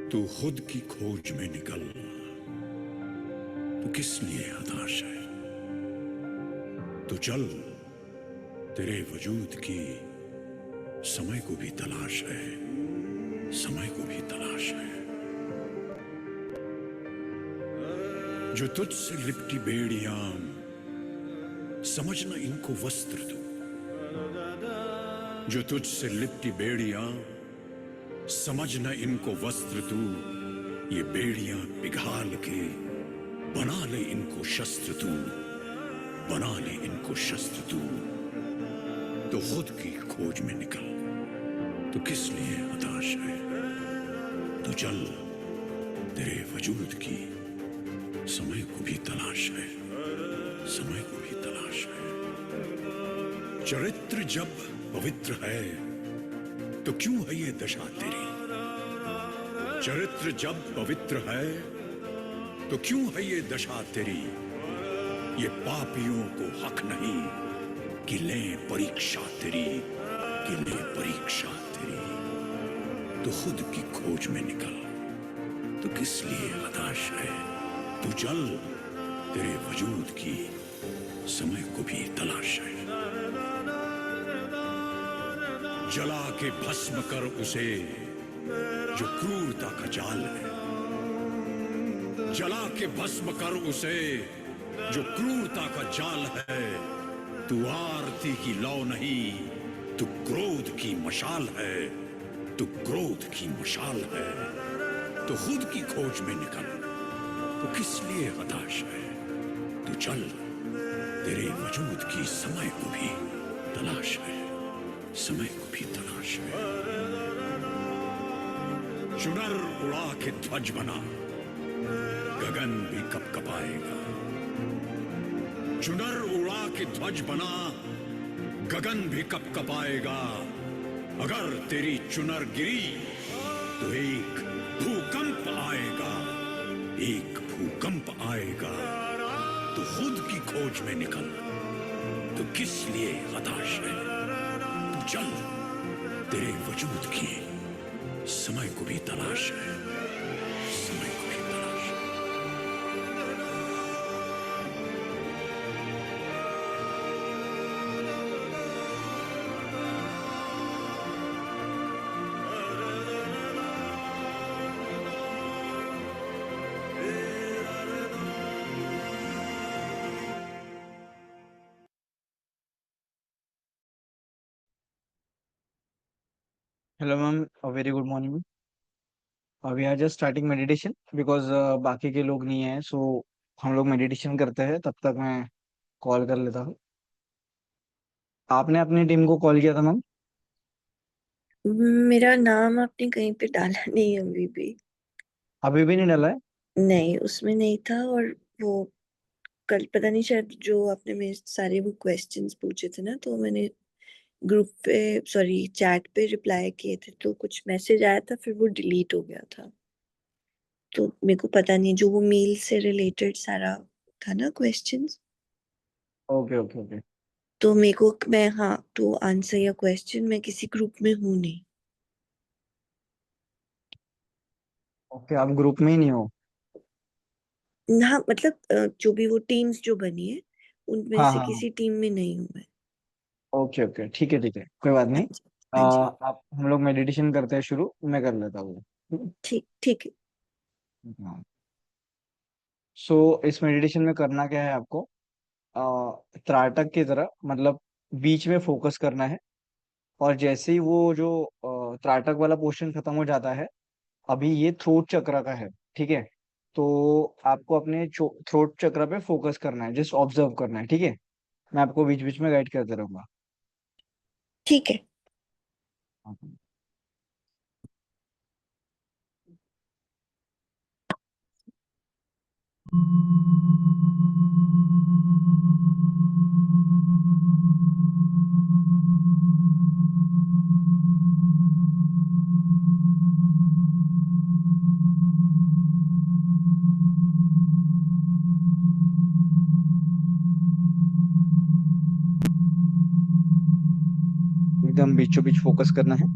तू खुद की खोज में निकल। तू किस लिए हताश है? तू चल, तेरे वजूद की समय को भी तलाश है, समय को भी तलाश है। जो तुझसे लिपटी बेड़ियां, समझना इनको वस्त्र तू। जो तुझसे लिपटी बेड़ियां, समझना इनको वस्त्र तू। ये बेड़ियां पिघाल के बना ले इनको शस्त्र तू, बना ले इनको शस्त्र तू। तो खुद की खोज में निकल। तू किस लिए हताश है? तू चल, तेरे वजूद की समय को भी तलाश है, समय को भी तलाश है। चरित्र जब पवित्र है तो क्यों है ये दशा तेरी? चरित्र जब पवित्र है तो क्यों है ये दशा तेरी? ये पापियों को हक नहीं कि ले परीक्षा तेरी, कि ले परीक्षा तेरी। तो खुद की खोज में निकल। तो किस लिए हताश है? तू चल, तेरे वजूद की समय को भी तलाश है। जला के भस्म कर उसे जो क्रूरता का जाल है। जला के भस्म कर उसे जो क्रूरता का जाल है। तू आरती की लौ नहीं, तू क्रोध की मशाल है, तू क्रोध की मशाल है। तो खुद की खोज में निकल। तो किस लिए हताश है? तू चल, तेरे वजूद की समय को भी तलाश है, समय को भी तलाश है। चुनर उड़ा के ध्वज बना, गगन भी कपकपाएगा। चुनर उड़ा के ध्वज बना, गगन भी कपकपाएगा। अगर तेरी चुनर गिरी तो एक भूकंप आएगा, एक भूकंप आएगा। तो खुद की खोज में निकल। तो किस लिए हताश है? तू चल, तेरे वजूद की समय को भी तलाश है, समय को भी तलाश है। Hello ma'am, very good morning. We are just starting meditation because बाकी के लोग नहीं हैं, सो हम लोग मेडिटेशन करते हैं। तब तक मैं कॉल कर लेता हूँ। आपने अपनी टीम को कॉल किया था मैम? मेरा नाम आपने कहीं पे डाला नहीं अभी भी। अभी भी नहीं डाला है? नहीं, उसमें नहीं था। और वो कल पता नहीं, शायद जो आपने मेरे सारे वो क्वेश्चंस पूछे थे ना, तो मैंने ग्रुप पे, सॉरी चैट पे रिप्लाई किए थे, तो कुछ मैसेज आया था, फिर वो डिलीट हो गया था। तो मेरे को पता नहीं, जो वो मेल से रिलेटेड सारा था ना क्वेश्चंस, ओके ओके ओके तो मेरे को, मैं, हाँ, टू आंसर योर क्वेश्चन, मैं किसी ग्रुप में हूँ नहीं। ओके, आप ग्रुप में ही नहीं हो? हाँ, मतलब जो भी वो टीम्स जो बनी है, उनमें हाँ से हाँ हाँ। किसी टीम में नहीं हूँ मैं। ओके ओके, ठीक है ठीक है, कोई बात हाँ नहीं। जी। हाँ जी। आप, हम लोग मेडिटेशन करते हैं शुरू, मैं कर लेता हूँ। ठीक ठीक है। हाँ। सो इस मेडिटेशन में करना क्या है आपको? त्राटक की तरह, मतलब बीच में फोकस करना है। और जैसे ही वो जो त्राटक वाला पोर्शन खत्म हो जाता है, अभी ये थ्रोट चक्र का है, ठीक है? तो आपको अपने थ्रोट चक्र पे फोकस करना है, जस्ट ऑब्जर्व करना है, ठीक है? मैं आपको बीच बीच में गाइड करते रहूंगा। ठीक है। एकदम बीचों बीच फोकस करना है।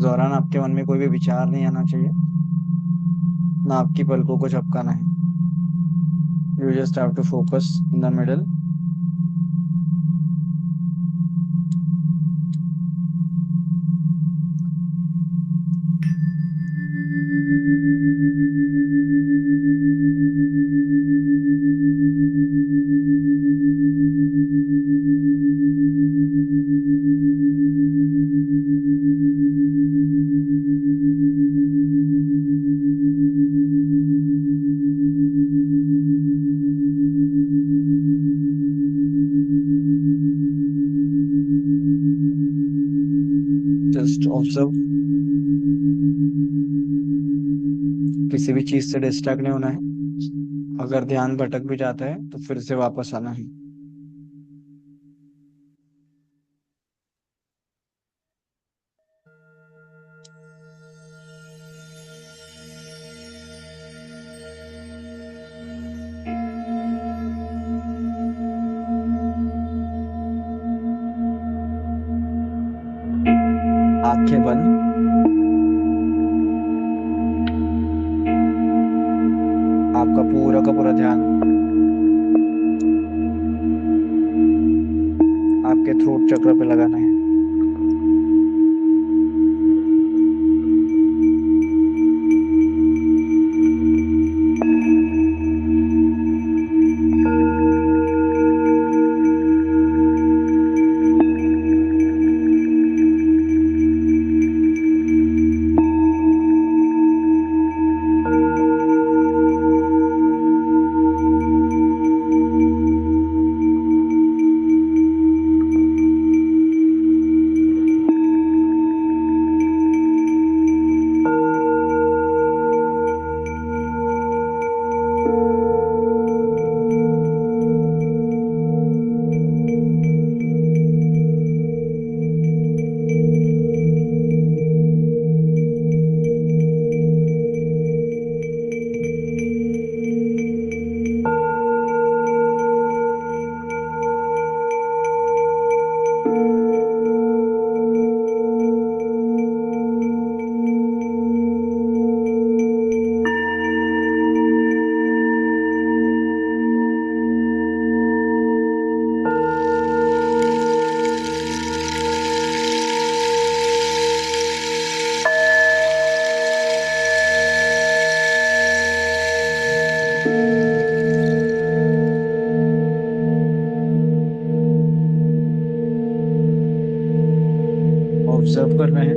दौरान आपके मन में कोई भी विचार नहीं आना चाहिए, ना आपकी पलकों को झपकाना है। You just have to focus in the middle. Just observe, किसी भी चीज से डिस्ट्रैक्ट नहीं होना है। अगर ध्यान भटक भी जाता है तो फिर से वापस आना है। आंखें बंद। आपका पूरा का पूरा ध्यान आपके थ्रोट चक्र पे लगाना है। ऑब्जर्व कर रहे हैं।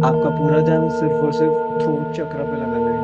आपका पूरा ध्यान सिर्फ और सिर्फ थ्रोट चक्र पे लगाना है।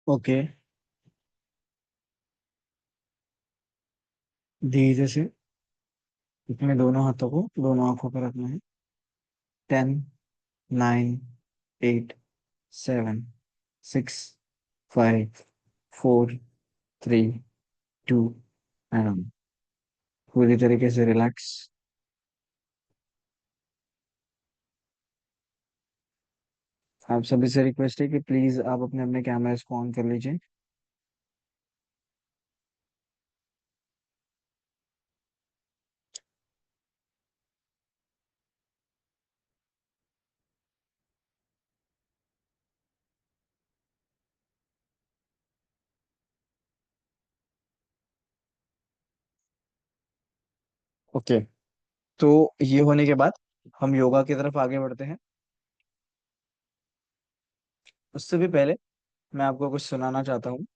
ओके, धीरे से अपने दोनों हाथों को दोनों आंखों पर रखना है। 10, 9, 8, 7, 6, 5, 4, 3, 2 एंड पूरी तरीके से रिलैक्स। आप सभी से रिक्वेस्ट है कि प्लीज आप अपने अपने कैमरास को ऑन कर लीजिए। ओके, तो ये होने के बाद हम योगा की तरफ आगे बढ़ते हैं। उससे भी पहले मैं आपको कुछ सुनाना चाहता हूँ।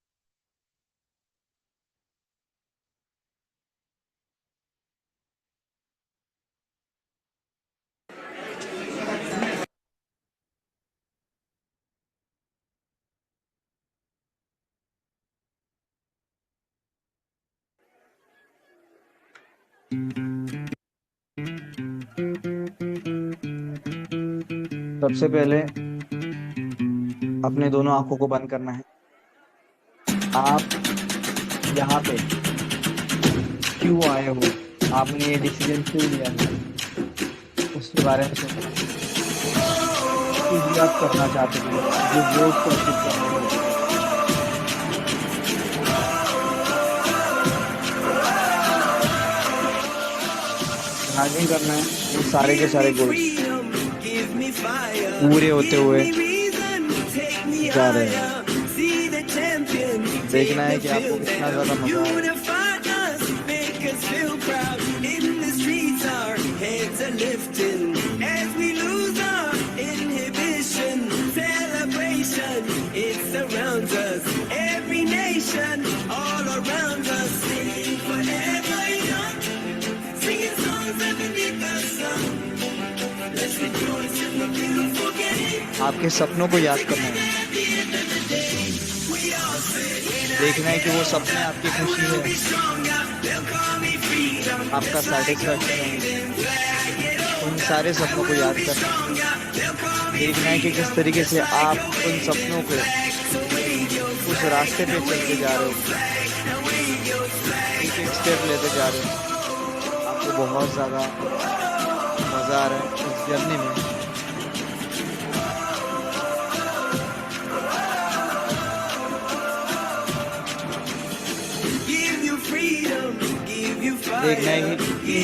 सबसे पहले अपने दोनों आंखों को बंद करना है। आप यहाँ पे क्यों आए हो, आपने ये डिसीजन क्यों लिया है, उसके बारे में सोचना है। चीज भी आप करना चाहते थे, जो गोल्स को अचीव करने होते थे, इमेजिन करना है वो सारे के सारे गोल्स पूरे होते हुए जा रहे हैं। देखना है कि आपको कितना ज्यादा मजा आए। It surrounds us, every nation, all around us, singing forever young, singing songs underneath the sun. Let's rejoice in the beautiful game. आपके सपनों को याद करना है। देखना है कि वो सपने आपकी खुशी है, आपका सेटिस्फैक्शन है। उन सारे सपनों को याद करना है। देखना है कि किस तरीके से आप उन सपनों को उस रास्ते पे चलते जा रहे हो, एक एक स्टेप लेते जा रहे हो। आपको बहुत ज़्यादा मज़ा आ रहा है इस जर्नी में। देखना है कि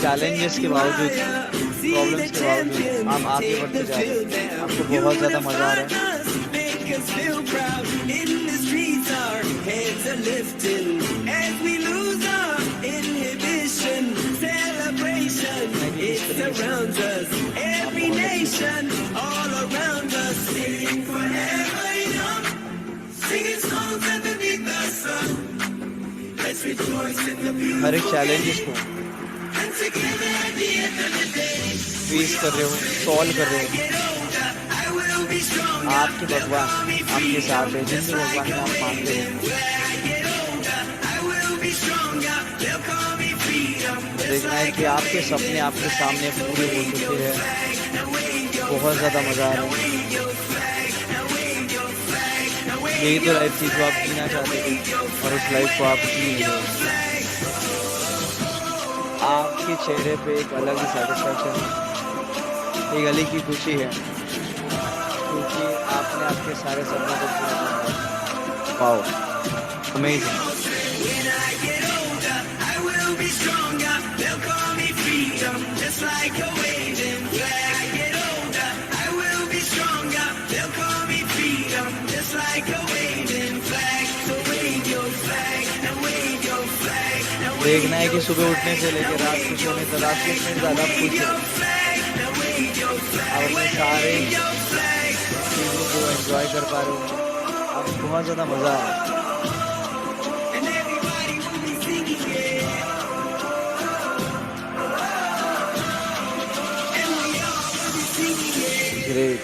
चैलेंजेस के बावजूद, प्रॉब्लम्स के बावजूद आप आगे बढ़ते जा रहे हैं। आपको बहुत ज़्यादा मज़ा आ रहा है। हर एक चैलेंजेस को फेस कर रहे हो, सॉल्व कर रहे हो। आपके भगवान आपके साथ है, जिन भगवान में आप मानते हो। देखना है कि आपके सपने आपके सामने पूरे हो चुके हैं। बहुत ज़्यादा मज़ा आ रहा है। यही तो लाइफ थी जो आप जीना चाहते थे और उस लाइफ को आप जी रहे हो। आपके चेहरे पे एक अलग ही सेटिस्फैक्शन है, एक अलग ही खुशी है, क्योंकि आपने आपके सारे सपनों को पूरा किया। Wow, amazing. देखना है कि सुबह उठने से लेकर रात को सोने तक आप कितने ज़्यादा खुश हैं। आप अपने सारे चीज़ों को एंजॉय कर पा रहे हो। आपको बहुत ज़्यादा मज़ा आ रहा है। ग्रेट।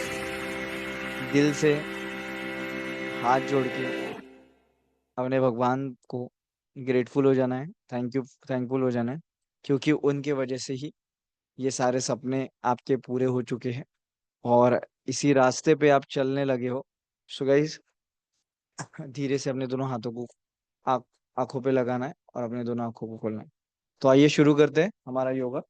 दिल से हाथ जोड़ के अपने भगवान को ग्रेटफुल हो जाना है, थैंकफुल हो जाना है, क्योंकि उनके वजह से ही ये सारे सपने आपके पूरे हो चुके हैं और इसी रास्ते पे आप चलने लगे हो। सो गाइस, धीरे से अपने दोनों हाथों को आँख आँखों पे लगाना है और अपने दोनों आँखों को खोलना है। तो आइए शुरू करते हैं हमारा योगा।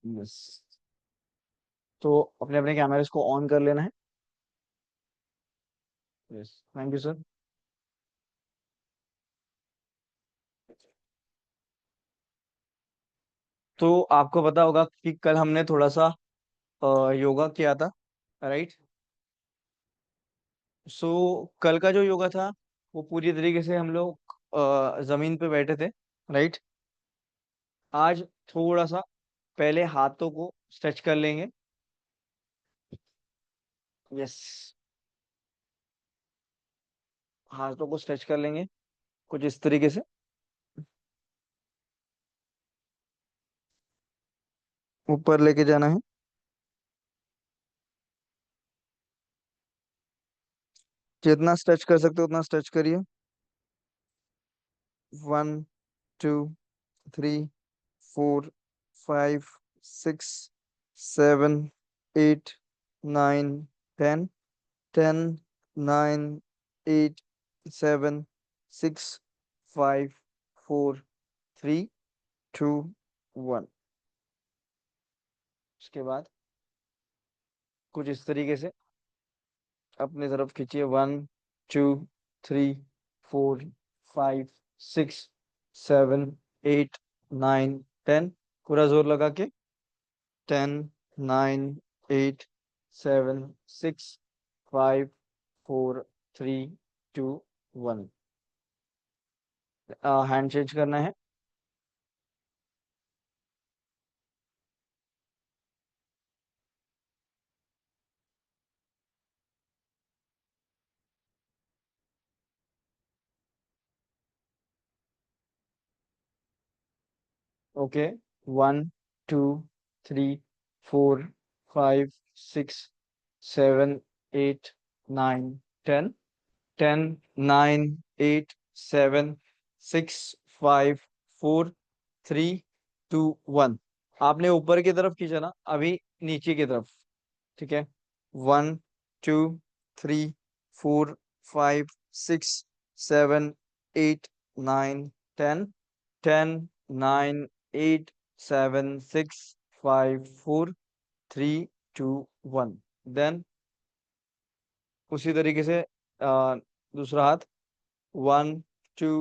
यस, तो अपने अपने कैमरास को ऑन कर लेना है। Yes, thank you sir. तो आपको पता होगा कि कल हमने थोड़ा सा योगा किया था, राइट? सो कल का जो योगा था वो पूरी तरीके से हम लोग जमीन पे बैठे थे, राइट? आज थोड़ा सा पहले हाथों को स्ट्रेच कर लेंगे। यस, हाथों को स्ट्रेच कर लेंगे कुछ इस तरीके से, ऊपर लेके जाना है। जितना स्ट्रेच कर सकते हो उतना स्ट्रेच करिए। 1 2 3 4 5 6 7 8 9 10 10 9 8 7 6 5 4 3 2 1। उसके बाद कुछ इस तरीके से अपनी तरफ खींचिए। 1 2 3 4 5 6 7 8 9 10। पूरा जोर लगा के। 10 9 8 7 6 5 4 3 2 1। हैंड चेंज करना है। ओके, 1 2 3 4 5 6 7 8 9 10। 10 9 8 7 6 5 4 3 2 1। आपने ऊपर की तरफ खींचा ना, अभी नीचे की तरफ। ठीक है। 1 2 3 4 5 6 7 8 9 10। 10 9 8 7 6 5 4 3 2 1। देन उसी तरीके से दूसरा हाथ। 1 2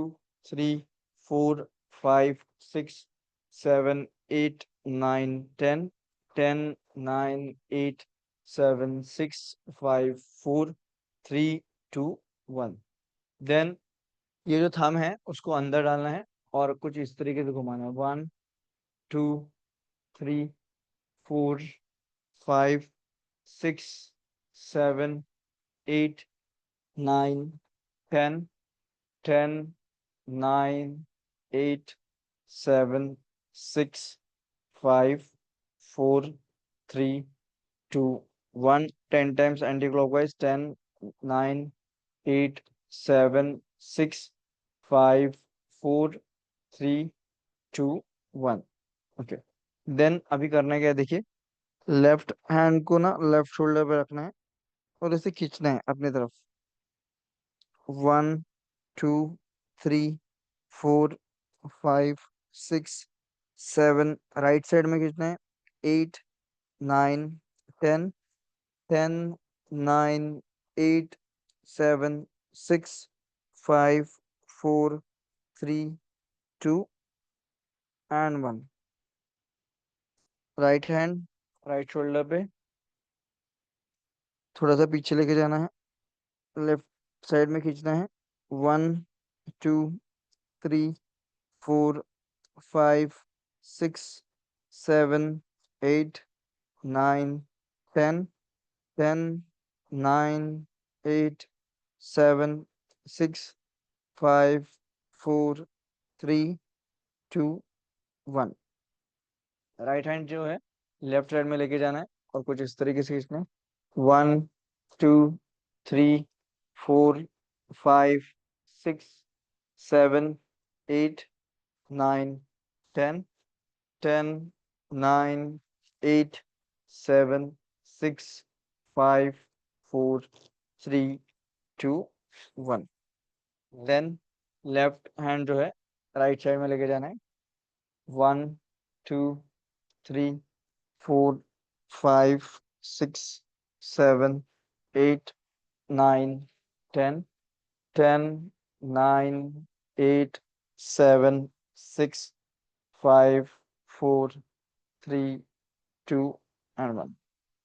3 4 5 6 7 8 9 10। 10 9 8 7 6 5 4 3 2 1। देन ये जो थंब है उसको अंदर डालना है और कुछ इस तरीके से घुमाना है। 1 2 3 4 5 6 7 8 9 10। 10 9 8 7 6 5 4 3 2 1। 10 times anti-clockwise। 10 9 8 7 6 5 4 3 2 1। ओके, देन अभी करना है क्या है, देखिए। लेफ्ट हैंड को ना लेफ्ट शोल्डर पे रखना है और इसे खींचना है अपनी तरफ। 1 2 3 4 5 6 7। राइट साइड में खींचना है। 8 9 10। 10 9 8 7 6 5 4 3 2 1। राइट हैंड राइट शोल्डर पे थोड़ा सा पीछे लेके जाना है, लेफ्ट साइड में खींचना है। 1 2 3 4 5 6 7 8 9 10। 10 9 8 7 6 5 4 3 2 1। राइट हैंड जो है लेफ्ट साइड में लेके जाना है और कुछ इस तरीके से खींचना है। 1 2 3 4 5 6 7 8 9 10 10 9 8 7 6 5 4 3 2 1। देन लेफ्ट हैंड जो है राइट साइड में लेके जाना है। 1 2 3 4 5 6 7 8 9 10 10 9 8 7 6 5 4 3 2 and 1।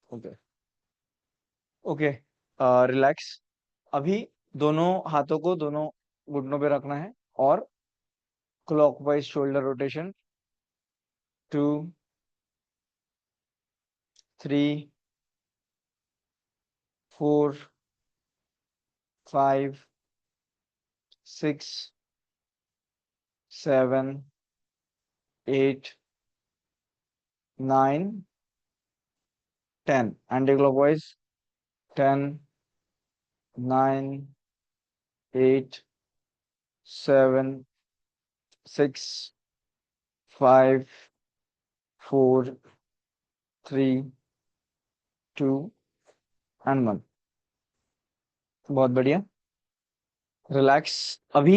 Okay okay, relax. अभी दोनों हाथों को दोनों घुटनों पे रखना है और clockwise shoulder rotation. 2 3 4 5 6 7 8 9 10 anti clockwise. 10 9 8 7 6 5 4 3 2 and 1। बहुत बढ़िया, रिलैक्स। अभी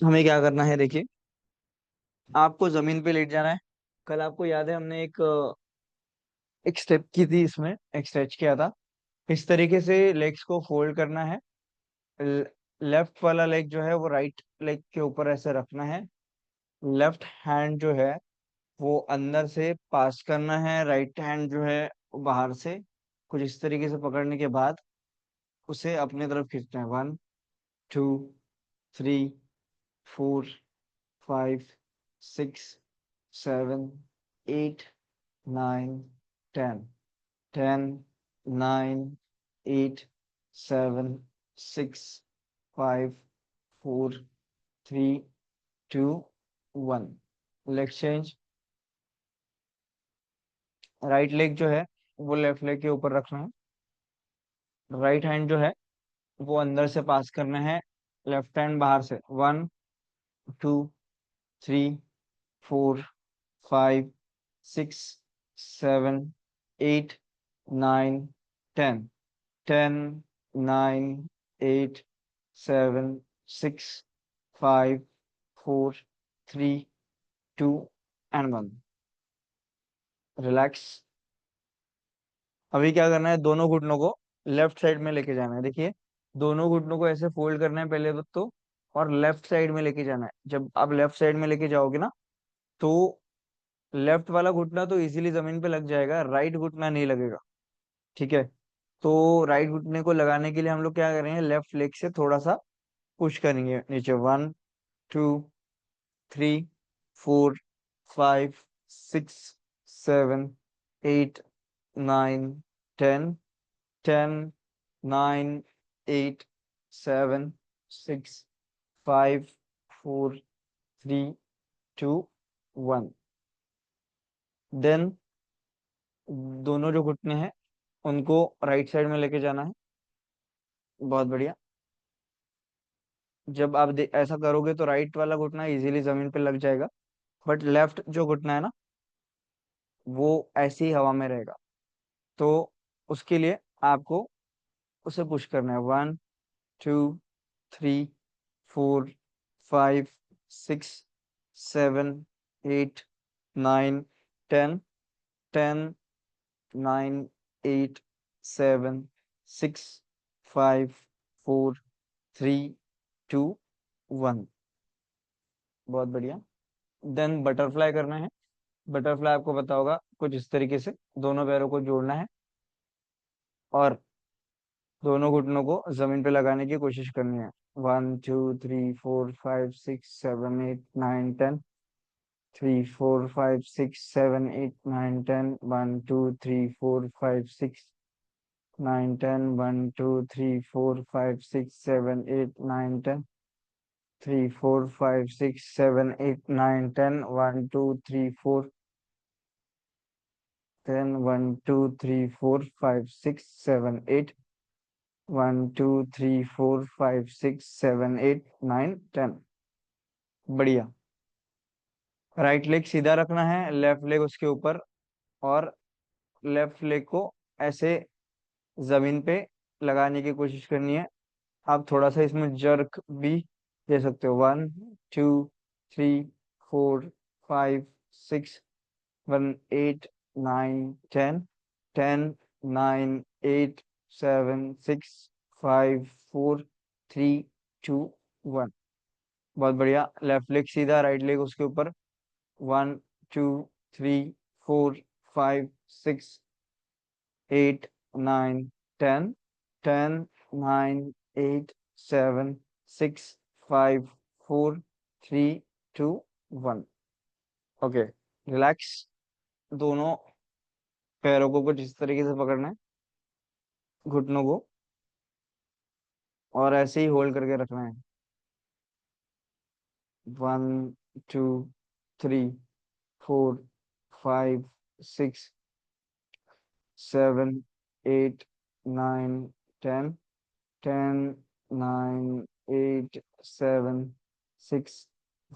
हमें क्या करना है, देखिए आपको जमीन पे लेट जाना है। कल आपको याद है हमने एक स्टेप की थी, इसमें एक स्ट्रेच किया था। इस तरीके से लेग्स को फोल्ड करना है। लेफ्ट वाला लेग जो है वो राइट लेग के ऊपर ऐसे रखना है। लेफ्ट हैंड जो है वो अंदर से पास करना है, राइट हैंड जो है वो बाहर से कुछ इस तरीके से पकड़ने के बाद उसे अपने तरफ खींचना है। 1 2 3 4 5 6 7 8 9 10 10 9 8 7 6 5 4 3 2 1। Leg change. राइट लेग जो है वो लेफ्ट लेग के ऊपर रखना है। राइट हैंड जो है वो अंदर से पास करना है, लेफ्ट हैंड बाहर से। 1 2 3 4 5 6 7 8 9 10 10 9 8 7 6 5 4 3 2 and 1। रिलैक्स। अभी क्या करना है, दोनों घुटनों को लेफ्ट साइड में लेके जाना है। देखिए दोनों घुटनों को ऐसे फोल्ड करना है पहले तो, और लेफ्ट साइड में लेके जाना है। जब आप लेफ्ट साइड में लेके जाओगे ना तो लेफ्ट वाला घुटना तो इजीली जमीन पे लग जाएगा, राइट घुटना नहीं लगेगा। ठीक है, तो राइट घुटने को लगाने के लिए हम लोग क्या करेंगे, लेफ्ट लेग से थोड़ा सा पुश करेंगे नीचे। 1 2 3 4 5 6 7 8 9 10 10 9 8 7 6 5 4 3 2 1। देन दोनों जो घुटने हैं उनको राइट साइड में लेके जाना है। बहुत बढ़िया। जब आप ऐसा करोगे तो राइट वाला घुटना इजीली जमीन पे लग जाएगा, बट लेफ्ट जो घुटना है ना वो ऐसे ही हवा में रहेगा। तो उसके लिए आपको उसे पुश करना है। 1 2 3 4 5 6 7 8 9 10 10 9 8 7 6 5 4 3 2 1। बहुत बढ़िया। देन बटरफ्लाई करना है। बटरफ्लाई आपको पता होगा, कुछ इस तरीके से दोनों पैरों को जोड़ना है और दोनों घुटनों को जमीन पे लगाने की कोशिश करनी है। 1 2 3 4 5 6 7 8 9 10 3 4 5 6 7 8 9 10 1 2 3 4 5 6 9 10 1 2 3 4 5 6 7 8 9 10 3 4 5 6 7 8 9 10 1 2 3 4 10 1 2 3 4 5 6 7 8 1 2 3 4 5 6 7 8 9 10। बढ़िया। राइट लेग सीधा रखना है, लेफ्ट लेग उसके ऊपर, और लेफ्ट लेग को ऐसे जमीन पे लगाने की कोशिश करनी है। आप थोड़ा सा इसमें जर्क भी दे सकते हो। 1 2 3 4 5 6 1 8 9 10 10 9 8 7 6 5 4 3 2 1। बहुत बढ़िया। लेफ्ट लेग सीधा, राइट लेग उसके ऊपर। 1 2 3 4 5 6 8 9 10 10 9 8 7 6 5 4 3 2 1। Okay, relax. दोनों पैरों को कुछ इस तरीके से पकड़ना है, घुटनों को, और ऐसे ही होल्ड करके रखना है। 1 2 3 4 5 6 7 8 9 10 10 9 8 7 6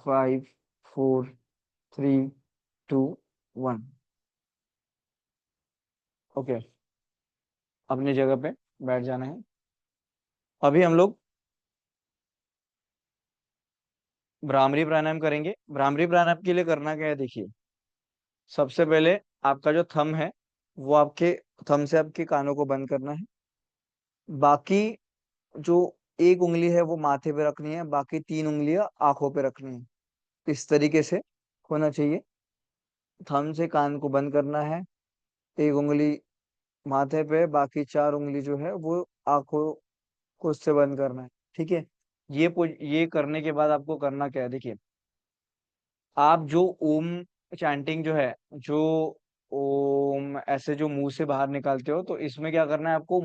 5 4 3 2 1। ओके, अपनी जगह पे बैठ जाना है। अभी हम लोग भ्रामरी प्राणायाम करेंगे। भ्रामरी प्राणायाम के लिए करना क्या है, देखिए। सबसे पहले आपका जो थंब है, वो आपके थंब से आपके कानों को बंद करना है। बाकी जो एक उंगली है वो माथे पे रखनी है, बाकी 3 उंगलियां आंखों पे रखनी है। इस तरीके से होना चाहिए। थंब से कान को बंद करना है, एक उंगली माथे पे, बाकी 4 उंगली जो है वो आंखों को उससे बंद करना है। ठीक है। ये करने के बाद आपको करना क्या है, देखिए। आप जो ओम चैंटिंग जो है, जो ओम ऐसे जो मुंह से बाहर निकालते हो, तो इसमें क्या करना है आपको,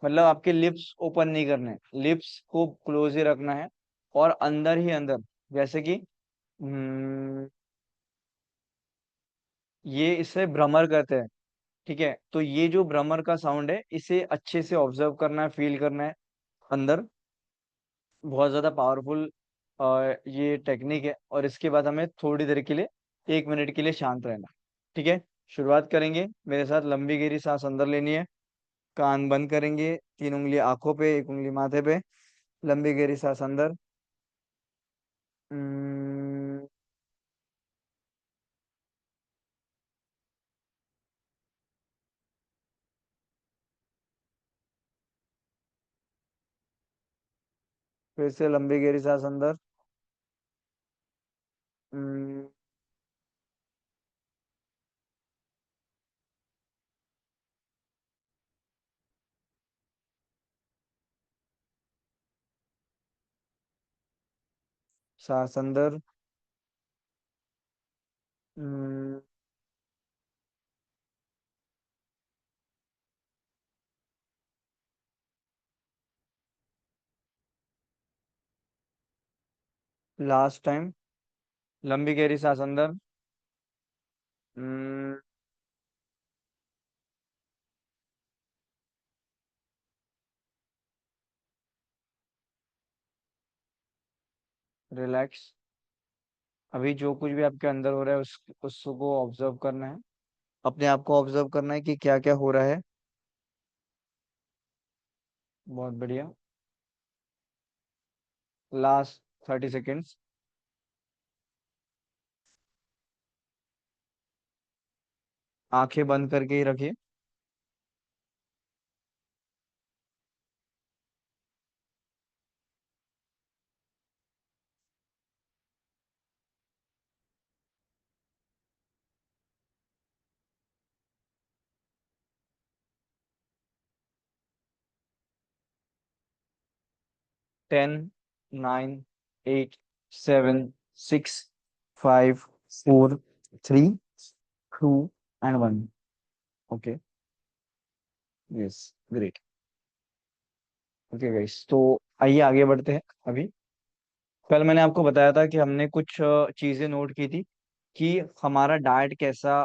मतलब आपके लिप्स ओपन नहीं करने, लिप्स को क्लोज ही रखना है। और अंदर ही अंदर, जैसे कि ये इसे भ्रमर कहते हैं। ठीक है, तो ये जो भ्रमर का साउंड है, इसे अच्छे से ऑब्जर्व करना है, फील करना है अंदर। बहुत ज्यादा पावरफुल ये टेक्निक है। और इसके बाद हमें थोड़ी देर के लिए, 1 मिनट के लिए शांत रहना। ठीक है, शुरुआत करेंगे। मेरे साथ लंबी गहरी सांस अंदर लेनी है, कान बंद करेंगे, 3 उंगली आंखों पे, 1 उंगली माथे पे। लंबी गहरी सांस अंदर। हम्म, फिर से लंबी गहरी सांस अंदर। सांस अंदर। लास्ट टाइम, लंबी गहरी सांस अंदर। रिलैक्स। अभी जो कुछ भी आपके अंदर हो रहा है, उसको ऑब्जर्व करना है, अपने आप को ऑब्जर्व करना है कि क्या क्या हो रहा है। बहुत बढ़िया। Last 30 seconds. आंखें बंद करके ही रखिए। 10 9 8 7 6 5 4 3 2 and 1। Okay, yes, great. Okay guys, तो आइए आगे बढ़ते हैं अभी। कल मैंने आपको बताया था कि हमने कुछ चीजें नोट की थी कि हमारा डाइट कैसा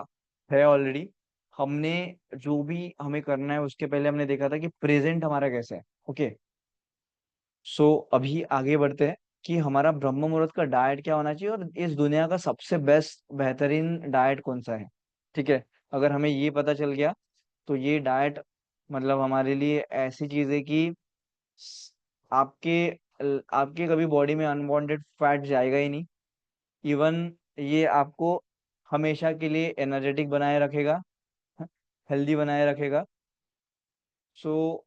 है ऑलरेडी। हमने जो भी हमें करना है उसके पहले हमने देखा था कि प्रेजेंट हमारा कैसा है। ओके, सो अभी आगे बढ़ते हैं कि हमारा ब्रह्म मुहूर्त का डाइट क्या होना चाहिए और इस दुनिया का सबसे बेस्ट बेहतरीन डाइट कौन सा है। ठीक है, अगर हमें ये पता चल गया तो ये डाइट मतलब हमारे लिए ऐसी चीज है कि स- आपके आपके कभी बॉडी में अनवांटेड फैट जाएगा ही नहीं। इवन ये आपको हमेशा के लिए एनर्जेटिक बनाए रखेगा, हेल्दी बनाए रखेगा। सो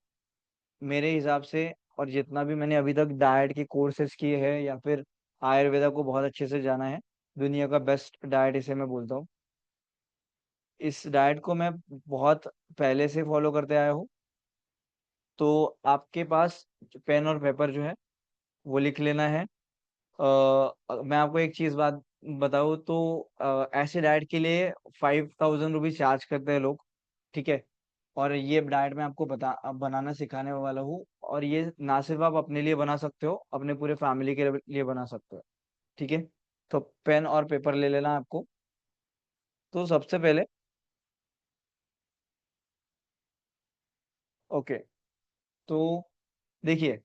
मेरे हिसाब से और जितना भी मैंने अभी तक डाइट के कोर्सेज किए हैं या फिर आयुर्वेदा को बहुत अच्छे से जाना है, दुनिया का बेस्ट डाइट इसे मैं बोलता हूँ। इस डाइट को मैं बहुत पहले से फॉलो करते आया हूँ। तो आपके पास पेन और पेपर जो है वो लिख लेना है। मैं आपको एक चीज बात बताऊँ तो ऐसे डाइट के लिए 5,000 रुपीज चार्ज करते हैं लोग। ठीक है, और ये डाइट मैं आपको बनाना सिखाने वाला हूँ। और ये ना सिर्फ आप अपने लिए बना सकते हो, अपने पूरे फैमिली के लिए बना सकते हो। ठीक है, तो पेन और पेपर ले लेना है आपको। तो सबसे पहले ओके, तो देखिए,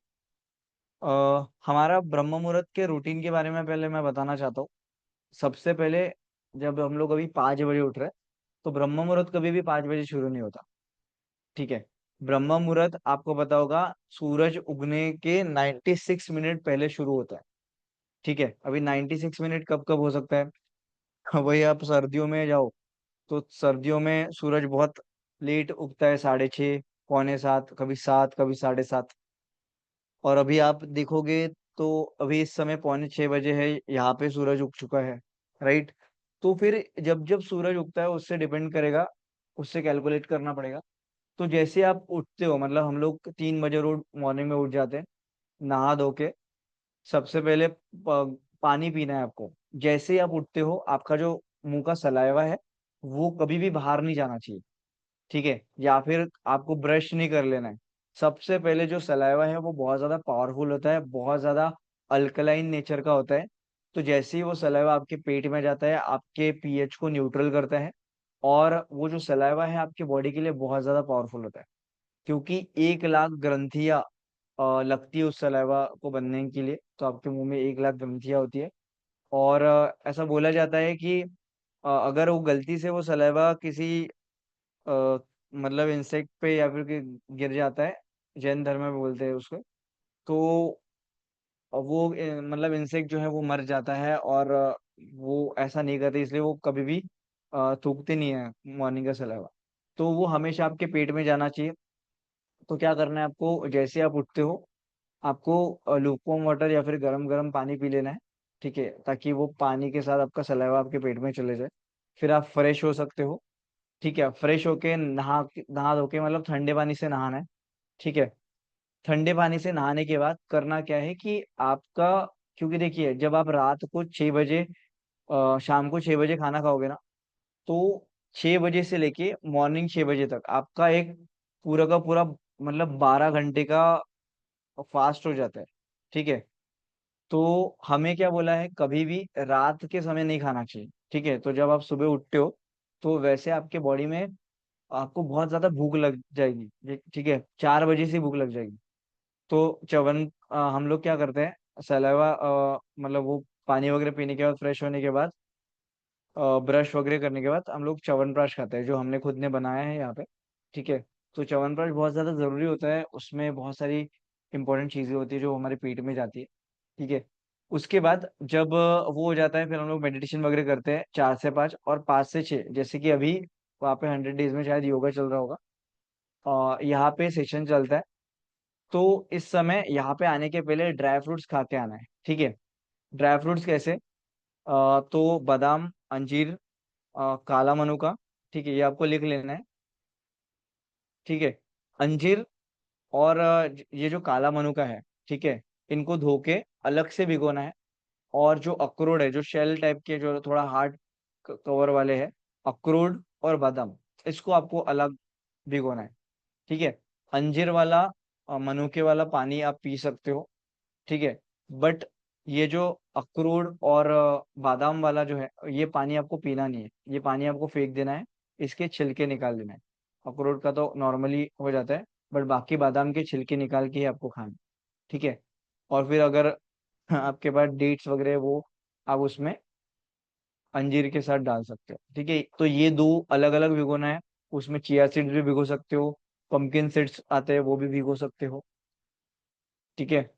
हमारा ब्रह्म मुहूर्त के रूटीन के बारे में पहले मैं बताना चाहता हूँ। सबसे पहले जब हम लोग अभी 5 बजे उठ रहे हैं तो ब्रह्म मुहूर्त कभी भी 5 बजे शुरू नहीं होता। ठीक है, ब्रह्म मुहूर्त आपको पता होगा सूरज उगने के 96 मिनट पहले शुरू होता है। ठीक है, अभी 96 मिनट कब कब हो सकता है? वही आप सर्दियों में जाओ तो सर्दियों में सूरज बहुत लेट उगता है, 6:30, पौने 7, कभी 7, कभी 7:30। और अभी आप देखोगे तो अभी इस समय पौने 6 बजे है, यहाँ पे सूरज उग चुका है। राइट, तो फिर जब जब सूरज उगता है उससे डिपेंड करेगा, उससे कैलकुलेट करना पड़ेगा। तो जैसे आप उठते हो, मतलब हम लोग 3 बजे रोज मॉर्निंग में उठ जाते हैं, नहा धो के सबसे पहले पानी पीना है आपको। जैसे ही आप उठते हो आपका जो मुंह का सलाइवा है वो कभी भी बाहर नहीं जाना चाहिए। ठीक है, या फिर आपको ब्रश नहीं कर लेना है। सबसे पहले जो सलाइवा है वो बहुत ज्यादा पावरफुल होता है, बहुत ज्यादा अल्कलाइन नेचर का होता है। तो जैसे ही वो सलाइवा आपके पेट में जाता है आपके पीएच को न्यूट्रल करता है। और वो जो सलाइवा है आपकी बॉडी के लिए बहुत ज्यादा पावरफुल होता है, क्योंकि 1 लाख ग्रंथियां लगती है उस सलाइवा को बनने के लिए। तो आपके मुंह में 1 लाख ग्रंथियां होती है। और ऐसा बोला जाता है कि अगर वो गलती से वो सलाइवा किसी अ, मतलब इंसेक्ट पे या फिर गिर जाता है, जैन धर्म में बोलते हैं उसको, तो वो मतलब इंसेक्ट जो है वो मर जाता है। और वो ऐसा नहीं करते, इसलिए वो कभी भी थूकते नहीं है मॉर्निंग का सलाइवा। तो वो हमेशा आपके पेट में जाना चाहिए। तो क्या करना है आपको, जैसे आप उठते हो आपको लूकवार्म वाटर या फिर गरम गरम पानी पी लेना है। ठीक है, ताकि वो पानी के साथ आपका सलाइवा आपके पेट में चले जाए। फिर आप फ्रेश हो सकते हो। ठीक है, फ्रेश होके नहा धो के, मतलब ठंडे पानी से नहाना है। ठीक है, ठंडे पानी से नहाने के बाद करना क्या है कि आपका, क्योंकि देखिए जब आप रात को 6 बजे शाम को 6 बजे खाना खाओगे ना, तो 6 बजे से लेके मॉर्निंग 6 बजे तक आपका एक पूरा का पूरा मतलब 12 घंटे का फास्ट हो जाता है। ठीक है, तो हमें क्या बोला है, कभी भी रात के समय नहीं खाना चाहिए। ठीक है, तो जब आप सुबह उठते हो तो वैसे आपके बॉडी में आपको बहुत ज्यादा भूख लग जाएगी। ठीक है, 4 बजे से भूख लग जाएगी। तो हम लोग क्या करते हैं, सलाइवा मतलब वो पानी वगैरह पीने के बाद, फ्रेश होने के बाद, ब्रश वगैरह करने के बाद हम लोग च्यवनप्राश खाते हैं, जो हमने खुद ने बनाया है यहाँ पे। ठीक है, तो च्यवनप्राश बहुत ज्यादा जरूरी होता है, उसमें बहुत सारी इंपॉर्टेंट चीजें होती है जो हमारे पेट में जाती है। ठीक है, उसके बाद जब वो हो जाता है फिर हम लोग मेडिटेशन वगैरह करते हैं 4 से 5 और 5 से 6, जैसे कि अभी वहाँ पे 100 डेज में शायद योगा चल रहा होगा, यहाँ पे सेशन चलता है। तो इस समय यहाँ पे आने के पहले ड्राई फ्रूट्स खा के आना है। ठीक है, ड्राई फ्रूट्स कैसे? तो बादाम, अंजीर, काला मनुका। ठीक है, ये आपको लिख लेना है। ठीक है, अंजीर और ये जो काला मनुका है, ठीक है, इनको धो के अलग से भिगोना है। और जो अखरोट है, जो शेल टाइप के, जो थोड़ा हार्ड कवर वाले हैं, अखरोट और बादाम, इसको आपको अलग भिगोना है। ठीक है, अंजीर वाला मनुके वाला पानी आप पी सकते हो। ठीक है, बट ये जो अखरोट और बादाम वाला जो है, ये पानी आपको पीना नहीं है, ये पानी आपको फेंक देना है, इसके छिलके निकाल देना है। अखरोट का तो नॉर्मली हो जाता है, बट बाकी बादाम के छिलके निकाल के ही आपको खाना है, ठीक है। और फिर अगर आपके पास डेट्स वगैरह है, वो आप उसमें अंजीर के साथ डाल सकते हो, ठीक है। तो ये दो अलग अलग भिगोना है। उसमें चिया सीड्स भी भिगो सकते हो, पंपकिन सीड्स आते हैं वो भी भिगो सकते हो, ठीक है।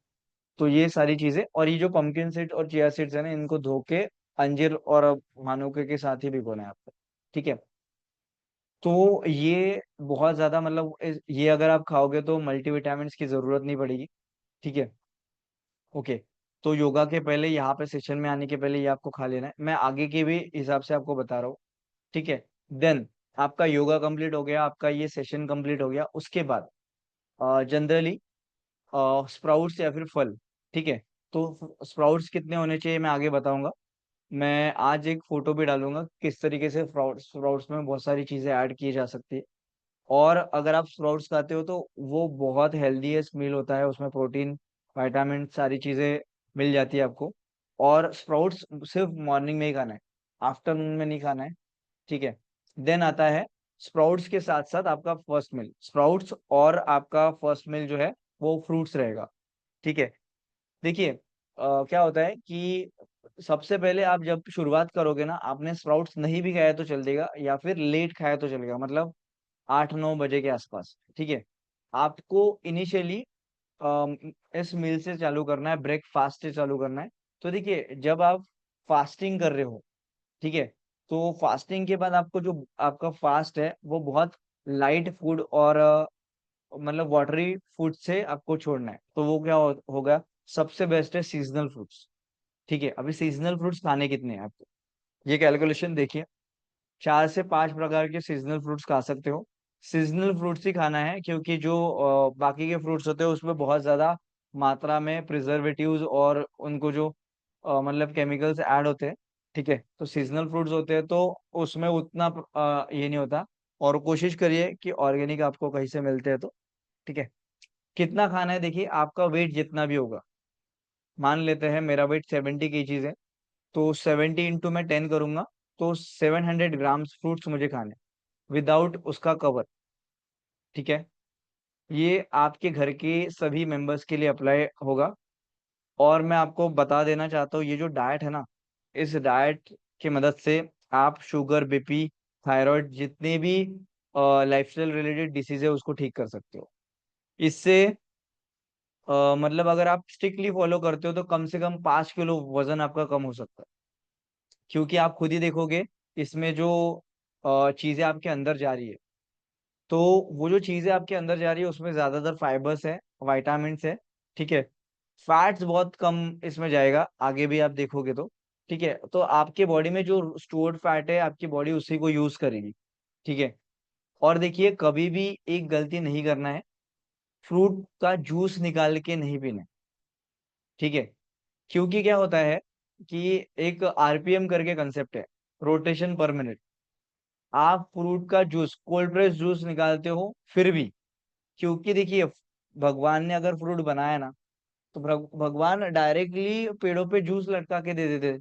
तो ये सारी चीजें, और ये जो पंपकिन सीड्स और चिया सीड्स है ना, इनको धो के अंजीर और मानुके के साथ ही भिगोना है आपको, ठीक है। तो ये बहुत ज्यादा मतलब ये अगर आप खाओगे तो मल्टीविटामिन की जरूरत नहीं पड़ेगी, ठीक है। ओके। तो योगा के पहले, यहाँ पे सेशन में आने के पहले ये आपको खा लेना है। मैं आगे के भी हिसाब से आपको बता रहा हूँ, ठीक है। देन आपका योगा कंप्लीट हो गया, आपका ये सेशन कंप्लीट हो गया, उसके बाद जनरली स्प्राउट्स या फिर फल, ठीक है। तो स्प्राउट्स कितने होने चाहिए मैं आगे बताऊंगा। मैं आज एक फोटो भी डालूंगा किस तरीके से स्प्राउट्स में बहुत सारी चीजें ऐड की जा सकती है। और अगर आप स्प्राउट्स खाते हो तो वो बहुत हेल्दीएस्ट मील होता है, उसमें प्रोटीन, विटामिन, सारी चीजें मिल जाती है आपको। और स्प्राउट्स सिर्फ मॉर्निंग में ही खाना है, आफ्टरनून में नहीं खाना है, ठीक है। देन आता है स्प्राउट्स के साथ साथ आपका फर्स्ट मील, स्प्राउट्स और आपका फर्स्ट मील जो है वो फ्रूट्स रहेगा, ठीक है। देखिए क्या होता है कि सबसे पहले आप जब शुरुआत करोगे ना, आपने स्प्राउट्स नहीं भी खाया तो चल देगा, या फिर लेट खाया तो चलेगा, मतलब 8-9 बजे के आसपास, ठीक है। आपको इनिशियली इस मील से चालू करना है, ब्रेकफास्ट से चालू करना है। तो देखिए जब आप फास्टिंग कर रहे हो, ठीक है, तो फास्टिंग के बाद आपको जो आपका फास्ट है वो बहुत लाइट फूड और मतलब वाटरी फूड से आपको छोड़ना है। तो वो क्या होगा, सबसे बेस्ट है सीजनल फ्रूट्स, ठीक है। अभी सीजनल फ्रूट्स खाने कितने हैं आपको, ये कैलकुलेशन देखिए। 4 से 5 प्रकार के सीजनल फ्रूट्स खा सकते हो। सीजनल फ्रूट्स ही खाना है, क्योंकि जो बाकी के फ्रूट्स होते हैं उसमें बहुत ज्यादा मात्रा में प्रिजर्वेटिव्स और उनको जो मतलब केमिकल्स ऐड होते हैं, ठीक है। तो सीजनल फ्रूट्स होते हैं तो उसमें उतना ये नहीं होता। और कोशिश करिए कि ऑर्गेनिक आपको कहीं से मिलते हैं तो, ठीक है। कितना खाना है, देखिए आपका वेट जितना भी होगा, मान लेते हैं मेरा वेट 70 kg है, तो 70 इंटू मैं 10 करूंगा, तो 700 ग्राम्स फ्रूट्स मुझे खाने, विदाउट उसका कवर, ठीक है। ये आपके घर के सभी मेंबर्स के लिए अप्लाई होगा। और मैं आपको बता देना चाहता हूँ, ये जो डाइट है ना, इस डाइट की मदद से आप शुगर, बीपी, थायराइड, जितने भी लाइफस्टाइल रिलेटेड डिसीज है उसको ठीक कर सकते हो। इससे मतलब अगर आप स्ट्रिक्टली फॉलो करते हो तो कम से कम 5 किलो वजन आपका कम हो सकता है। क्योंकि आप खुद ही देखोगे इसमें जो चीजें आपके अंदर जा रही है, तो वो जो चीजें आपके अंदर जा रही है उसमें ज्यादातर फाइबर्स है, विटामिन है, ठीक है। फैट्स बहुत कम इसमें जाएगा, आगे भी आप देखोगे तो, ठीक है। तो आपके बॉडी में जो स्टोर्ड फैट है, आपकी बॉडी उसी को यूज करेगी, ठीक है। और देखिए कभी भी एक गलती नहीं करना है, फ्रूट का जूस निकाल के नहीं पीना है, ठीक है। क्योंकि क्या होता है कि एक आरपीएम करके कंसेप्ट है, रोटेशन पर मिनट। आप फ्रूट का जूस, कोल्ड प्रेस जूस निकालते हो फिर भी, क्योंकि देखिए भगवान ने अगर फ्रूट बनाया ना, तो भगवान डायरेक्टली पेड़ों पे जूस लटका के दे देते,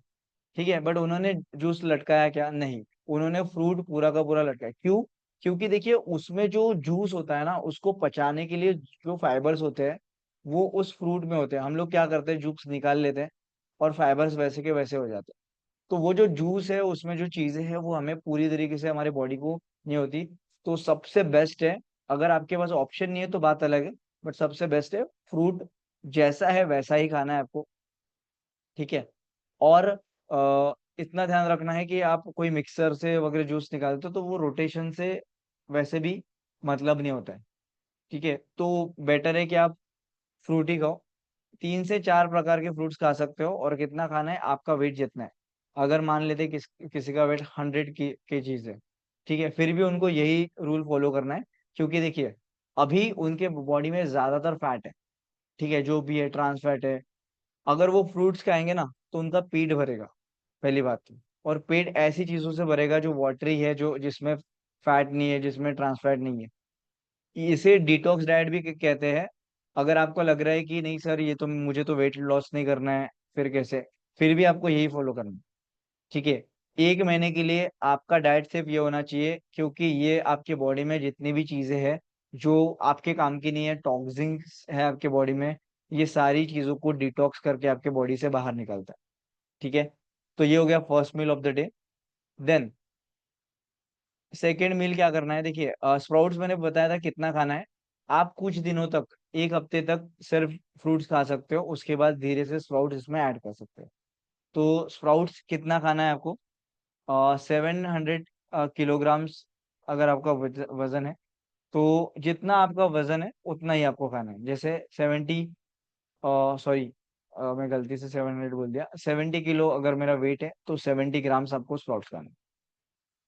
ठीक है। बट उन्होंने जूस लटकाया क्या, नहीं, उन्होंने फ्रूट पूरा का पूरा लटकाया। क्यों? क्योंकि देखिए उसमें जो जूस होता है ना, उसको पचाने के लिए जो फाइबर्स होते हैं वो उस फ्रूट में होते हैं। हम लोग क्या करते हैं, जूस निकाल लेते हैं और फाइबर्स वैसे के वैसे हो जाते हैं। तो वो जो जूस है उसमें जो चीजें हैं वो हमें पूरी तरीके से हमारे बॉडी को नहीं होती। तो सबसे बेस्ट है, अगर आपके पास ऑप्शन नहीं है तो बात अलग है, बट सबसे बेस्ट है फ्रूट जैसा है वैसा ही खाना है आपको, ठीक है। और इतना ध्यान रखना है कि आप कोई मिक्सर से वगैरह जूस निकालते हो तो वो रोटेशन से वैसे भी मतलब नहीं होता है, ठीक है। तो बेटर है कि आप फ्रूट ही खाओ। 3 से 4 प्रकार के फ्रूट्स खा सकते हो, और कितना खाना है, आपका वेट जितना है। अगर मान लेते हैं किसी का वेट 100 kg है, ठीक है, फिर भी उनको यही रूल फॉलो करना है। क्योंकि देखिए अभी उनके बॉडी में ज्यादातर फैट है, ठीक है, जो भी है ट्रांस फैट है। अगर वो फ्रूट्स खाएंगे ना तो उनका पेट भरेगा, पहली बात तो। और पेट ऐसी चीजों से भरेगा जो वाटरी है, जो जिसमें फैट नहीं है, जिसमें ट्रांस फैट नहीं है। इसे डिटॉक्स डाइट भी कहते हैं। अगर आपको लग रहा है कि नहीं सर ये तो मुझे तो वेट लॉस नहीं करना है, फिर कैसे, फिर भी आपको यही फॉलो करना है, ठीक है। 1 महीने के लिए आपका डाइट सिर्फ ये होना चाहिए, क्योंकि ये आपके बॉडी में जितनी भी चीजें हैं जो आपके काम की नहीं है, टॉक्सिन्स है आपके बॉडी में, ये सारी चीजों को डिटॉक्स करके आपके बॉडी से बाहर निकलता है, ठीक है। तो ये हो गया first meal of the day. Then second meal क्या करना है, देखिए स्प्राउट्स मैंने बताया था कितना खाना है। आप कुछ दिनों तक, 1 हफ्ते तक सिर्फ फ्रूट्स खा सकते हो, उसके बाद धीरे से स्प्राउट्स इसमें ऐड कर सकते हो। तो स्प्राउट्स कितना खाना है आपको, 700 किलोग्राम्स अगर आपका वजन है, तो जितना आपका वजन है उतना ही आपको खाना है। जैसे 70, सॉरी मैं गलती से 700 बोल दिया, 70 किलो अगर मेरा वेट है तो 70 ग्राम्स आपको स्प्राउट्स खाना है,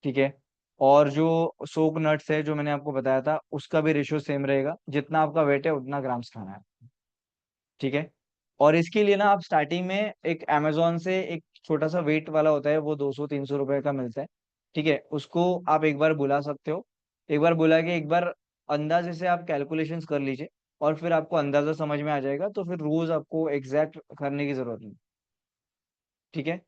ठीक है। और जो सोक नट्स है जो मैंने आपको बताया था, उसका भी रेशियो सेम रहेगा, जितना आपका वेट है उतना ग्राम्स खाना है, ठीक है। और इसके लिए ना आप स्टार्टिंग में एक अमेजोन से एक छोटा सा वेट वाला होता है, वो 200-300 रुपए का मिलता है, ठीक है। उसको आप एक बार बुला सकते हो, एक बार बुला के एक बार अंदाजे से आप कैलकुलेशंस कर लीजिए, और फिर आपको अंदाजा समझ में आ जाएगा, तो फिर रोज आपको एग्जैक्ट करने की जरूरत नहीं, ठीक है।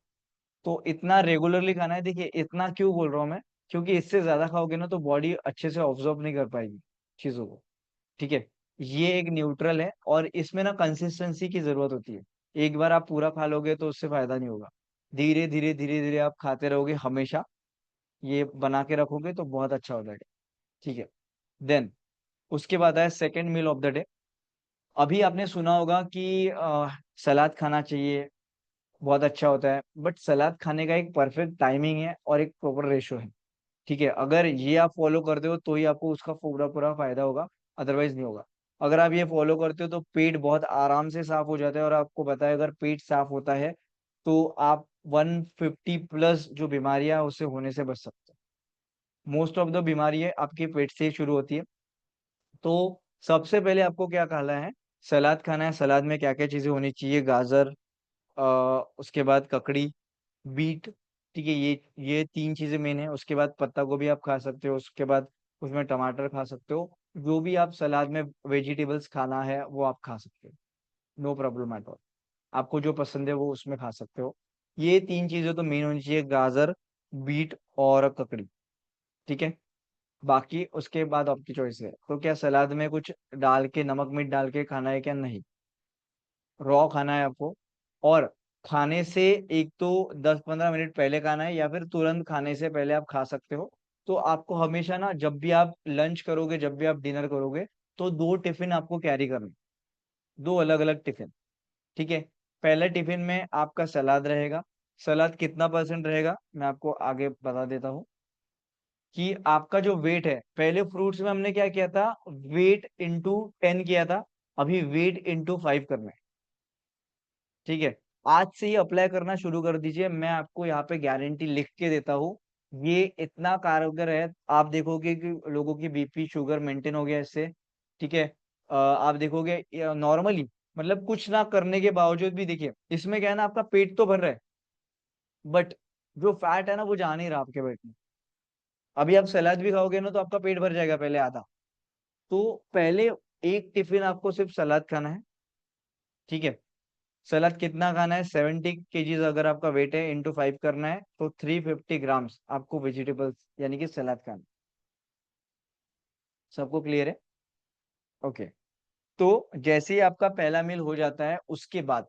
तो इतना रेगुलरली खाना है। देखिए इतना क्यों बोल रहा हूँ मैं, क्योंकि इससे ज्यादा खाओगे ना तो बॉडी अच्छे से ऑब्जॉर्व नहीं कर पाएगी चीजों को, ठीक है। ये एक न्यूट्रल है, और इसमें ना कंसिस्टेंसी की जरूरत होती है। एक बार आप पूरा खा लोगे तो उससे फायदा नहीं होगा, धीरे धीरे धीरे धीरे आप खाते रहोगे हमेशा, ये बना के रखोगे तो बहुत अच्छा हो जाएगा, ठीक है। देन उसके बाद है second meal of the day. अभी आपने सुना होगा कि सलाद खाना चाहिए, बहुत अच्छा होता है, बट सलाद खाने का एक परफेक्ट टाइमिंग है और एक प्रॉपर रेशो है, ठीक है। अगर ये आप फॉलो करते हो तो ही आपको उसका पूरा पूरा फायदा होगा, अदरवाइज नहीं होगा। अगर आप ये फॉलो करते हो तो पेट बहुत आराम से साफ हो जाता है, और आपको पता है अगर पेट साफ होता है तो आप 150 प्लस जो बीमारियां उससे होने से बच सकते हो। मोस्ट ऑफ द बीमारी है आपके पेट से ही शुरू होती है। तो सबसे पहले आपको क्या खाना है, सलाद खाना है। सलाद में क्या क्या चीजें होनी चाहिए, गाजर, उसके बाद ककड़ी, बीट, ठीक है। ये 3 चीजें मेन है। उसके बाद पत्ता गोभी आप खा सकते हो, उसके बाद उसमें टमाटर खा सकते हो, जो भी आप सलाद में वेजिटेबल्स खाना है वो आप खा सकते हो, नो प्रॉब्लम एट ऑल। आपको जो पसंद है वो उसमें खा सकते हो। ये 3 चीजें तो मेन होनी चाहिए, गाजर, बीट और ककड़ी, ठीक है। बाकी उसके बाद आपकी चॉइस है। तो क्या सलाद में कुछ डाल के, नमक मिर्च डाल के खाना है क्या, नहीं, रॉ खाना है आपको। और खाने से एक तो 10-15 मिनट पहले खाना है, या फिर तुरंत खाने से पहले आप खा सकते हो। तो आपको हमेशा ना, जब भी आप लंच करोगे, जब भी आप डिनर करोगे, तो 2 टिफिन आपको कैरी करना, 2 अलग अलग टिफिन, ठीक है। पहले टिफिन में आपका सलाद रहेगा। सलाद कितना परसेंट रहेगा मैं आपको आगे बता देता हूँ। कि आपका जो वेट है, पहले फ्रूट्स में हमने क्या किया था, वेट इंटू 10 किया था, अभी वेट इंटू 5 करना है, ठीक है। आज से ही अप्लाई करना शुरू कर दीजिए, मैं आपको यहाँ पे गारंटी लिख के देता हूँ। ये इतना कारगर है, आप देखोगे कि लोगों की बीपी शुगर मेंटेन हो गया इससे, ठीक है। आप देखोगे नॉर्मली, मतलब कुछ ना करने के बावजूद भी, देखिए इसमें क्या है ना, आपका पेट तो भर रहा है, बट जो फैट है ना वो जा नहीं रहा आपके पेट में। अभी आप सलाद भी खाओगे ना तो आपका पेट भर जाएगा पहले आधा। तो पहले एक टिफिन आपको सिर्फ सलाद खाना है, ठीक है। सलाद कितना खाना है, 70 kgs अगर आपका वेट है, इंटू 5 करना है, तो 350 ग्राम्स आपको वेजिटेबल्स यानी कि सलाद खाना है। सबको क्लियर है, ओके। तो जैसे ही आपका पहला मील हो जाता है, उसके बाद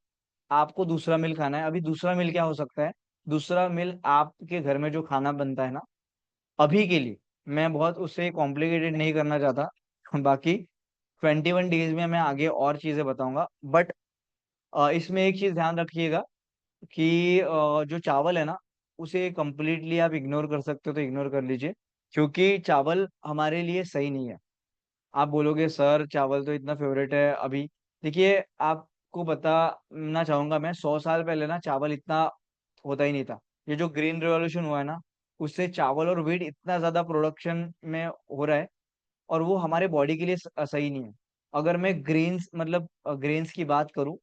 आपको दूसरा मील खाना है। अभी दूसरा मील क्या हो सकता है, दूसरा मील आपके घर में जो खाना बनता है ना, अभी के लिए मैं बहुत उससे कॉम्प्लिकेटेड नहीं करना चाहता बाकी 21 डेज में मैं आगे और चीजें बताऊंगा। बट इसमें एक चीज ध्यान रखिएगा कि जो चावल है ना, उसे कम्प्लीटली आप इग्नोर कर सकते हो तो इग्नोर कर लीजिए, क्योंकि चावल हमारे लिए सही नहीं है। आप बोलोगे सर चावल तो इतना फेवरेट है अभी, देखिए आपको बताना चाहूंगा मैं, 100 साल पहले ना चावल इतना होता ही नहीं था। ये जो ग्रीन रेवोल्यूशन हुआ है ना, उससे चावल और व्हीट इतना ज्यादा प्रोडक्शन में हो रहा है, और वो हमारे बॉडी के लिए सही नहीं है। अगर मैं ग्रेन्स, मतलब ग्रेन्स की बात करूं,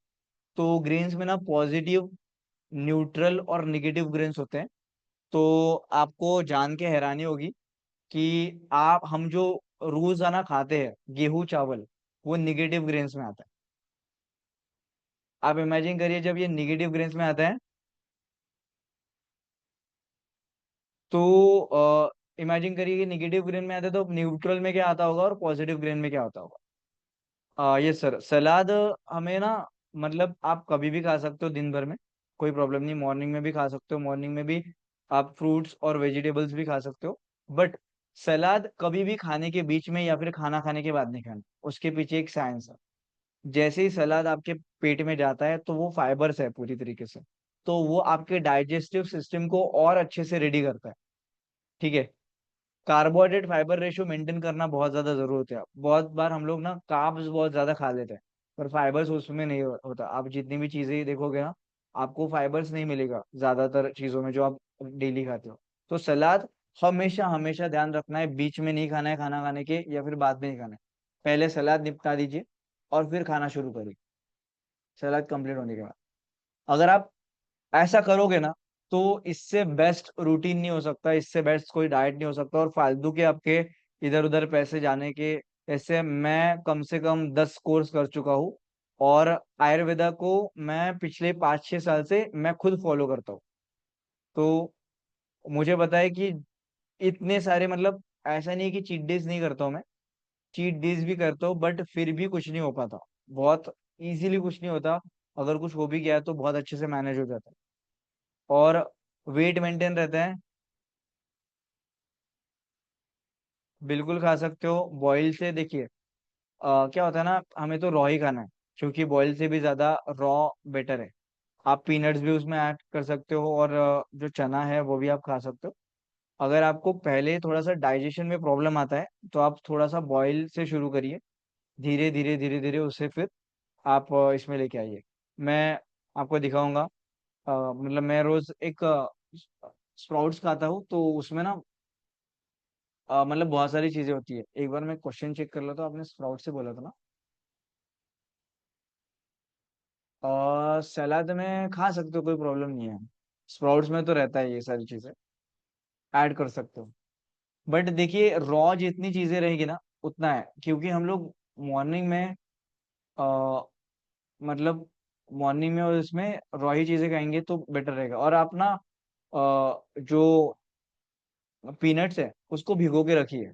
तो ग्रेन्स में ना पॉजिटिव, न्यूट्रल और निगेटिव ग्रेन्स होते हैं। तो आपको जान के हैरानी होगी कि हम जो रोजाना खाते हैं गेहूं चावल, वो निगेटिव ग्रेन्स में आता है। आप इमेजिन करिए जब ये नेगेटिव ग्रेन्स में आता है तो इमेजिन करिए कि नेगेटिव ग्रेन में आता है तो न्यूट्रल में क्या आता होगा और पॉजिटिव ग्रेन में क्या आता होगा। ये सर सलाद हमें ना मतलब आप कभी भी खा सकते हो दिन भर में, कोई प्रॉब्लम नहीं। मॉर्निंग में भी खा सकते हो, मॉर्निंग में भी आप फ्रूट्स और वेजिटेबल्स भी खा सकते हो। बट सलाद कभी भी खाने के बीच में या फिर खाना खाने के बाद नहीं खाना, उसके पीछे एक साइंस है। जैसे ही सलाद आपके पेट में जाता है तो वो फाइबर्स है पूरी तरीके से, तो वो आपके डाइजेस्टिव सिस्टम को और अच्छे से रेडी करता है। ठीक है। कार्बोहाइड्रेट फाइबर रेशियो मेंटेन करना बहुत ज्यादा जरूरत है। बहुत बार हम लोग ना कार्ब्स बहुत ज्यादा खा लेते हैं पर फाइबर्स उसमें नहीं होता। आप जितनी भी चीजें देखोगे ना, आपको फाइबर्स नहीं मिलेगा ज्यादातर चीजों में जो आप डेली खाते हो। तो सलाद हमेशा हमेशा ध्यान रखना है, बीच में नहीं खाना है खाना खाने के, या फिर बाद में नहीं खाना है। पहले सलाद निपटा दीजिए और फिर खाना शुरू करिए सलाद कंप्लीट होने के बाद। अगर आप ऐसा करोगे ना तो इससे बेस्ट रूटीन नहीं हो सकता, इससे बेस्ट कोई डाइट नहीं हो सकता। और फालतू के आपके इधर उधर पैसे जाने के, ऐसे मैं कम से कम 10 कोर्स कर चुका हूँ और आयुर्वेदा को मैं पिछले 5-6 साल से मैं खुद फॉलो करता हूँ। तो मुझे पता है कि इतने सारे मतलब ऐसा नहीं कि चीट डेज नहीं करता हूँ मैं, चीट डेज भी करता हूँ बट फिर भी कुछ नहीं हो पाता। बहुत इजीली कुछ नहीं होता, अगर कुछ हो भी गया तो बहुत अच्छे से मैनेज हो जाता है। और वेट मेंटेन रहता है। बिल्कुल खा सकते हो बॉईल से। देखिए क्या होता है ना, हमें तो रॉ ही खाना है क्योंकि बॉईल से भी ज्यादा रॉ बेटर है। आप पीनट्स भी उसमें ऐड कर सकते हो और जो चना है वो भी आप खा सकते हो। अगर आपको पहले थोड़ा सा डाइजेशन में प्रॉब्लम आता है तो आप थोड़ा सा बॉईल से शुरू करिए, धीरे धीरे धीरे धीरे उससे फिर आप इसमें लेके आइए। मैं आपको दिखाऊंगा। मतलब मैं रोज एक स्प्राउट्स खाता हूँ तो उसमें ना मतलब बहुत सारी चीजें होती है। एक बार मैं क्वेश्चन चेक कर लेता हूँ, आपने स्प्राउट से बोला था ना। सलाद में खा सकते हो, कोई प्रॉब्लम नहीं है। स्प्राउट्स में तो रहता है, ये सारी चीजें ऐड कर सकते हो। बट देखिए रॉ जितनी चीजें रहेगी ना उतना है, क्योंकि हम लोग मॉर्निंग में आ, मतलब मॉर्निंग में और इसमें रॉ ही चीजें खाएंगे तो बेटर रहेगा। और आप ना जो पीनट्स है उसको भिगो के रखिए,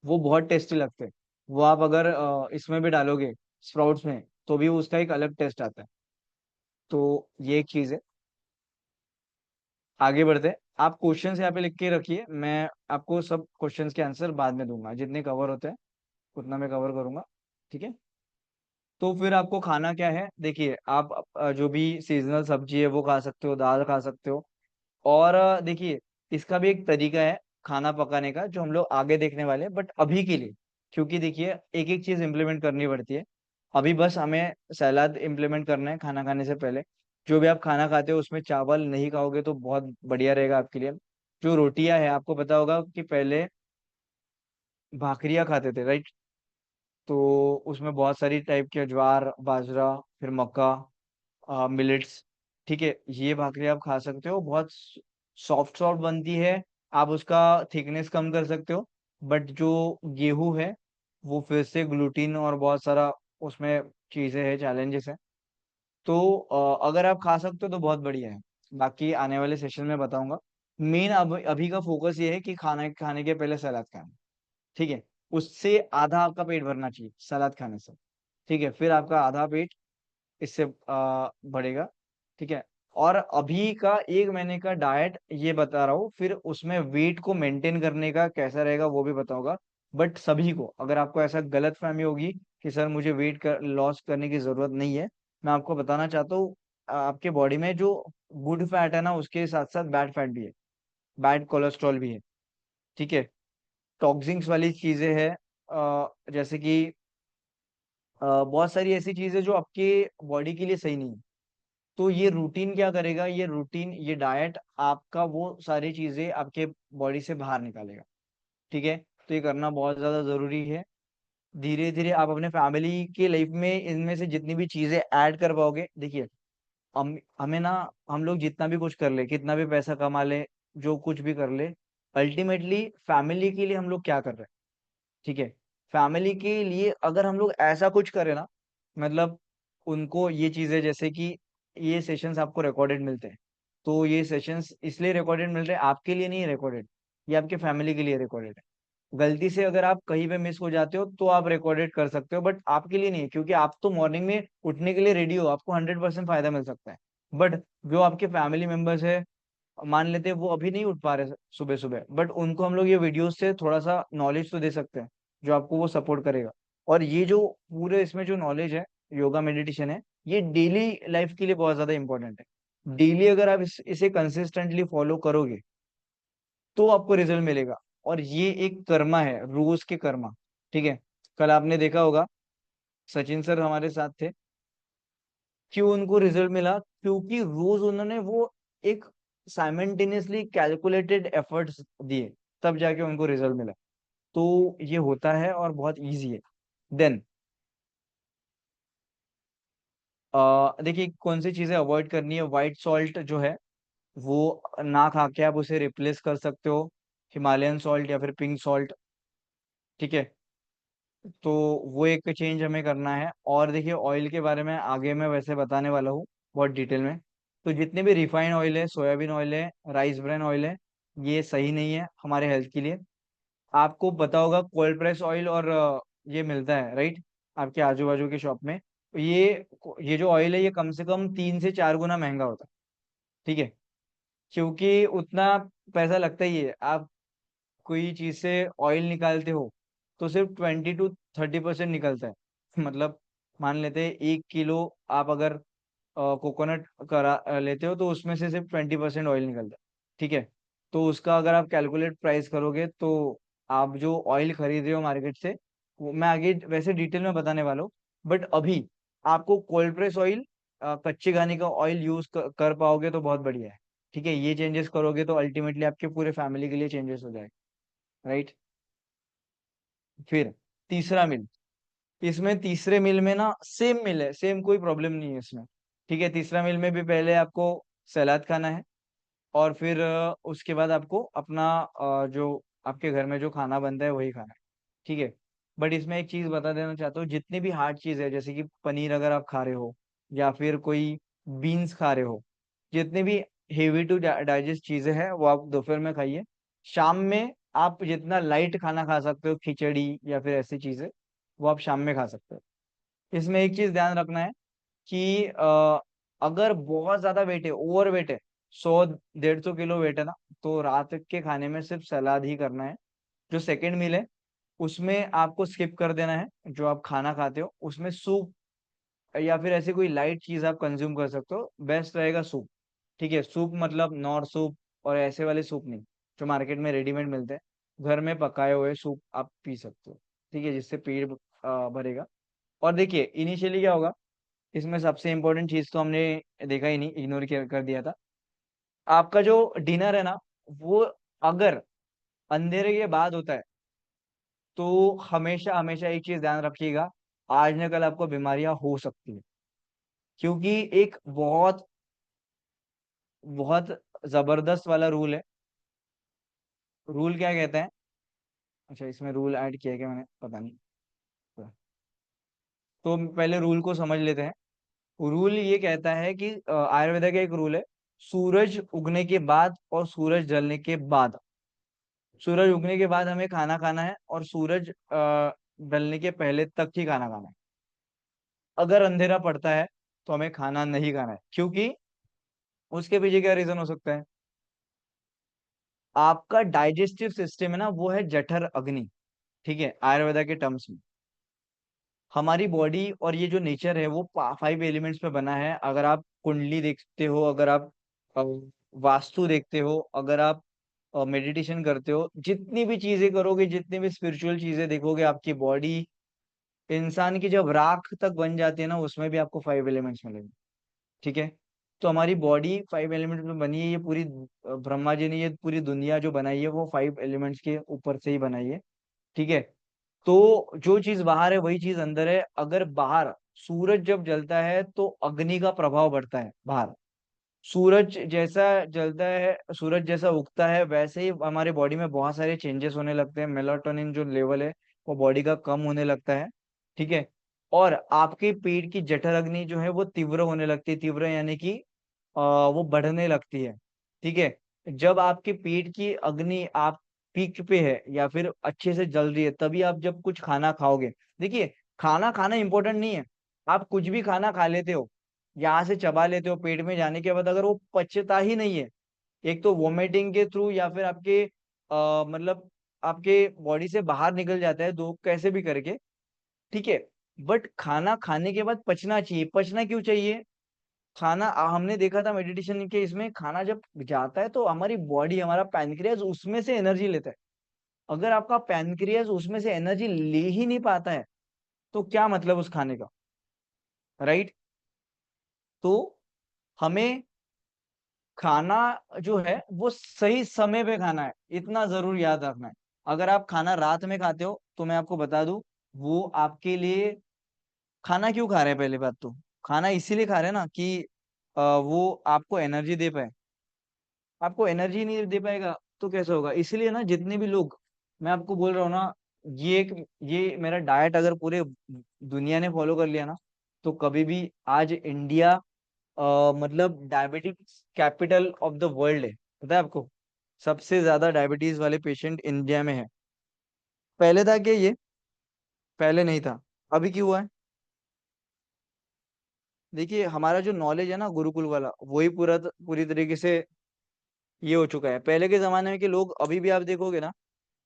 वो बहुत टेस्टी लगते हैं। वो आप अगर इसमें भी डालोगे स्प्राउट्स में तो भी उसका एक अलग टेस्ट आता है। तो ये एक चीज है। आगे बढ़ते हैं। आप क्वेश्चंस यहाँ पे लिख के रखिए, मैं आपको सब क्वेश्चंस के आंसर बाद में दूंगा, जितने कवर होते हैं उतना मैं कवर करूंगा। ठीक है। तो फिर आपको खाना क्या है, देखिए आप जो भी सीजनल सब्जी है वो खा सकते हो, दाल खा सकते हो। और देखिए इसका भी एक तरीका है खाना पकाने का जो हम लोग आगे देखने वाले हैं, बट अभी के लिए क्योंकि देखिए एक एक चीज इम्प्लीमेंट करनी पड़ती है। अभी बस हमें सलाद इम्प्लीमेंट करना है खाना खाने से पहले। जो भी आप खाना खाते हो उसमें चावल नहीं खाओगे तो बहुत बढ़िया रहेगा आपके लिए। जो रोटियां है, आपको पता होगा कि पहले भाकरियां खाते थे, राइट। तो उसमें बहुत सारी टाइप के ज्वार बाजरा फिर मक्का मिलेट्स, ठीक है, ये भाकरी आप खा सकते हो। बहुत सॉफ्ट सॉफ्ट बनती है, आप उसका थिकनेस कम कर सकते हो। बट जो गेहूं है वो फिर से ग्लूटीन और बहुत सारा उसमें चीजें हैं, चैलेंजेस हैं। तो अगर आप खा सकते हो तो बहुत बढ़िया है। बाकी आने वाले सेशन में बताऊंगा। मेन अब अभी का फोकस ये है कि खाना खाने के पहले सलाद खाना। ठीक है। उससे आधा आपका पेट भरना चाहिए सलाद खाने से। ठीक है, फिर आपका आधा पेट इससे बढ़ेगा। ठीक है। और अभी का 1 महीने का डाइट ये बता रहा हूँ, फिर उसमें वेट को मेंटेन करने का कैसा रहेगा वो भी बताऊंगा। बट सभी को, अगर आपको ऐसा गलत फहमी होगी कि सर मुझे वेट कर लॉस करने की जरूरत नहीं है, मैं आपको बताना चाहता हूँ आपके बॉडी में जो गुड फैट है ना उसके साथ साथ बैड फैट भी है, बैड कोलेस्ट्रॉल भी है। ठीक है। टॉक्सिन्स वाली चीजें हैं जैसे कि बहुत सारी ऐसी चीजें जो आपके बॉडी के लिए सही नहीं है। तो ये रूटीन क्या करेगा, ये रूटीन ये डाइट आपका वो सारी चीजें आपके बॉडी से बाहर निकालेगा। ठीक है। तो ये करना बहुत ज्यादा जरूरी है। धीरे धीरे आप अपने फैमिली के लाइफ में इनमें से जितनी भी चीजें ऐड कर पाओगे, देखिए हमें ना, हम लोग जितना भी कुछ कर ले, कितना भी पैसा कमा ले, जो कुछ भी कर ले, अल्टीमेटली फैमिली के लिए हम लोग क्या कर रहे हैं। ठीक है। फैमिली के लिए अगर हम लोग ऐसा कुछ करें ना, मतलब उनको ये चीजें, जैसे कि ये सेशंस आपको रिकॉर्डेड मिलते हैं, तो ये सेशंस इसलिए रिकॉर्डेड मिल रहे हैं, आपके लिए नहीं रिकॉर्डेड, ये आपके फैमिली के लिए रिकॉर्डेड है। गलती से अगर आप कहीं पे मिस हो जाते हो तो आप रिकॉर्डेड कर सकते हो, बट आपके लिए नहीं है, क्योंकि आप तो मॉर्निंग में उठने के लिए रेडी हो, आपको 100% फायदा मिल सकता है। बट जो आपके फैमिली मेंबर्स है, मान लेते हैं वो अभी नहीं उठ पा रहे सुबह सुबह, बट उनको हम लोग ये वीडियोस से थोड़ा सा नॉलेज तो दे सकते हैं, जो आपको वो सपोर्ट करेगा। और ये जो पूरे इसमें जो नॉलेज है, योगा मेडिटेशन है, ये डेली लाइफ के लिए बहुत ज्यादा इंपॉर्टेंट है। डेली अगर आप इसे कंसिस्टेंटली फॉलो करोगे तो आपको रिजल्ट मिलेगा। और ये एक कर्मा है, रोज के कर्मा। ठीक है, कल आपने देखा होगा सचिन सर हमारे साथ थे, क्यों उनको रिजल्ट मिला, क्योंकि रोज उन्होंने वो एक साइमल्टेनियसली कैलकुलेटेड एफर्ट्स दिए, तब जाके उनको रिजल्ट मिला। तो ये होता है और बहुत इजी है। देन देखिए कौन सी चीजें अवॉइड करनी है। व्हाइट सॉल्ट जो है वो ना खा के आप उसे रिप्लेस कर सकते हो हिमालयन सॉल्ट या फिर पिंक सॉल्ट। ठीक है, तो वो एक चेंज हमें करना है। और देखिए ऑयल के बारे में आगे मैं वैसे बताने वाला हूँ बहुत डिटेल में। तो जितने भी रिफाइंड ऑयल है, सोयाबीन ऑयल है, राइस ब्रान ऑयल है, ये सही नहीं है हमारे हेल्थ के लिए। आपको पता होगा कोल्ड प्रेस ऑयल और ये मिलता है राइट, आपके आजू बाजू के शॉप में। तो ये जो ऑयल है ये कम से कम 3 से 4 गुना महंगा होता है। ठीक है, क्योंकि उतना पैसा लगता ही है। आप कोई चीज से ऑयल निकालते हो तो सिर्फ 20 to 30% निकलता है। मतलब मान लेते हैं 1 किलो आप अगर कोकोनट लेते हो तो उसमें से सिर्फ 20% ऑयल निकलता है। ठीक है, तो उसका अगर आप कैलकुलेट प्राइस करोगे तो आप जो ऑयल खरीद रहे हो मार्केट से, वो मैं आगे वैसे डिटेल में बताने वाला हूँ। बट अभी आपको कोल्ड प्रेस ऑयल, कच्चे घानी का ऑयल यूज कर पाओगे तो बहुत बढ़िया है। ठीक है, ये चेंजेस करोगे तो अल्टीमेटली आपके पूरे फैमिली के लिए चेंजेस हो जाएगा। राइट, फिर तीसरा मिल। इसमें तीसरे मिल में ना सेम मिल है, सेम कोई प्रॉब्लम नहीं है इसमें। ठीक है, तीसरा मिल में भी पहले आपको सलाद खाना है, और फिर उसके बाद आपको अपना जो आपके घर में जो खाना बनता है वही खाना है। ठीक है, बट इसमें एक चीज बता देना चाहता हूँ, जितनी भी हार्ड चीज है जैसे कि पनीर अगर आप खा रहे हो या फिर कोई बीन्स खा रहे हो, जितने भी हेवी टू डाइजेस्ट चीजें हैं वो आप दोपहर में खाइए। शाम में आप जितना लाइट खाना खा सकते हो, खिचड़ी या फिर ऐसी चीजें, वो आप शाम में खा सकते हो। इसमें एक चीज ध्यान रखना है कि अगर बहुत ज्यादा वेट है, ओवर वेट है, 100 150 किलो वेट है ना, तो रात के खाने में सिर्फ सलाद ही करना है। जो सेकंड मील है उसमें आपको स्किप कर देना है, जो आप खाना खाते हो उसमें सूप या फिर ऐसी कोई लाइट चीज आप कंज्यूम कर सकते हो, बेस्ट रहेगा सूप। ठीक है, सूप मतलब नॉर सूप और ऐसे वाले सूप नहीं, जो मार्केट में रेडीमेड मिलते हैं। घर में पकाए हुए सूप आप पी सकते हो। ठीक है, जिससे पेट भरेगा। और देखिए इनिशियली क्या होगा, इसमें सबसे इम्पोर्टेंट चीज तो हमने देखा ही नहीं, इग्नोर कर दिया था। आपका जो डिनर है ना, वो अगर अंधेरे के बाद होता है तो हमेशा हमेशा एक चीज ध्यान रखिएगा, आज न कल आपको बीमारियां हो सकती है। क्योंकि एक बहुत बहुत जबरदस्त वाला रूल है। रूल क्या कहते हैं, अच्छा इसमें रूल ऐड किया है क्या मैंने, पता नहीं। तो पहले रूल को समझ लेते हैं। रूल ये कहता है कि आयुर्वेदा का एक रूल है, सूरज उगने के बाद और सूरज ढलने के बाद। सूरज उगने के बाद हमें खाना खाना है और सूरज ढलने के पहले तक ही खाना खाना है। अगर अंधेरा पड़ता है तो हमें खाना नहीं खाना है, क्योंकि उसके पीछे क्या रीजन हो सकता है। आपका डाइजेस्टिव सिस्टम है ना, वो है जठर अग्नि। ठीक है, आयुर्वेदा के टर्म्स में हमारी बॉडी और ये जो नेचर है वो 5 एलिमेंट्स पे बना है। अगर आप कुंडली देखते हो, अगर आप अ, वास्तु देखते हो, अगर आप मेडिटेशन करते हो, जितनी भी चीजें करोगे, जितनी भी स्पिरिचुअल चीजें देखोगे, आपकी बॉडी इंसान की जब राख तक बन जाती है ना, उसमें भी आपको 5 एलिमेंट्स मिलेंगे। ठीक है, तो हमारी बॉडी 5 एलिमेंट्स में बनी है। ये पूरी ब्रह्मा जी ने ये पूरी दुनिया जो बनाई है वो 5 एलिमेंट्स के ऊपर से ही बनाई है। ठीक है, तो जो चीज बाहर है वही चीज अंदर है। अगर बाहर सूरज जब जलता है तो अग्नि का प्रभाव बढ़ता है बाहर। सूरज जैसा जलता है, सूरज जैसा उगता है, वैसे ही हमारे बॉडी में बहुत सारे चेंजेस होने लगते हैं। मेलाटोनिन जो लेवल है वो बॉडी का कम होने लगता है। ठीक है, और आपके पेट की जठर अग्नि जो है वो तीव्र होने लगती है। तीव्र यानी कि वो बढ़ने लगती है। ठीक है। जब आपके पेट की अग्नि आप पीक पे है या फिर अच्छे से जल रही है, तभी आप जब कुछ खाना खाओगे। देखिए, खाना खाना इंपॉर्टेंट नहीं है। आप कुछ भी खाना खा लेते हो, यहाँ से चबा लेते हो, पेट में जाने के बाद अगर वो पचता ही नहीं है, एक तो वोमिटिंग के थ्रू या फिर आपके मतलब आपके बॉडी से बाहर निकल जाता है, दो कैसे भी करके। ठीक है। बट खाना खाने के बाद पचना चाहिए। पचना क्यों चाहिए? खाना हमने देखा था मेडिटेशन के इसमें, खाना जब जाता है तो हमारी बॉडी, हमारा पैनक्रियाज उसमें से एनर्जी लेता है। अगर आपका पैनक्रियाज उसमें से एनर्जी ले ही नहीं पाता है, तो क्या मतलब उस खाने का? राइट। तो हमें खाना जो है वो सही समय पे खाना है, इतना जरूर याद रखना है। अगर आप खाना रात में खाते हो तो मैं आपको बता दूं, वो आपके लिए, खाना क्यों खा रहे हैं? पहले बात तो खाना इसीलिए खा रहे हैं ना कि वो आपको एनर्जी दे पाए। आपको एनर्जी नहीं दे पाएगा तो कैसे होगा? इसलिए ना, जितने भी लोग, मैं आपको बोल रहा हूँ ना, ये मेरा डाइट अगर पूरे दुनिया ने फॉलो कर लिया ना, तो कभी भी, आज इंडिया मतलब diabetics capital of the world है। पता है आपको? सबसे ज्यादा डायबिटीज वाले पेशेंट इंडिया में है। पहले था क्या ये? पहले नहीं था। अभी क्यों हुआ है? देखिए, हमारा जो नॉलेज है ना गुरुकुल वाला, वही पूरी तरीके से ये हो चुका है। पहले के जमाने में के लोग, अभी भी आप देखोगे ना,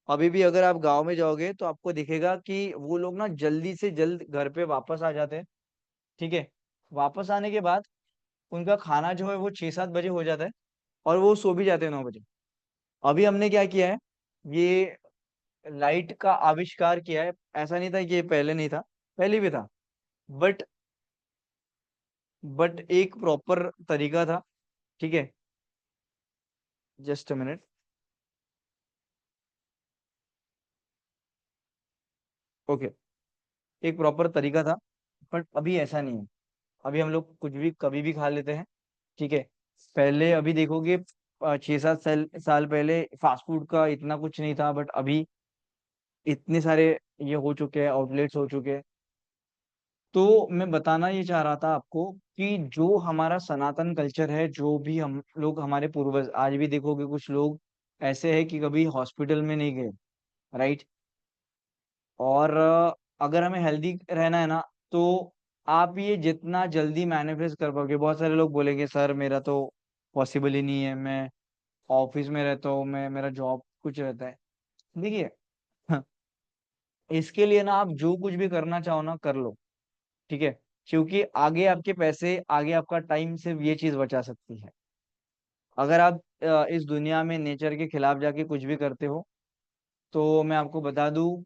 अभी भी अगर आप गांव में जाओगे तो आपको दिखेगा कि वो लोग ना जल्दी से जल्द घर पे वापस आ जाते हैं। ठीक है। वापस आने के बाद उनका खाना जो है वो 6-7 बजे हो जाता है, और वो सो भी जाते हैं 9 बजे। अभी हमने क्या किया है, ये लाइट का आविष्कार किया है। ऐसा नहीं था कि ये पहले नहीं था, पहले भी था। बट एक प्रॉपर तरीका था। ठीक है। Just a minute. ओके। एक प्रॉपर तरीका था, बट अभी ऐसा नहीं है। अभी हम लोग कुछ भी कभी भी खा लेते हैं। ठीक है। पहले अभी देखोगे, 6-7 साल पहले फास्ट फूड का इतना कुछ नहीं था, बट अभी इतने सारे ये हो चुके हैं, आउटलेट्स हो चुके हैं। तो मैं बताना ये चाह रहा था आपको कि जो हमारा सनातन कल्चर है, जो भी हम लोग, हमारे पूर्वज, आज भी देखोगे कुछ लोग ऐसे हैं कि कभी हॉस्पिटल में नहीं गए। राइट। और अगर हमें हेल्दी रहना है ना, तो आप ये जितना जल्दी मैनिफेस्ट कर पाओगे, बहुत सारे लोग बोलेंगे सर मेरा तो पॉसिबल ही नहीं है, मैं ऑफिस में रहता हूँ, मैं, मेरा जॉब कुछ रहता है। देखिए, इसके लिए ना आप जो कुछ भी करना चाहो ना कर लो। ठीक है। क्योंकि आगे आपके पैसे, आगे आपका टाइम सिर्फ ये चीज बचा सकती है। अगर आप इस दुनिया में नेचर के खिलाफ जाके कुछ भी करते हो, तो मैं आपको बता दूं,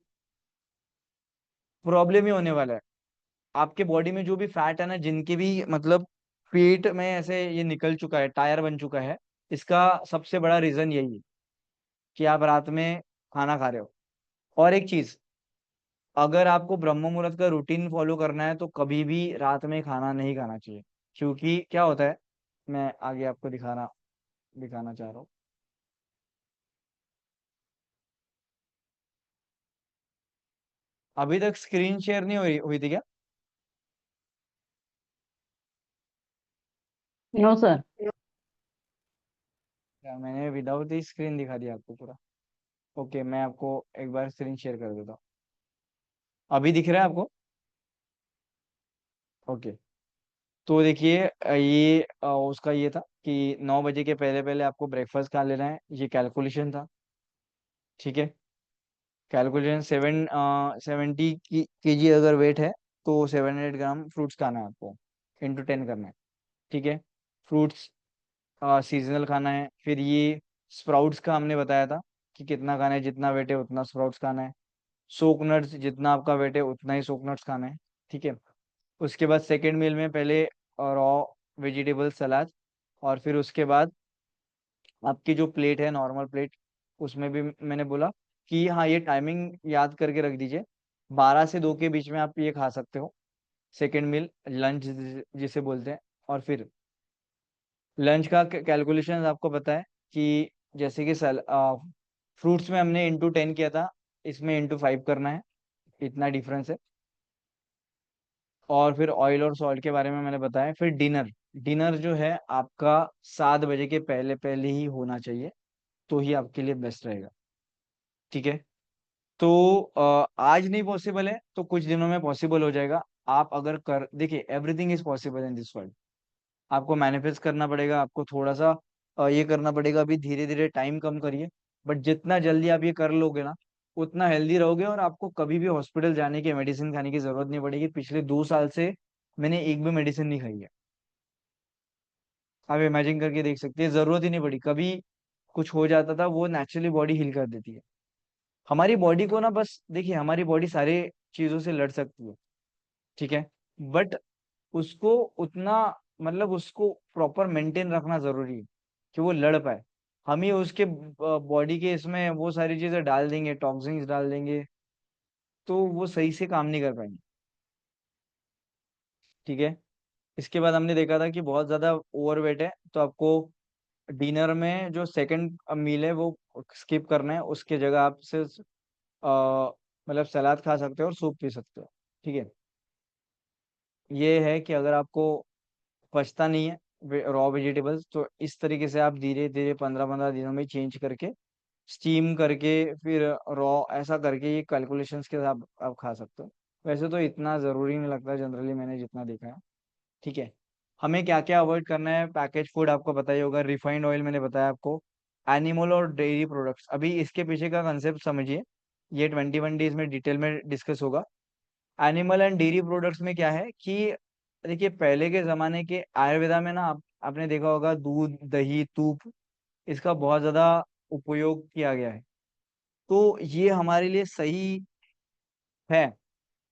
प्रॉब्लम ही होने वाला है। आपके बॉडी में जो भी फैट है ना, जिनके भी मतलब पेट में ऐसे ये निकल चुका है, टायर बन चुका है, इसका सबसे बड़ा रीजन यही है कि आप रात में खाना खा रहे हो। और एक चीज, अगर आपको ब्रह्म मुहूर्त का रूटीन फॉलो करना है तो कभी भी रात में खाना नहीं खाना चाहिए। क्योंकि क्या होता है, मैं आगे आपको दिखाना चाह रहा हूँ। अभी तक स्क्रीन शेयर नहीं हुई थी क्या? No sir. क्या मैंने विदाउट ही स्क्रीन दिखा दिया आपको पूरा? ओके, मैं आपको एक बार स्क्रीन शेयर कर देता हूँ। अभी दिख रहा है आपको? ओके। तो देखिए, ये उसका ये था कि 9 बजे के पहले पहले आपको ब्रेकफास्ट खा लेना है, ये कैलकुलेशन था। ठीक है। कैलकुलेशन 70 केजी अगर वेट है, तो 700 ग्राम फ्रूट्स खाना है आपको, × 10 करना है। ठीक है। फ्रूट्स सीजनल खाना है। फिर ये स्प्राउट्स का हमने बताया था कि कितना खाना है, जितना वेट है उतना स्प्राउट्स खाना है। सोक नट्स, जितना आपका वेट है उतना ही सोक नट्स खाना है। ठीक है। उसके बाद सेकेंड मील में पहले रॉ वेजिटेबल सलाद, और फिर उसके बाद आपकी जो प्लेट है, नॉर्मल प्लेट, उसमें भी मैंने बोला कि हाँ, ये टाइमिंग याद करके रख दीजिए, 12 से 2 के बीच में आप ये खा सकते हो। सेकेंड मील, लंच जिसे बोलते हैं। और फिर लंच का कैलकुलेशन आपको पता है कि जैसे कि फ्रूट्स में हमने × 10 किया था, इसमें × 5 करना है, इतना डिफरेंस है। और फिर ऑयल और सॉल्ट के बारे में मैंने बताया। फिर डिनर, डिनर जो है आपका 7 बजे के पहले पहले ही होना चाहिए, तो ही आपके लिए बेस्ट रहेगा। ठीक है। तो आज नहीं पॉसिबल है तो कुछ दिनों में पॉसिबल हो जाएगा। आप अगर कर देखिए, everything is possible in this world. आपको मैनिफेस्ट करना पड़ेगा, आपको थोड़ा सा ये करना पड़ेगा, अभी धीरे धीरे टाइम कम करिए। बट जितना जल्दी आप ये कर लोगे ना, उतना हेल्दी रहोगे और आपको कभी भी हॉस्पिटल जाने की, मेडिसिन खाने की जरूरत नहीं पड़ेगी। पिछले 2 साल से मैंने एक भी मेडिसिन नहीं खाई है। आप इमेजिन करके देख सकते हैं, जरूरत ही नहीं पड़ी कभी। कुछ हो जाता था वो नेचुरली बॉडी हील कर देती है। हमारी बॉडी को ना, बस देखिए, हमारी बॉडी सारे चीजों से लड़ सकती है, ठीक है, बट उसको उतना, मतलब उसको प्रॉपर मेंटेन रखना जरूरी है कि वो लड़ पाए। हम ही उसके बॉडी के इसमें वो सारी चीजें डाल देंगे, टॉक्सिन्स डाल देंगे, तो वो सही से काम नहीं कर पाएंगे। ठीक है। इसके बाद हमने देखा था कि बहुत ज्यादा ओवरवेट है तो आपको डिनर में जो सेकंड मील है वो स्किप करना है। उसके जगह आप सिर्फ मतलब सलाद खा सकते हो और सूप पी सकते हो। ठीक है। ये है कि अगर आपको पचता नहीं है रॉ वेजिटेबल्स, तो इस तरीके से आप धीरे धीरे 15-15 दिनों में चेंज करके, स्टीम करके, फिर रॉ, ऐसा करके ये कैलकुलेशंस के साथ आप खा सकते हो। वैसे तो इतना ज़रूरी नहीं लगता जनरली, मैंने जितना देखा है। ठीक है। हमें क्या क्या अवॉइड करना है? पैकेज फूड आपको पता ही होगा, रिफाइंड ऑयल मैंने बताया आपको, एनिमल और डेयरी प्रोडक्ट्स। अभी इसके पीछे का कंसेप्ट समझिए, ये 21 डेज में डिटेल में डिस्कस होगा। एनिमल एंड डेयरी प्रोडक्ट्स में क्या है कि देखिए, पहले के जमाने के आयुर्वेदा में ना, आपने देखा होगा दूध, दही, तूप, इसका बहुत ज्यादा उपयोग किया गया है। तो ये हमारे लिए सही है,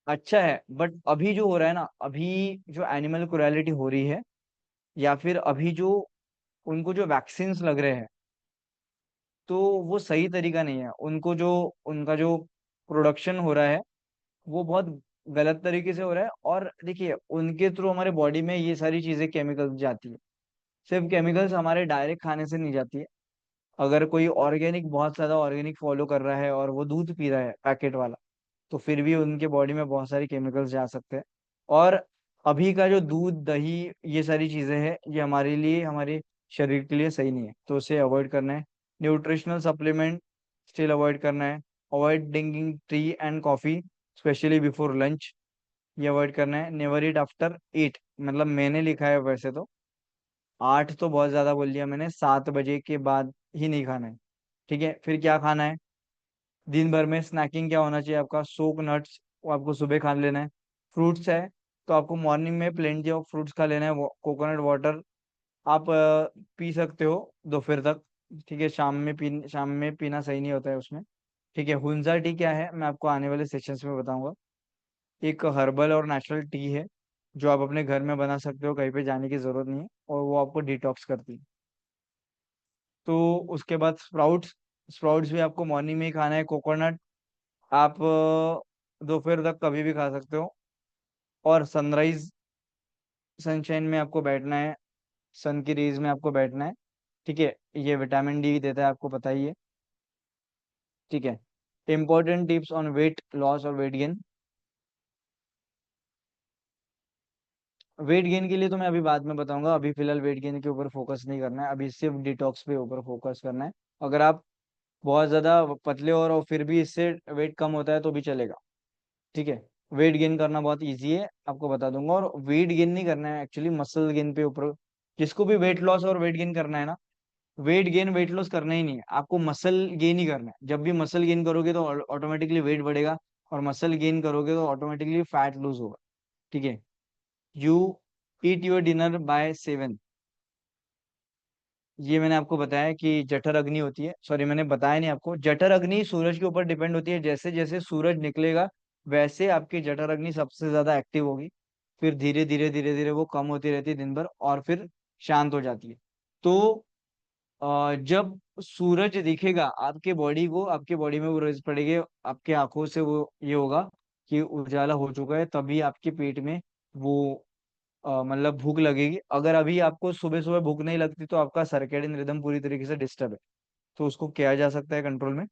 अच्छा है। बट अभी जो हो रहा है ना, अभी जो एनिमल क्रुएलिटी हो रही है, या फिर अभी जो उनको जो वैक्सीन्स लग रहे हैं, तो वो सही तरीका नहीं है। उनको जो उनका जो प्रोडक्शन हो रहा है वो बहुत गलत तरीके से हो रहा है। और देखिए, उनके थ्रू हमारे बॉडी में ये सारी चीजें केमिकल्स जाती है। सिर्फ केमिकल्स हमारे डायरेक्ट खाने से नहीं जाती है। अगर कोई ऑर्गेनिक, बहुत ज्यादा ऑर्गेनिक फॉलो कर रहा है और वो दूध पी रहा है पैकेट वाला, तो फिर भी उनके बॉडी में बहुत सारी केमिकल्स जा सकते हैं। और अभी का जो दूध, दही, ये सारी चीजें हैं, ये हमारे लिए, हमारे शरीर के लिए सही नहीं है, तो उसे अवॉइड करना है। न्यूट्रिशनल सप्लीमेंट स्टिल अवॉइड करना है। Avoid drinking tea and coffee specially before lunch, ये अवॉइड करना है। नेवर ईट आफ्टर 8, मतलब मैंने लिखा है वैसे तो 8 तो बहुत ज्यादा बोल दिया मैंने, 7 बजे के बाद ही नहीं खाना है। ठीक है। फिर क्या खाना है? दिन भर में स्नैकिंग क्या होना चाहिए आपका? सोक नट्स, वो आपको सुबह खा लेना है। फ्रूट्स है तो आपको मॉर्निंग में प्लेंटी ऑफ फ्रूट्स खा लेना है। कोकोनट वाटर आप पी सकते हो दोपहर तक। ठीक है। शाम में पीना सही नहीं होता है उसमें। ठीक है। हुंजा टी क्या है, मैं आपको आने वाले सेशंस में बताऊंगा। एक हर्बल और नेचुरल टी है जो आप अपने घर में बना सकते हो, कहीं पे जाने की जरूरत नहीं है, और वो आपको डिटॉक्स करती है। तो उसके बाद स्प्राउट्स, स्प्राउट्स भी आपको मॉर्निंग में ही खाना है। कोकोनट आप दोपहर तक कभी भी खा सकते हो। और सनराइज, सनशाइन में आपको बैठना है, सन की रेज में आपको बैठना है। ठीक है। ये विटामिन डी देता है, आपको पता ही है। ठीक है। Important tips on weight loss और वेट गेन। वेट गेन के लिए तो मैं अभी बाद में बताऊंगा, अभी फिलहाल वेट गेन के ऊपर फोकस नहीं करना है, अभी सिर्फ डिटॉक्स पे ऊपर फोकस करना है। अगर आप बहुत ज्यादा पतले हो और फिर भी इससे वेट कम होता है तो भी चलेगा। ठीक है। वेट गेन करना बहुत इजी है, आपको बता दूंगा। और वेट गेन नहीं करना है एक्चुअली, मसल गेन पे ऊपर। जिसको भी वेट लॉस और वेट गेन करना है ना, वेट गेन वेट लॉस करना ही नहीं है, आपको मसल गेन ही करना है। जब भी मसल गेन करोगे तो ऑटोमेटिकली वेट बढ़ेगा, और मसल गेन करोगे तो ऑटोमेटिकली फैट लूज होगा। ठीक है। You eat your dinner by 7। ये मैंने आपको बताया कि जठर अग्नि होती है, सॉरी मैंने बताया नहीं आपको, जठर अग्नि सूरज के ऊपर डिपेंड होती है। जैसे जैसे सूरज निकलेगा वैसे आपकी जठर अग्नि सबसे ज्यादा एक्टिव होगी। फिर धीरे धीरे धीरे धीरे वो कम होती रहती है दिन भर, और फिर शांत हो जाती है। तो जब सूरज दिखेगा आपके बॉडी को, आपके बॉडी में वो रेज पड़ेगी, आपके आंखों से वो ये होगा कि उजाला हो चुका है, तभी आपके पेट में वो मतलब भूख लगेगी। अगर अभी आपको सुबह सुबह भूख नहीं लगती तो आपका सर्केडियन रिदम पूरी तरीके से डिस्टर्ब है, तो उसको किया जा सकता है कंट्रोल में।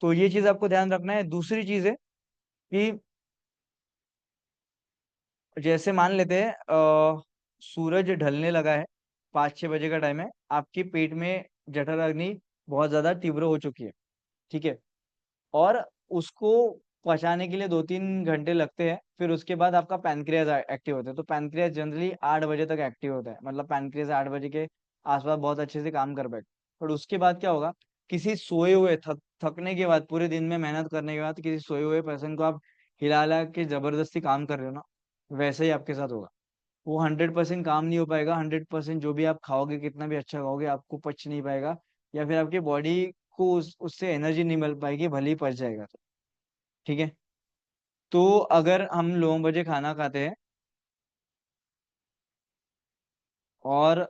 तो ये चीज आपको ध्यान रखना है। दूसरी चीज है कि जैसे मान लेते हैं सूरज ढलने लगा है, 5-6 बजे का टाइम है, आपके पेट में जठर अग्नि बहुत ज्यादा तीव्र हो चुकी है, ठीक है, और उसको पचाने के लिए 2-3 घंटे लगते हैं। फिर उसके बाद आपका पैनक्रियाज एक्टिव होता है। तो पैनक्रियाज जनरली 8 बजे तक एक्टिव होता है, मतलब पैनक्रियाज 8 बजे के आसपास बहुत अच्छे से काम कर बैठ। और उसके बाद क्या होगा, किसी सोए हुए थकने के बाद, पूरे दिन में मेहनत करने के बाद किसी सोए हुए पर्सन को आप हिला हिला के जबरदस्ती काम कर रहे हो ना, वैसे ही आपके साथ होगा। वो 100% काम नहीं हो पाएगा, 100% जो भी आप खाओगे, कितना भी अच्छा खाओगे, आपको पच नहीं पाएगा, या फिर आपकी बॉडी को उससे एनर्जी नहीं मिल पाएगी, भले ही पच जाएगा तो। ठीक है, तो अगर हम 9 बजे खाना खाते हैं और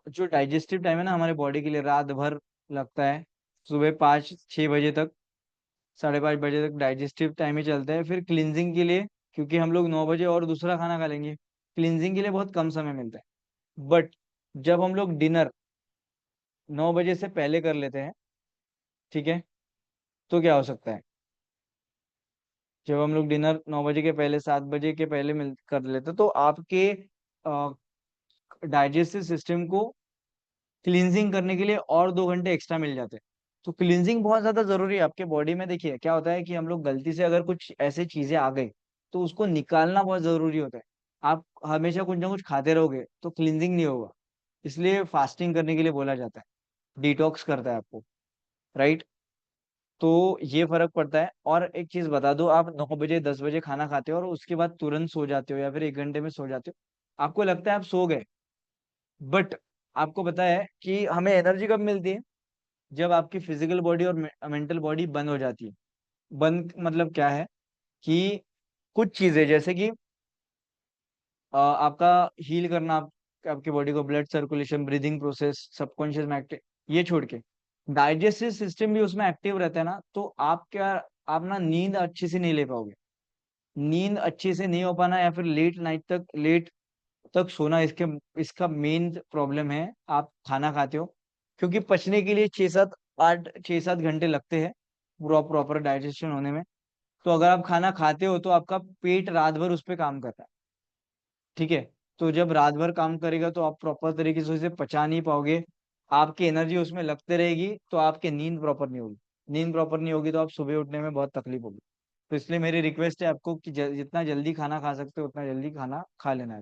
जो डाइजेस्टिव टाइम है ना हमारे बॉडी के लिए, रात भर लगता है, सुबह 5-6 बजे तक, 5:30 बजे तक डाइजेस्टिव टाइम ही चलता है। फिर क्लिनजिंग के लिए, क्योंकि हम लोग 9 बजे और दूसरा खाना खा लेंगे, क्लिनजिंग के लिए बहुत कम समय मिलता है। बट जब हम लोग डिनर 9 बजे से पहले कर लेते हैं, ठीक है, तो क्या हो सकता है, जब हम लोग डिनर 9 बजे के पहले, 7 बजे के पहले मिल कर लेते हैं, तो आपके डाइजेस्टिव सिस्टम को क्लींजिंग करने के लिए और 2 घंटे एक्स्ट्रा मिल जाते हैं। तो क्लींजिंग बहुत ज्यादा जरूरी है आपके बॉडी में। देखिए क्या होता है कि हम लोग गलती से अगर कुछ ऐसे चीजें आ गई, तो उसको निकालना बहुत जरूरी होता है। आप हमेशा कुछ ना कुछ खाते रहोगे तो क्लींजिंग नहीं होगा, इसलिए फास्टिंग करने के लिए बोला जाता है, डिटॉक्स करता है आपको, राइट। तो ये फर्क पड़ता है। और एक चीज बता दो, आप 9 बजे 10 बजे खाना खाते हो और उसके बाद तुरंत सो जाते हो या फिर 1 घंटे में सो जाते हो, आपको लगता है आप सो गए, बट आपको पता है कि हमें एनर्जी कब मिलती है, जब आपकी फिजिकल बॉडी और मेंटल बॉडी बंद हो जाती है। बंद मतलब क्या है कि कुछ चीजें जैसे कि आपका हील करना, आपकी बॉडी को blood circulation, breathing process, subconscious में एक्टिव, ये छोड़ के डाइजेस्टिव सिस्टम भी उसमें एक्टिव रहता है ना, तो आप ना नींद अच्छे से नहीं ले पाओगे। नींद अच्छे से नहीं हो पाना या फिर लेट तक सोना, इसके इसका मेन प्रॉब्लम है। आप खाना खाते हो, क्योंकि पचने के लिए 6-7 घंटे लगते हैं प्रॉपर डाइजेशन होने में। तो अगर आप खाना खाते हो तो आपका पेट रात भर उस पर काम करता है, ठीक है। तो जब रात भर काम करेगा तो आप प्रॉपर तरीके से उसे पचा नहीं पाओगे, आपकी एनर्जी उसमें लगते रहेगी, तो आपकी नींद प्रॉपर नहीं होगी। नींद प्रॉपर नहीं होगी तो आप सुबह उठने में बहुत तकलीफ होगी। तो इसलिए मेरी रिक्वेस्ट है आपको कि जितना जल्दी खाना खा सकते हो उतना जल्दी खाना खा लेना है,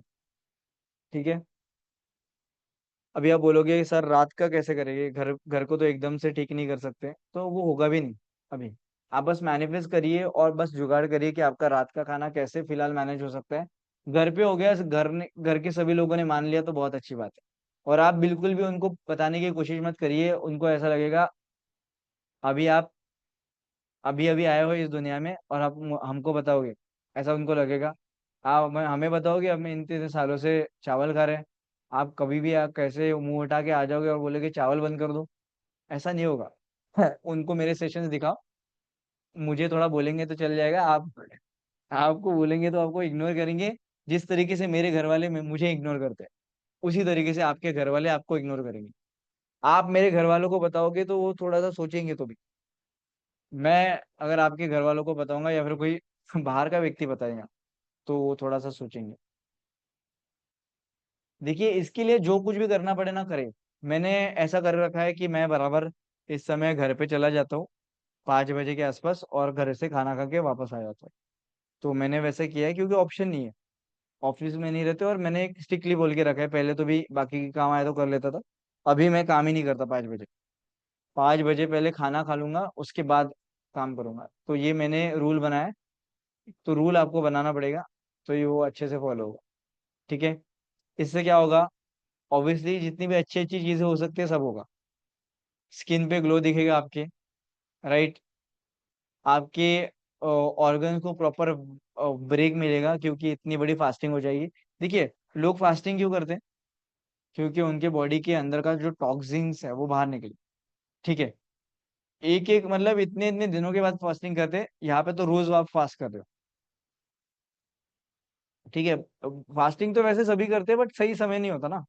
ठीक है। अभी आप बोलोगे सर रात का कैसे करेंगे, घर घर को तो एकदम से ठीक नहीं कर सकते, तो वो होगा भी नहीं अभी। आप बस मैनिफेस्ट करिए और बस जुगाड़ करिए कि आपका रात का खाना कैसे फिलहाल मैनेज हो सकता है। घर पे हो गया, घर के सभी लोगों ने मान लिया तो बहुत अच्छी बात है। और आप बिल्कुल भी उनको बताने की कोशिश मत करिए, उनको ऐसा लगेगा अभी आप अभी अभी आए हो इस दुनिया में और आप हमको बताओगे, ऐसा उनको लगेगा। आप हमें बताओगे हमें इतने सालों से चावल खा रहे हैं, आप कभी भी आप कैसे मुंह उठा के आ जाओगे और बोलोगे चावल बंद कर दो, ऐसा नहीं होगा। उनको मेरे सेशंस दिखाओ, मुझे थोड़ा बोलेंगे तो चल जाएगा, आप आपको बोलेंगे तो आपको इग्नोर करेंगे। जिस तरीके से मेरे घर वाले मुझे इग्नोर करते हैं, उसी तरीके से आपके घर वाले आपको इग्नोर करेंगे। आप मेरे घर वालों को बताओगे तो वो थोड़ा सा सोचेंगे तो भी, मैं अगर आपके घर वालों को बताऊंगा या फिर कोई बाहर का व्यक्ति बताएगा तो वो थोड़ा सा सोचेंगे। देखिए इसके लिए जो कुछ भी करना पड़े ना करे। मैंने ऐसा कर रखा है कि मैं बराबर इस समय घर पे चला जाता हूँ 5 बजे के आसपास और घर से खाना खा के वापस आ जाता हूँ। तो मैंने वैसे किया है क्योंकि ऑप्शन नहीं है, ऑफिस में नहीं रहते, और मैंने एक स्ट्रिक्टली बोल के रखा है, पहले तो भी बाकी के काम आए तो कर लेता था, अभी मैं काम ही नहीं करता 5 बजे। 5 बजे पहले खाना खा लूंगा, उसके बाद काम करूंगा, तो ये मैंने रूल बनाया है। तो रूल आपको बनाना पड़ेगा, तो ये वो अच्छे से फॉलो होगा, ठीक है। इससे क्या होगा, ऑब्वियसली जितनी भी अच्छी अच्छी चीजें हो सकती है सब होगा। स्किन पे ग्लो दिखेगा आपके, राइट। आपके ऑर्गन को प्रॉपर ब्रेक मिलेगा, क्योंकि इतनी बड़ी फास्टिंग हो जाएगी। देखिए लोग फास्टिंग क्यों करते हैं, क्योंकि उनके बॉडी के अंदर का जो टॉक्सिन्स है वो बाहर निकले, ठीक है। एक एक मतलब इतने इतने दिनों के बाद फास्टिंग करते हैं, यहाँ पे तो रोज आप फास्ट कर रहे हो, ठीक है। फास्टिंग तो वैसे सभी करते हैं बट सही समय नहीं होता ना,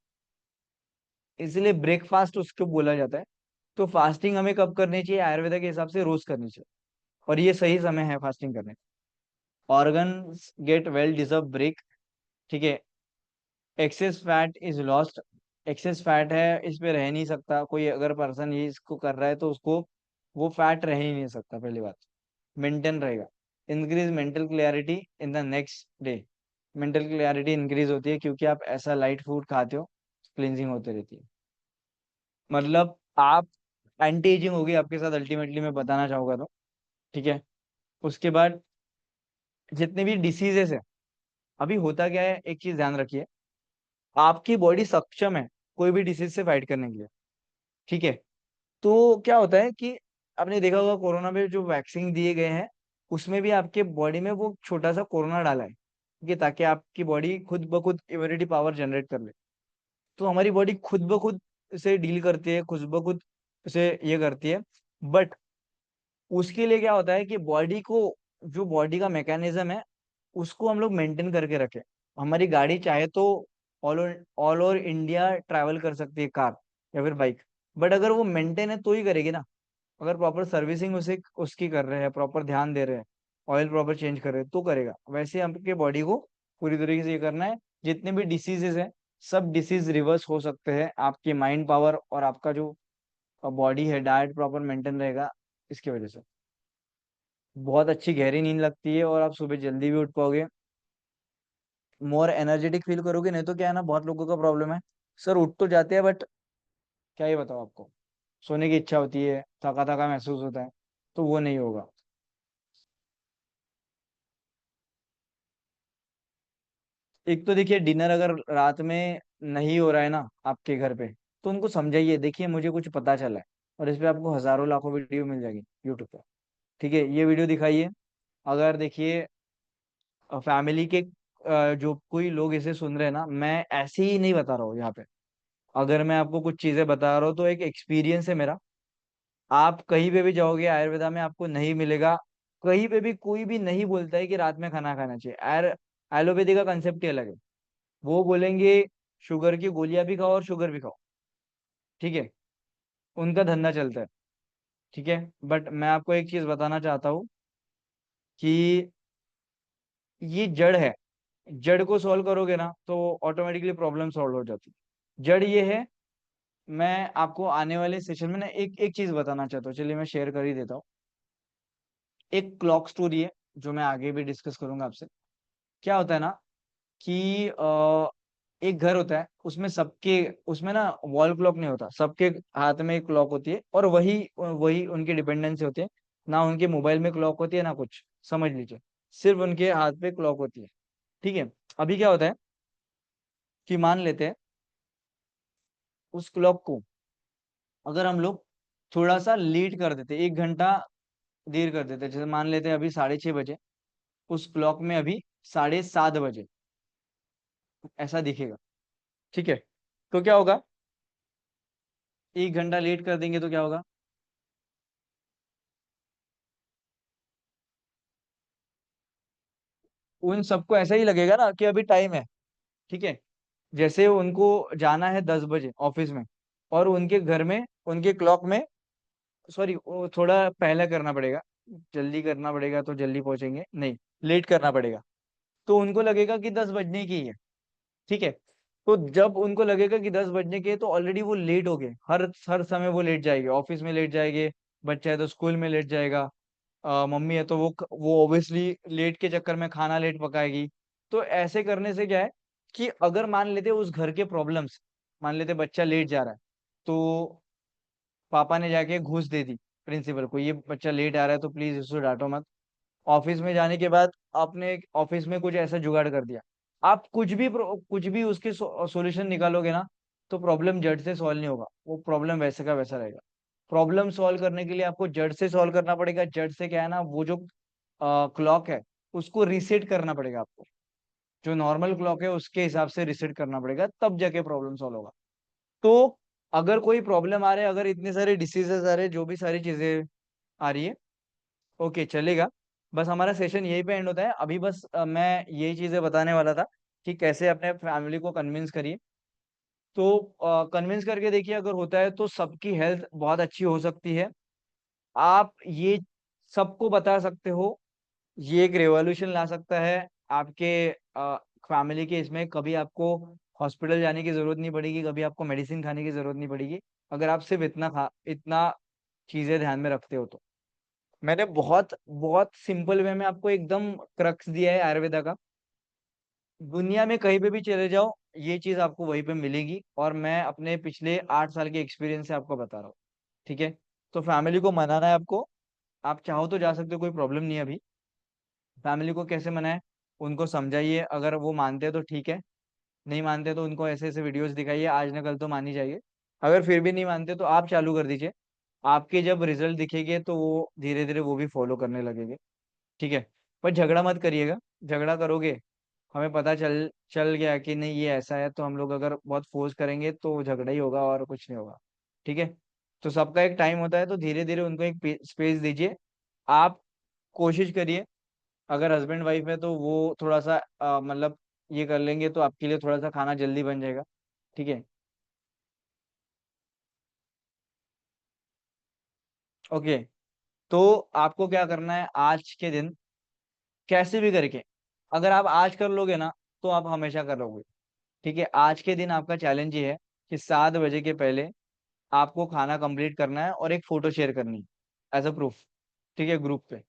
इसलिए ब्रेकफास्ट उसको बोला जाता है। तो फास्टिंग हमें कब करनी चाहिए, आयुर्वेदा के हिसाब से रोज करनी चाहिए, और ये सही समय है फास्टिंग करने का। Organs get well deserve break, ठीक है। Excess fat is lost, excess fat है इस पे रह नहीं सकता कोई, अगर पर्सन ये इसको कर रहा है तो उसको वो फैट रह ही नहीं सकता, पहली बात मेंटेन रहेगा। Increase mental clarity in the next day, mental clarity increase होती है क्योंकि आप ऐसा लाइट फूड खाते हो, क्लिनजिंग होती रहती है। मतलब आप एंटी एजिंग होगी आपके साथ अल्टीमेटली, मैं बताना चाहूंगा तो, ठीक है। उसके बाद जितने भी डिसीजेस है, अभी होता क्या है, एक चीज ध्यान रखिए, आपकी बॉडी सक्षम है कोई भी डिसीज से फाइट करने के लिए, ठीक है। तो क्या होता है कि आपने देखा होगा कोरोना में जो वैक्सीन दिए गए हैं, उसमें भी आपके बॉडी में वो छोटा सा कोरोना डाला है, ठीक है, ताकि आपकी बॉडी खुद ब खुद इम्यूनिटी पावर जनरेट कर ले। तो हमारी बॉडी खुद ब खुद से डील करती है, खुद ब खुद से ये करती है। बट उसके लिए क्या होता है कि बॉडी को, जो बॉडी का मैकेनिज्म है, उसको हम लोग मेंटेन करके रखें। हमारी गाड़ी चाहे तो ऑल ओवर इंडिया ट्रैवल कर सकती है, कार या फिर बाइक, बट अगर वो मेंटेन है तो ही करेगी ना। अगर प्रॉपर सर्विसिंग उसे उसकी कर रहे हैं, प्रॉपर ध्यान दे रहे हैं, ऑयल प्रॉपर चेंज कर रहे हैं तो करेगा। वैसे आपके बॉडी को पूरी तरीके से ये करना है। जितने भी डिसीजेस हैं, सब डिसीज रिवर्स हो सकते हैं, आपकी माइंड पावर और आपका जो बॉडी है, डाइट प्रॉपर मेंटेन रहेगा, इसकी वजह से बहुत अच्छी गहरी नींद लगती है और आप सुबह जल्दी भी उठ पाओगे, मोर एनर्जेटिक फील करोगे। नहीं तो क्या है ना, बहुत लोगों का प्रॉब्लम है, सर उठ तो जाते हैं बट क्या ही बताओ आपको, सोने की इच्छा होती है, थका थका महसूस होता है, तो वो नहीं होगा। एक तो देखिए, डिनर अगर रात में नहीं हो रहा है ना आपके घर पे, तो उनको समझाइए, देखिए मुझे कुछ पता चला है, और इस पे आपको हजारों लाखों वीडियो मिल जाएगी यूट्यूब पे, ठीक है। ये वीडियो दिखाइए। अगर देखिए फैमिली के जो कोई लोग इसे सुन रहे हैं ना, मैं ऐसे ही नहीं बता रहा हूँ यहाँ पे, अगर मैं आपको कुछ चीजें बता रहा हूँ तो एक एक्सपीरियंस है मेरा। आप कहीं पे भी जाओगे आयुर्वेदा में आपको नहीं मिलेगा, कहीं पे भी कोई भी नहीं बोलता है कि रात में खाना खाना चाहिए। एलोपैथी का कंसेप्ट ही अलग है, वो बोलेंगे शुगर की गोलियां भी खाओ और शुगर भी खाओ, ठीक है, उनका धंधा चलता है, ठीक है। बट मैं आपको एक चीज बताना चाहता हूँ कि ये जड़ है, जड़ को सॉल्व करोगे ना तो ऑटोमेटिकली प्रॉब्लम सॉल्व हो जाती है। जड़ ये है। मैं आपको आने वाले सेशन में ना एक एक चीज बताना चाहता हूँ, चलिए मैं शेयर कर ही देता हूँ। एक क्लॉक स्टोरी है जो मैं आगे भी डिस्कस करूंगा आपसे। क्या होता है ना कि एक घर होता है, उसमें सबके, उसमें ना वॉल क्लॉक नहीं होता, सबके हाथ में एक क्लॉक होती है, और वही वही उनके डिपेंडेंसी होते हैं। ना उनके मोबाइल में क्लॉक होती है ना कुछ, समझ लीजिए, सिर्फ उनके हाथ पे क्लॉक होती है, ठीक है। अभी क्या होता है कि मान लेते हैं उस क्लॉक को अगर हम लोग थोड़ा सा लेट कर देते, 1 घंटा देर कर देते, जैसे मान लेते हैं अभी 6:30 बजे, उस क्लॉक में अभी 7:30 बजे ऐसा दिखेगा, ठीक है। तो क्या होगा, 1 घंटा लेट कर देंगे तो क्या होगा, उन सबको ऐसा ही लगेगा ना कि अभी टाइम है, ठीक है। जैसे उनको जाना है 10 बजे ऑफिस में, और उनके घर में, उनके क्लॉक में, सॉरी वो थोड़ा पहले करना पड़ेगा, जल्दी करना पड़ेगा तो जल्दी पहुंचेंगे, नहीं लेट करना पड़ेगा, तो उनको लगेगा कि 10 बजने की है, ठीक है। तो जब उनको लगेगा कि 10 बजने के, तो ऑलरेडी वो लेट हो गए, हर हर समय वो लेट जाएंगे, ऑफिस में लेट जाएंगे, बच्चा है तो स्कूल में लेट जाएगा, मम्मी है तो वो ऑब्वियसली लेट के चक्कर में खाना लेट पकाएगी। तो ऐसे करने से क्या है कि अगर मान लेते उस घर के प्रॉब्लम्स, मान लेते बच्चा लेट जा रहा है, तो पापा ने जाके घूस दे दी प्रिंसिपल को, ये बच्चा लेट आ रहा है तो प्लीज इसको डांटो मत। ऑफिस में जाने के बाद आपने ऑफिस में कुछ ऐसा जुगाड़ कर दिया, आप कुछ भी उसके सॉल्यूशन निकालोगे ना, तो प्रॉब्लम जड़ से सॉल्व नहीं होगा, वो प्रॉब्लम वैसे का वैसा रहेगा। प्रॉब्लम सॉल्व करने के लिए आपको जड़ से सॉल्व करना पड़ेगा। जड़ से क्या है ना, वो जो क्लॉक है उसको रीसेट करना पड़ेगा आपको, जो नॉर्मल क्लॉक है उसके हिसाब से रीसेट करना पड़ेगा, तब जाके प्रॉब्लम सॉल्व होगा। तो अगर कोई प्रॉब्लम आ रहे है, अगर इतने सारे डिसीजेस आ रहे हैं, जो भी सारी चीजें आ रही है, ओके चलेगा। बस हमारा सेशन यही पे एंड होता है अभी। बस मैं यही चीजें बताने वाला था कि कैसे अपने फैमिली को कन्विंस करिए। तो कन्विंस करके देखिए, अगर होता है तो सबकी हेल्थ बहुत अच्छी हो सकती है। आप ये सबको बता सकते हो ये एक रेवोल्यूशन ला सकता है आपके फैमिली के इसमें। कभी आपको हॉस्पिटल जाने की जरूरत नहीं पड़ेगी, कभी आपको मेडिसिन खाने की जरूरत नहीं पड़ेगी, अगर आप सिर्फ इतना चीजें ध्यान में रखते हो तो। मैंने बहुत बहुत सिंपल वे में आपको एकदम क्रक्स दिया है आयुर्वेदा का। दुनिया में कहीं पे भी चले जाओ, ये चीज आपको वहीं पे मिलेगी, और मैं अपने पिछले 8 साल के एक्सपीरियंस से आपको बता रहा हूँ। ठीक है, तो फैमिली को मनाना है आपको। आप चाहो तो जा सकते हो, कोई प्रॉब्लम नहीं है अभी। फैमिली को कैसे मनाए, उनको समझाइए, अगर वो मानते हैं तो ठीक है, नहीं मानते तो उनको ऐसे ऐसे वीडियोस दिखाइए, आज न कल तो मान ही जाइए। अगर फिर भी नहीं मानते तो आप चालू कर दीजिए, आपके जब रिजल्ट दिखेंगे तो वो धीरे धीरे वो भी फॉलो करने लगेंगे। ठीक है, पर झगड़ा मत करिएगा। झगड़ा करोगे, हमें पता चल गया कि नहीं ये ऐसा है, तो हम लोग अगर बहुत फोर्स करेंगे तो झगड़ा ही होगा और कुछ नहीं होगा। ठीक है, तो सबका एक टाइम होता है, तो धीरे धीरे उनको एक स्पेस दीजिए। आप कोशिश करिए, अगर हस्बैंड वाइफ है तो वो थोड़ा सा मतलब ये कर लेंगे तो आपके लिए थोड़ा सा खाना जल्दी बन जाएगा। ठीक है, ओके। तो आपको क्या करना है आज के दिन, कैसे भी करके, अगर आप आज कर लोगे ना तो आप हमेशा कर लोगे। ठीक है, आज के दिन आपका चैलेंज ये है कि 7 बजे के पहले आपको खाना कंप्लीट करना है और एक फोटो शेयर करनी है एज अ प्रूफ। ठीक है, ग्रुप पे।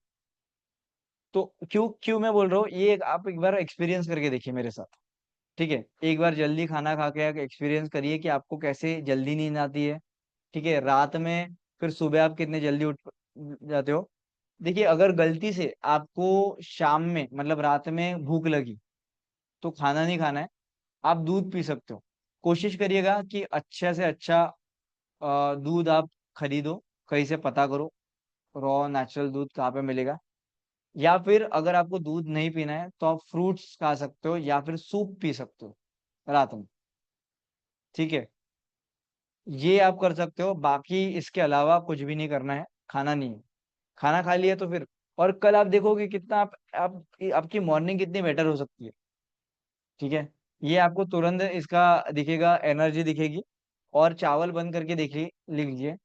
तो क्यों क्यों मैं बोल रहा हूँ ये, आप एक बार एक्सपीरियंस करके देखिए मेरे साथ। ठीक है, एक बार जल्दी खाना खा के एक्सपीरियंस करिए कि आपको कैसे जल्दी नींद आती है। ठीक है, रात में फिर सुबह आप कितने जल्दी उठ जाते हो। देखिए, अगर गलती से आपको शाम में मतलब रात में भूख लगी तो खाना नहीं खाना है, आप दूध पी सकते हो। कोशिश करिएगा कि अच्छा से अच्छा दूध आप खरीदो, कहीं से पता करो रॉ नेचुरल दूध कहाँ पे मिलेगा। या फिर अगर आपको दूध नहीं पीना है तो आप फ्रूट्स खा सकते हो या फिर सूप पी सकते हो रात में। ठीक है, ये आप कर सकते हो, बाकी इसके अलावा कुछ भी नहीं करना है, खाना नहीं है। खाना खा लिया तो फिर, और कल आप देखोगे कितना आपकी मॉर्निंग कितनी बेटर हो सकती है। ठीक है, ये आपको तुरंत इसका दिखेगा, एनर्जी दिखेगी। और चावल बंद करके देखिए, लिख लीजिए,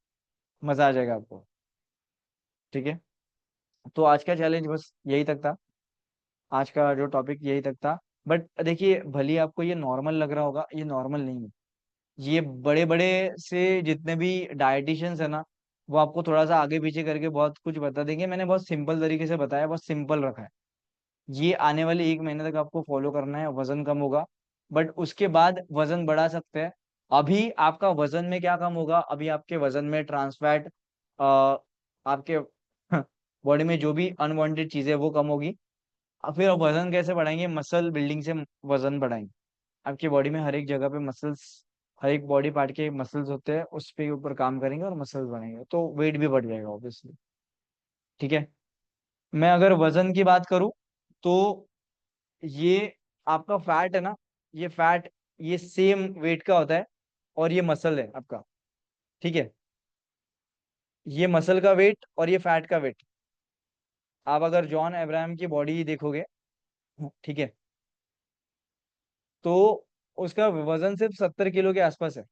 मजा आ जाएगा आपको। ठीक है, तो आज का चैलेंज बस यही तक था, आज का जो टॉपिक यही तक था। बट देखिए, भले आपको ये नॉर्मल लग रहा होगा, ये नॉर्मल नहीं है। ये बड़े बड़े से जितने भी डाइटिशियंस है ना, वो आपको थोड़ा सा आगे पीछे करके बहुत कुछ बता देंगे। मैंने बहुत सिंपल तरीके से बताया, बहुत सिंपल रखा है। ये आने वाले 1 महीने तक आपको फॉलो करना है, वजन कम होगा। बट उसके बाद वजन बढ़ा सकते हैं। अभी आपका वजन में क्या कम होगा, अभी आपके वजन में ट्रांस फैट, आपके बॉडी में जो भी अनवांटेड चीजें वो कम होगी। अब फिर वजन कैसे बढ़ाएंगे, मसल बिल्डिंग से वजन बढ़ाएंगे। आपकी बॉडी में हर एक जगह पे मसल्स, हर एक बॉडी पार्ट के मसल्स होते हैं, उस पे ऊपर काम करेंगे और मसल्स बढ़ेंगे तो वेट भी बढ़ जाएगा ऑब्वियसली। ठीक है, मैं अगर वजन की बात करूं तो ये आपका फैट है ना, ये फैट ये सेम वेट का होता है, और ये मसल है आपका। ठीक है, ये मसल का वेट और ये फैट का वेट। आप अगर जॉन अब्राहम की बॉडी देखोगे, ठीक है, तो उसका वजन सिर्फ 70 किलो के आसपास है।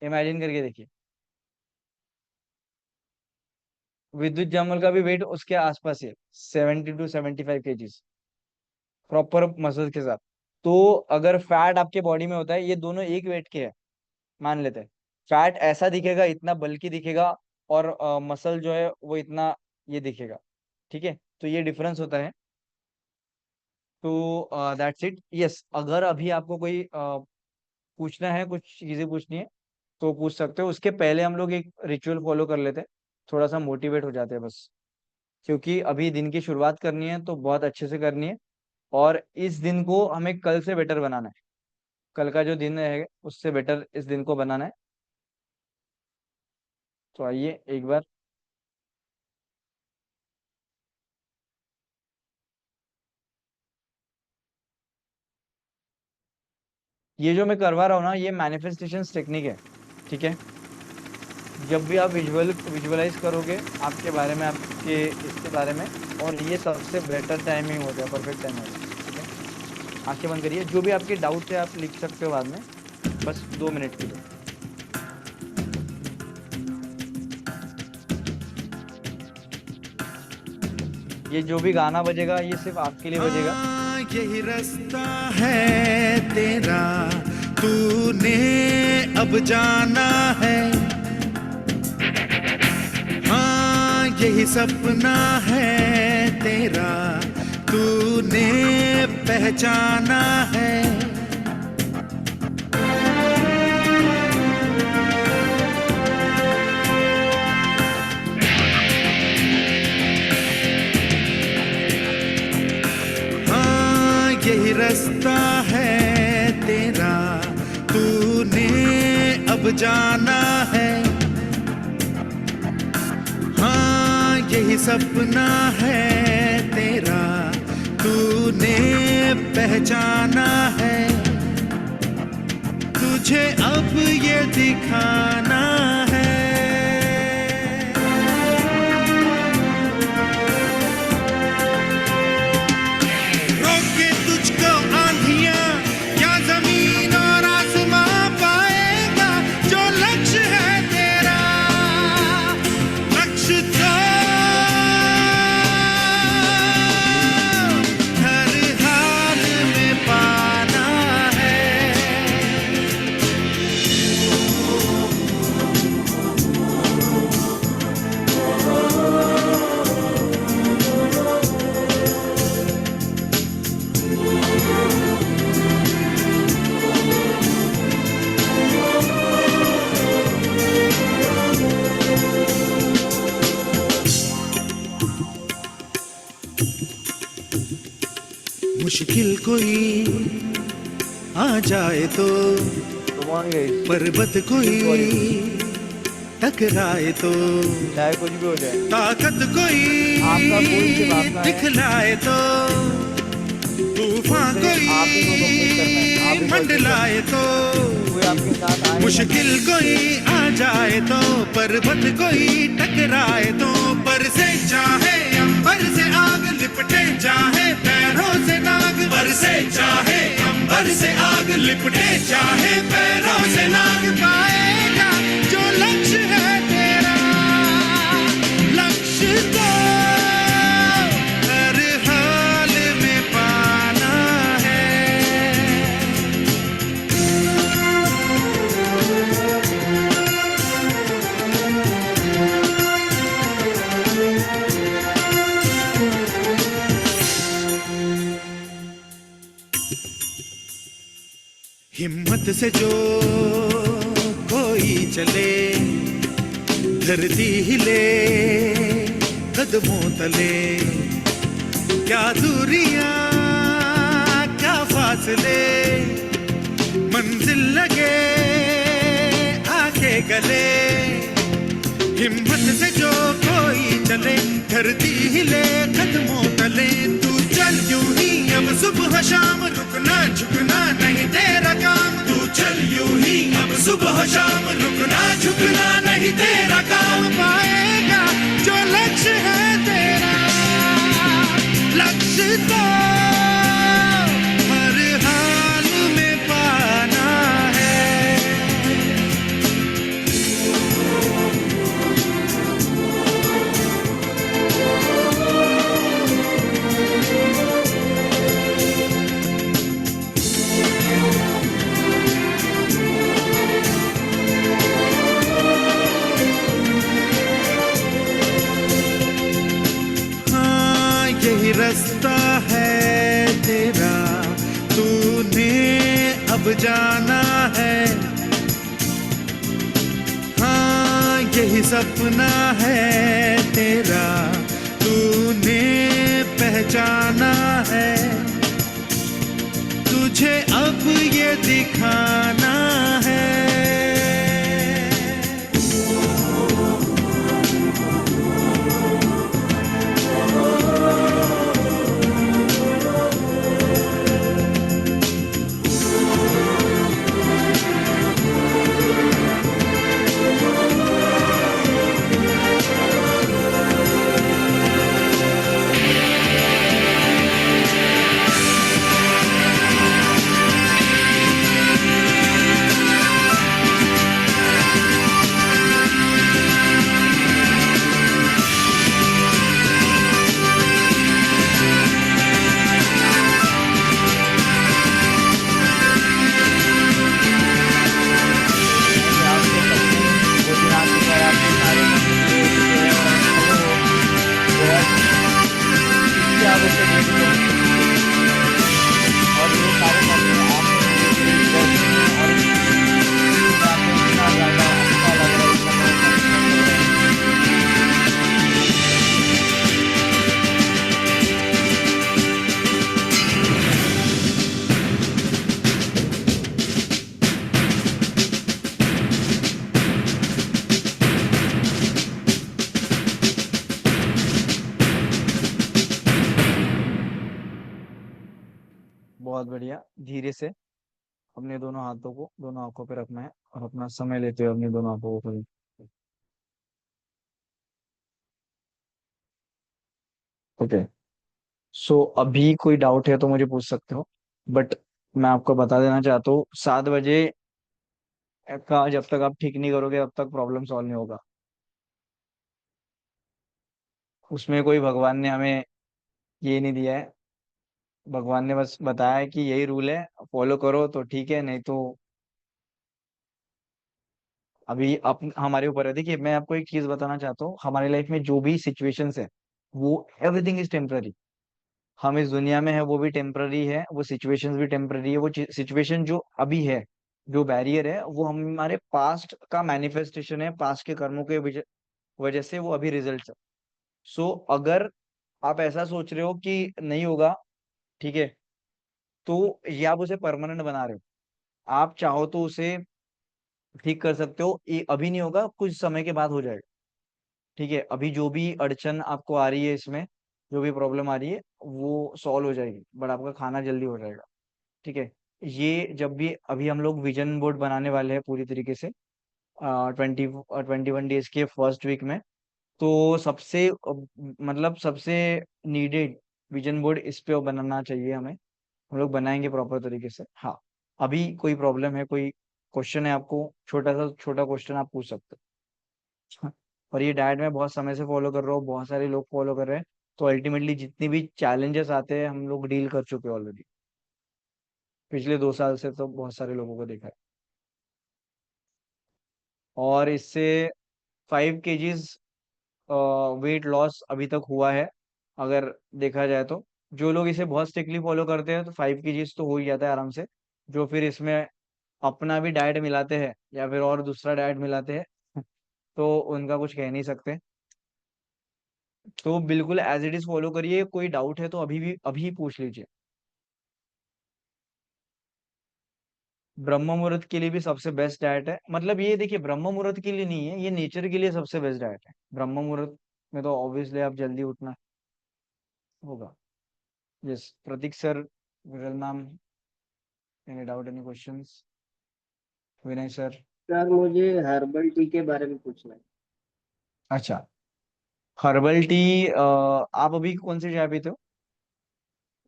इमेजिन करके देखिए, विद्युत जामल का भी वेट उसके आसपास ही है, 70 to 75 kgs, प्रॉपर मसल्स के साथ। तो अगर फैट आपके बॉडी में होता है, ये दोनों एक वेट के हैं, मान लेते हैं। फैट ऐसा दिखेगा, इतना बल्कि दिखेगा, और मसल जो है वो इतना ये दिखेगा। ठीक है, तो ये डिफरेंस होता है। तो दैट्स इट। यस, अगर अभी आपको कोई पूछना है, कुछ चीजें पूछनी है तो पूछ सकते हो। उसके पहले हम लोग एक रिचुअल फॉलो कर लेते हैं, थोड़ा सा मोटिवेट हो जाते हैं बस। क्योंकि अभी दिन की शुरुआत करनी है तो बहुत अच्छे से करनी है, और इस दिन को हमें कल से बेटर बनाना है। कल का जो दिन है उससे बेटर इस दिन को बनाना है। तो आइए एक बार, ये जो मैं करवा रहा हूँ ना, ये मैनिफेस्टेशन टेक्निक है। ठीक है, जब भी आप विजुअलाइज करोगे आपके बारे में, आपके इसके बारे में, और ये सबसे बेटर टाइमिंग होता है, परफेक्ट टाइम होता है। ठीक है, आंखें बंद करिए, जो भी आपके डाउट है आप लिख सकते हो बाद में, बस 2 मिनट के लिए। ये जो भी गाना बजेगा ये सिर्फ आपके लिए बजेगा। यही रास्ता है तेरा, तूने अब जाना है। हाँ यही सपना है तेरा, तूने पहचाना है। यही रास्ता है तेरा, तूने अब जाना है। हाँ यही सपना है तेरा, तूने पहचाना है। तुझे अब ये दिखाना है। मुश्किल कोई आ जाए तो, पर्वत कोई टकराए तो, चाहे कुछ भी हो जाए, ताकत कोई आपका कोई से बात ना है। दिखलाए तो, तूफान कोई मंडलाए तो, कोई आपके साथ आए मुश्किल कोई आ जाए तो, पर्वत कोई टकराए तो, पर से चाहे अंबर से आग लिपटे चाहे पैरों से नाग, पर से चाहे अंबर से आग लिपटे चाहे पैरों से नाग, पाएगा जो लक्ष्य है तेरा। लक्ष्य तो हर हाल में पाना है। हिम्मत से जो कोई चले, धरती हिले कदमों तले, क्या दूरियां क्या फासले, मंजिल लगे आके गले। हिम्मत से जो कोई चले, धरती हिले कदमों तले, तू चल यूं ही अब सुबह शाम, रुकना झुकना नहीं तेरा काम। तू चल यूं ही अब सुबह शाम, रुकना झुकना नहीं तेरा काम। पाएगा जो लक्ष्य है तेरा। लक्ष्य तो हर हाल में पाना है। यही रास्ता है तेरा, तूने अब जाना है। हाँ यही सपना है तेरा, तूने पहचाना है। तुझे अब ये दिखाना है। लिया, धीरे से अपने दोनों हाथों को दोनों आंखों पे रखना है और अपना समय लेते हुए अपनी दोनों आंखों को खोलना। ओके। सो अभी कोई डाउट है तो मुझे पूछ सकते हो, बट मैं आपको बता देना चाहता हूँ 7 बजे का जब तक आप ठीक नहीं करोगे तब तक प्रॉब्लम सॉल्व नहीं होगा। उसमें कोई भगवान ने हमें ये नहीं दिया है, भगवान ने बस बताया है कि यही रूल है, फॉलो करो तो ठीक है, नहीं तो अभी आप हमारे ऊपर है। देखिए मैं आपको एक चीज बताना चाहता हूँ, हमारी लाइफ में जो भी सिचुएशंस है वो एवरीथिंग इज टेम्पररी। हम इस दुनिया में है वो भी टेम्पररी है, वो सिचुएशंस भी टेम्पररी है। वो सिचुएशन जो अभी है, जो बैरियर है, वो हमारे पास्ट का मैनिफेस्टेशन है, पास्ट के कर्मों के वजह से वो अभी रिजल्ट है। सो अगर आप ऐसा सोच रहे हो कि नहीं होगा, ठीक है, तो ये आप उसे परमानेंट बना रहे हो। आप चाहो तो उसे ठीक कर सकते हो, ये अभी नहीं होगा, कुछ समय के बाद हो जाएगा। ठीक है, अभी जो भी अड़चन आपको आ रही है इसमें, जो भी प्रॉब्लम आ रही है वो सॉल्व हो जाएगी, बट आपका खाना जल्दी हो जाएगा। ठीक है। ये जब भी अभी हम लोग विजन बोर्ड बनाने वाले हैं पूरी तरीके से 21 डेज के फर्स्ट वीक में, तो सबसे मतलब सबसे नीडेड विजन बोर्ड इस पे बनाना चाहिए हमें। हम लोग बनाएंगे प्रॉपर तरीके से। हाँ, अभी कोई प्रॉब्लम है, कोई क्वेश्चन है आपको, छोटा सा छोटा क्वेश्चन आप पूछ सकते हो। और ये डाइट में बहुत समय से फॉलो कर रहा हूँ, बहुत सारे लोग फॉलो कर रहे हैं, तो अल्टीमेटली जितनी भी चैलेंजेस आते हैं हम लोग डील कर चुके हैं ऑलरेडी। पिछले 2 साल से तो बहुत सारे लोगों को देखा है, और इससे 5 kgs वेट लॉस अभी तक हुआ है। अगर देखा जाए तो जो लोग इसे बहुत स्ट्रिक्टली फॉलो करते हैं तो 5 kgs तो हो ही जाता है आराम से। जो फिर इसमें अपना भी डाइट मिलाते हैं या फिर और दूसरा डाइट मिलाते हैं तो उनका कुछ कह नहीं सकते। तो बिल्कुल एज इट इज फॉलो करिए, कोई डाउट है तो अभी भी अभी पूछ लीजिए। ब्रह्म मुहूर्त के लिए भी सबसे बेस्ट डाइट है, मतलब ये देखिए ब्रह्म मुहूर्त के लिए नहीं है, ये नेचर के लिए सबसे बेस्ट डाइट है। ब्रह्म मुहूर्त में तो ऑब्वियसली आप जल्दी उठना होगा। Yes Prateek sir, Viral ma'am, any doubt any questions? Vinay sir. Sir मुझे हर्बल टी के बारे में पूछना है। अच्छा, हर्बल टी, आप अभी कौन सी चाय पीते हो?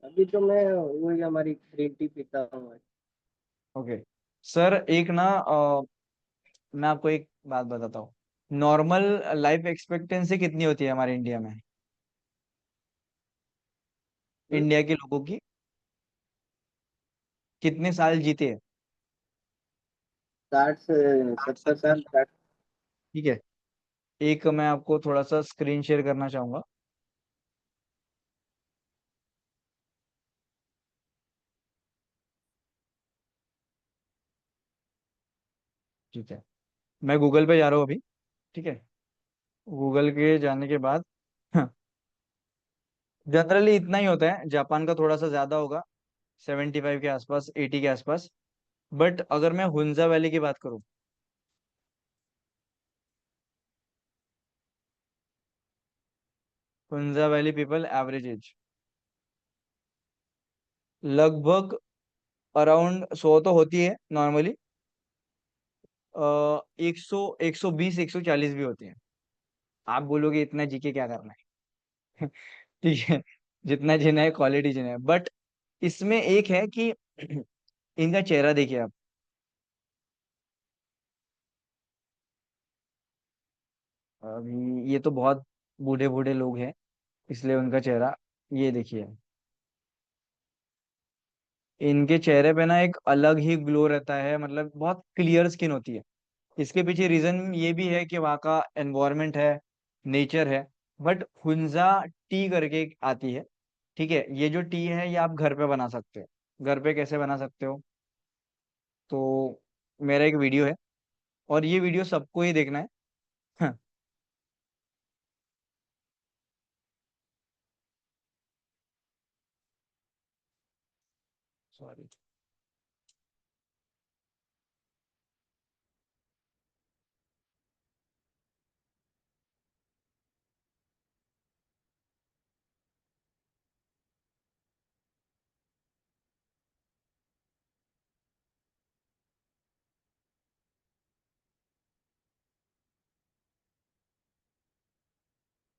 अभी तो मैं वही हमारी ग्रीन टी पीता हूँ। ओके सर, एक ना मैं आपको एक बात बताता हूँ। नॉर्मल लाइफ एक्सपेक्टेंसी कितनी होती है हमारे इंडिया में, इंडिया के लोगों की कितने साल जीते हैं? 60 से 70 साल 60। ठीक है, एक मैं आपको थोड़ा सा स्क्रीन शेयर करना चाहूंगा। ठीक है, मैं गूगल पे जा रहा हूँ अभी। ठीक है, गूगल के जाने के बाद जनरली इतना ही होता है, जापान का थोड़ा सा ज्यादा होगा, 75 के आसपास, 80 के आसपास। बट अगर मैं हुंजा वैली की बात करूँ, Hunza valley people average age लगभग अराउंड 100 तो होती है नॉर्मली, 100 120 140 भी होती है। आप बोलोगे इतना जी के क्या करना है? ठीक है, जितना जीना है क्वालिटी जीना है, बट इसमें एक है कि इनका चेहरा देखिए आप। अभी ये तो बहुत बूढ़े बूढ़े लोग हैं, इसलिए उनका चेहरा, ये देखिए, इनके चेहरे पे ना एक अलग ही ग्लो रहता है, मतलब बहुत क्लियर स्किन होती है। इसके पीछे रीजन ये भी है कि वहाँ का एनवायरनमेंट है, नेचर है। बट हुंजा टी करके एक आती है। ठीक है, ये जो टी है ये आप घर पे बना सकते हो। घर पे कैसे बना सकते हो? तो मेरा एक वीडियो है, और ये वीडियो सबको ही देखना है। सॉरी।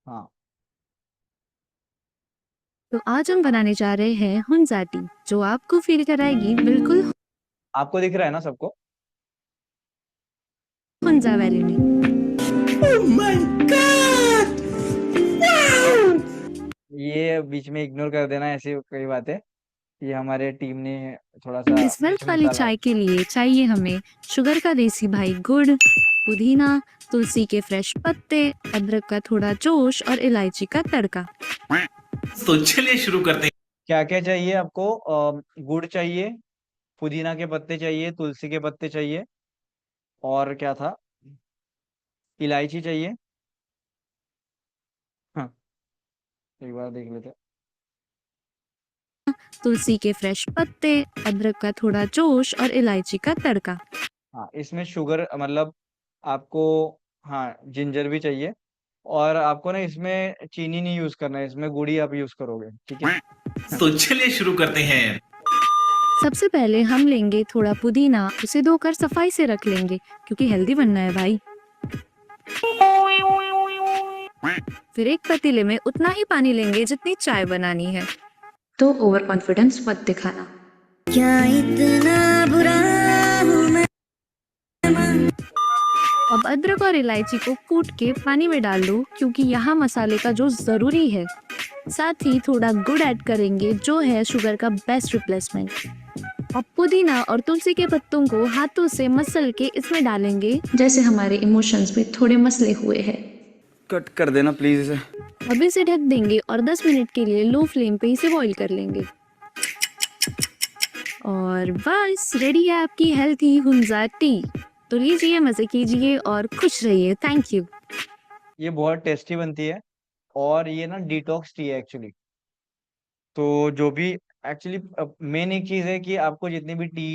हाँ, तो आज हम बनाने जा रहे हैं हुंजा टी, जो आपको फील कराएगी बिल्कुल आपको दिख रहा है ना सबको? हुंजा वैली में। Oh my God! Wow! ये बीच में इग्नोर कर देना, ऐसी कोई बातें। ये हमारे टीम ने थोड़ा सा इस मिर्च वेल्थ वाली मसाला। चाय के लिए चाहिए हमें शुगर का देसी भाई गुड़, पुदीना, तुलसी के फ्रेश पत्ते, अदरक का थोड़ा जोश और इलायची का तड़का। तो चलिए शुरू करते हैं। क्या क्या चाहिए आपको? गुड़ चाहिए, पुदीना के पत्ते चाहिए, तुलसी के पत्ते चाहिए, और क्या था, इलायची चाहिए। हाँ, एक बार देख लेते हैं। तुलसी के फ्रेश पत्ते, अदरक का थोड़ा जोश और इलायची का तड़का। हाँ, इसमें शुगर मतलब आपको, हाँ, जिंजर भी चाहिए। और आपको ना इसमें चीनी नहीं यूज करना है, इसमें गुड़ी आप यूज करोगे, ठीक है? तो चलिए शुरू करते हैं। सबसे पहले हम लेंगे थोड़ा पुदीना, उसे धोकर सफाई से रख लेंगे क्योंकि हेल्दी बनना है भाई। फिर एक पतीले में उतना ही पानी लेंगे जितनी चाय बनानी है। तो ओवर कॉन्फिडेंस मत दिखाना। क्या इतना बुरा हूँ मैं? अब अदरक और इलायची को कूट के पानी में डाल दो क्योंकि यहाँ मसाले का जो जरूरी है। साथ ही थोड़ा गुड़ ऐड करेंगे जो है शुगर का बेस्ट रिप्लेसमेंट। अब पुदीना और तुलसी के पत्तों को हाथों से मसल के इसमें डालेंगे, जैसे हमारे इमोशंस भी थोड़े मसले हुए हैं। कट कर देना प्लीज इसे। अब इसे ढक देंगे और 10 मिनट के लिए लो फ्लेम पे इसे बॉईल कर लेंगे। और बस रेडी है आपकी हेल्थी हुंजा टी। तो लीजिए, मजे कीजिए और खुश रहिए। Thank you. ये बहुत टेस्टी बनती है, और ये ना डिटॉक्स टी है एक्चुअली। तो जो भी एक्चुअली मेन एक चीज है कि आपको जितनी भी टी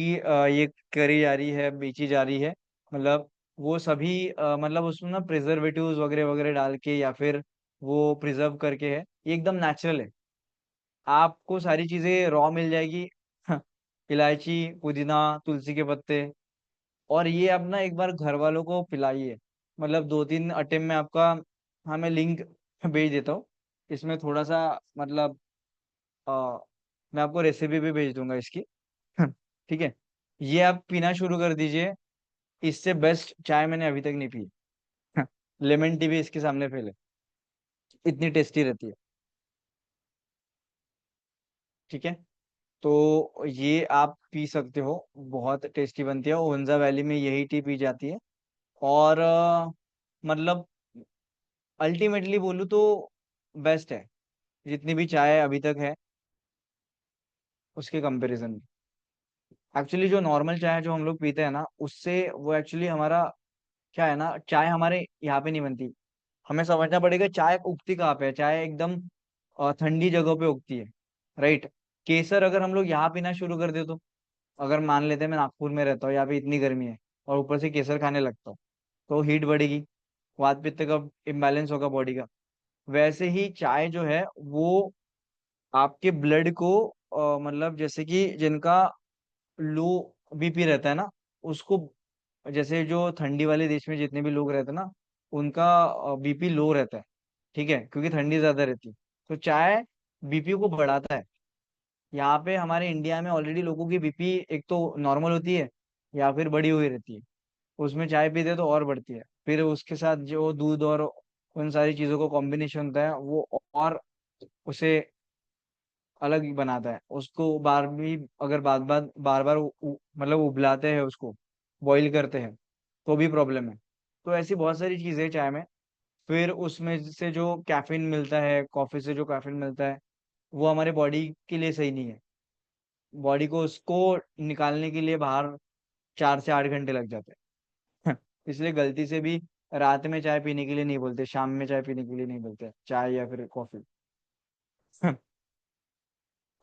ये करी जा रही है, बेची जा रही है, मतलब वो सभी मतलब उसमें ना प्रिजर्वेटिव्स वगैरह वगैरह डाल के या फिर वो प्रिजर्व करके है। ये एकदम नेचुरल है, आपको सारी चीजें रॉ मिल जाएगी। इलायची, पुदीना, तुलसी के पत्ते। और ये आप ना एक बार घर वालों को पिलाइए, मतलब 2-3 अटेम्प्ट में आपका। हाँ, मैं लिंक भेज देता हूँ इसमें थोड़ा सा, मतलब आ, मैं आपको रेसिपी भी भेज दूंगा इसकी। ठीक है, ये आप पीना शुरू कर दीजिए। इससे बेस्ट चाय मैंने अभी तक नहीं पी। लेमन टी भी इसके सामने फेल है, इतनी टेस्टी रहती है। ठीक है, तो ये आप पी सकते हो, बहुत टेस्टी बनती है। ओंजा वैली में यही टी पी जाती है। और मतलब अल्टीमेटली बोलूँ तो बेस्ट है, जितनी भी चाय अभी तक है उसके कंपैरिजन में। एक्चुअली जो नॉर्मल चाय जो हम लोग पीते हैं ना, उससे वो एक्चुअली हमारा क्या है ना, चाय हमारे यहाँ पे नहीं बनती। हमें समझना पड़ेगा चाय उगती कहाँ पे है। चाय एकदम ठंडी जगह पे उगती है, राइट? केसर अगर हम लोग यहाँ पीना शुरू कर दे तो, अगर मान लेते हैं मैं नागपुर में रहता हूँ, यहाँ पे इतनी गर्मी है, और ऊपर से केसर खाने लगता हूँ, तो हीट बढ़ेगी, वात पित्त का इम्बैलेंस होगा बॉडी का। वैसे ही चाय जो है वो आपके ब्लड को मतलब जैसे कि जिनका लो बीपी रहता है ना, उसको, जैसे जो ठंडी वाले देश में जितने भी लोग रहते हैं ना, उनका बीपी लो रहता है, ठीक है, क्योंकि ठंडी ज्यादा रहती है। तो चाय बीपी को बढ़ाता है। यहाँ पे हमारे इंडिया में ऑलरेडी लोगों की बीपी एक तो नॉर्मल होती है या फिर बढ़ी हुई रहती है, उसमें चाय पीते तो और बढ़ती है। फिर उसके साथ जो दूध और उन सारी चीजों का कॉम्बिनेशन होता है वो और उसे अलग ही बनाता है। उसको बार भी अगर बार बार मतलब उबलाते हैं उसको, बॉईल करते हैं, तो भी प्रॉब्लम है। तो ऐसी बहुत सारी चीजें हैं चाय में। फिर उसमें से जो कैफीन मिलता है, कॉफी से जो कैफीन मिलता है, वो हमारे बॉडी के लिए सही नहीं है। बॉडी को उसको निकालने के लिए बाहर 4 से 8 घंटे लग जाते हैं। इसलिए गलती से भी रात में चाय पीने के लिए नहीं बोलते, शाम में चाय पीने के लिए नहीं बोलते, चाय या फिर कॉफी।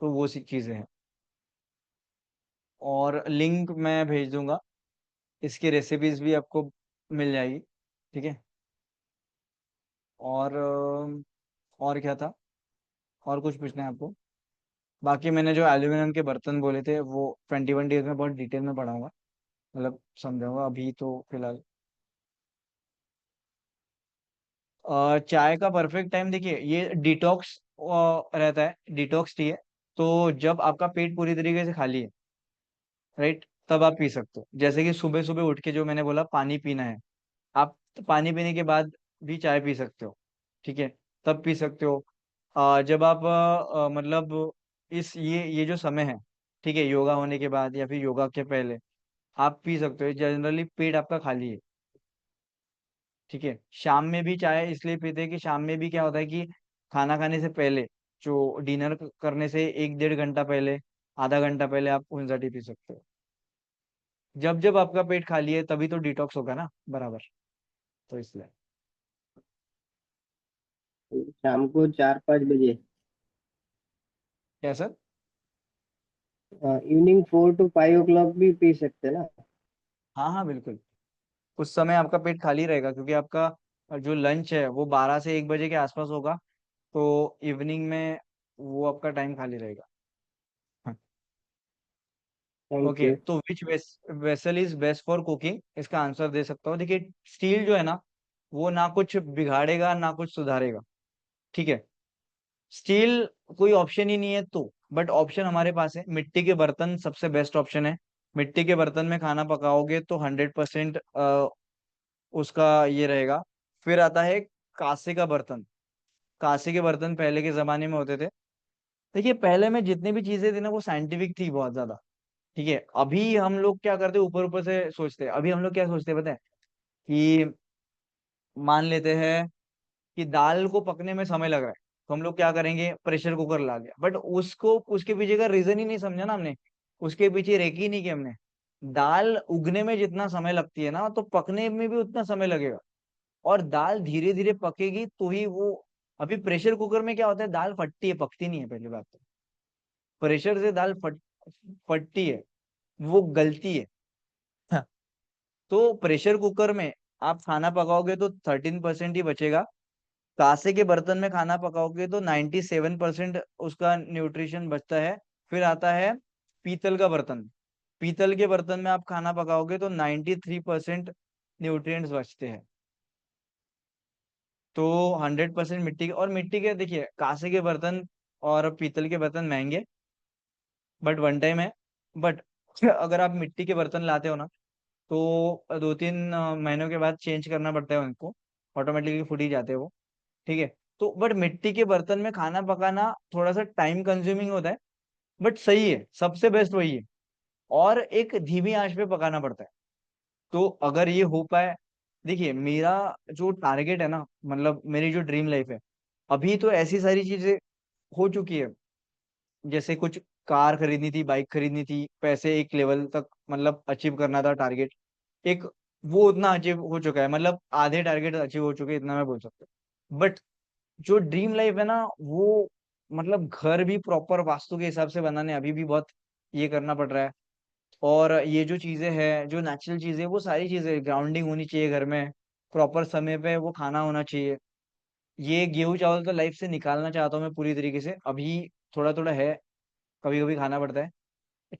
तो वो सी चीजें हैं। और लिंक मैं भेज दूंगा, इसकी रेसिपीज भी आपको मिल जाएगी, ठीक है? और और क्या था, और कुछ पूछना है आपको? बाकी मैंने जो एल्यूमिनियम के बर्तन बोले थे वो 21 डेज में बहुत डिटेल में पढ़ाऊंगा, मतलब समझाऊंगा। अभी तो फिलहाल चाय का परफेक्ट टाइम देखिए, ये डिटॉक्स रहता है, डिटॉक्स टी है। तो जब आपका पेट पूरी तरीके से खाली है, राइट, तब आप पी सकते हो। जैसे कि सुबह सुबह उठ के जो मैंने बोला पानी पीना है, आप पानी पीने के बाद भी चाय पी सकते हो, ठीक है, तब पी सकते हो। जब आप मतलब इस ये जो समय है, ठीक है, योगा होने के बाद या फिर योगा के पहले आप पी सकते हो, जनरली पेट आपका खाली है, ठीक है। शाम में भी चाय इसलिए पीते हैं कि शाम में भी क्या होता है कि खाना खाने से पहले, जो डिनर करने से 1 डेढ़ घंटा पहले, आधा घंटा पहले आप कौन टी पी सकते हो। जब जब आपका पेट खाली है तभी तो डिटॉक्स होगा ना, बराबर, तो इसलिए। शाम को 4-5 बजे, क्या सर? इवनिंग 4 to 5 o'clock भी पी सकते ना? हाँ हाँ बिल्कुल, उस समय आपका पेट खाली रहेगा क्योंकि आपका जो लंच है वो 12 से 1 बजे के आसपास होगा, तो इवनिंग में वो आपका टाइम खाली रहेगा। Thank okay, you. तो which vessel is best for cooking, इसका आंसर दे सकता हूँ। देखिए, स्टील जो है ना, वो ना कुछ बिगाड़ेगा ना कुछ सुधारेगा, ठीक है। स्टील कोई ऑप्शन ही नहीं है तो, बट ऑप्शन हमारे पास है, मिट्टी के बर्तन सबसे बेस्ट ऑप्शन है। मिट्टी के बर्तन में खाना पकाओगे तो 100% उसका ये रहेगा। फिर आता है कांसे का बर्तन। कांसे के बर्तन पहले के जमाने में होते थे। देखिए, पहले में जितनी भी चीजें थी ना वो साइंटिफिक थी बहुत ज्यादा, ठीक है। अभी हम लोग क्या करते हैं, ऊपर ऊपर से सोचते हैं। अभी हम लोग क्या सोचते हैं पता है, कि मान लेते हैं कि दाल को पकने में समय लग रहा है, तो हम लोग क्या करेंगे, प्रेशर कुकर ला लिया। बट उसको, उसके पीछे का रीजन ही नहीं समझा ना हमने, उसके पीछे रेकी ही नहीं की हमने। दाल उगने में जितना समय लगती है ना, तो पकने में भी उतना समय लगेगा। और दाल धीरे धीरे पकेगी तो ही वो, अभी प्रेशर कुकर में क्या होता है, दाल फटती है, पकती नहीं है। पहली बात तो प्रेशर से दाल फटती है, वो गलती है। तो प्रेशर कुकर में आप खाना पकाओगे तो 13% ही बचेगा। कांसे के बर्तन में खाना पकाओगे तो 97% उसका न्यूट्रिशन बचता है। फिर आता है पीतल का बर्तन। पीतल के बर्तन में आप खाना पकाओगे तो 93% न्यूट्रिएंट्स बचते हैं। तो 100% मिट्टी के, और मिट्टी के देखिए, कांसे के बर्तन और पीतल के बर्तन महंगे, बट वन टाइम है। बट अगर आप मिट्टी के बर्तन लाते हो ना, तो 2-3 महीनों के बाद चेंज करना पड़ता है उनको, ऑटोमेटिकली फूट ही जाते हैं वो, ठीक है। तो बट मिट्टी के बर्तन में खाना पकाना थोड़ा सा टाइम कंज्यूमिंग होता है, बट सही है, सबसे बेस्ट वही है। और एक धीमी आंच पे पकाना पड़ता है। तो अगर ये हो पाए, देखिए मेरा जो टारगेट है ना, मतलब मेरी जो ड्रीम लाइफ है, अभी तो ऐसी सारी चीजें हो चुकी है। जैसे कुछ कार खरीदनी थी, बाइक खरीदनी थी, पैसे एक लेवल तक मतलब अचीव करना था टारगेट एक, वो उतना अचीव हो चुका है, मतलब आधे टारगेट अचीव हो चुके हैं, इतना मैं बोल सकता हूँ। बट जो ड्रीम लाइफ है ना, वो मतलब घर भी प्रॉपर वास्तु के हिसाब से बनाने अभी भी बहुत ये करना पड़ रहा है। और ये जो चीजें हैं, जो नेचुरल चीजें, वो सारी चीजें, ग्राउंडिंग होनी चाहिए घर में, प्रॉपर समय पे वो खाना होना चाहिए। ये गेहूं चावल तो लाइफ से निकालना चाहता हूँ मैं पूरी तरीके से। अभी थोड़ा थोड़ा है, कभी कभी खाना पड़ता है।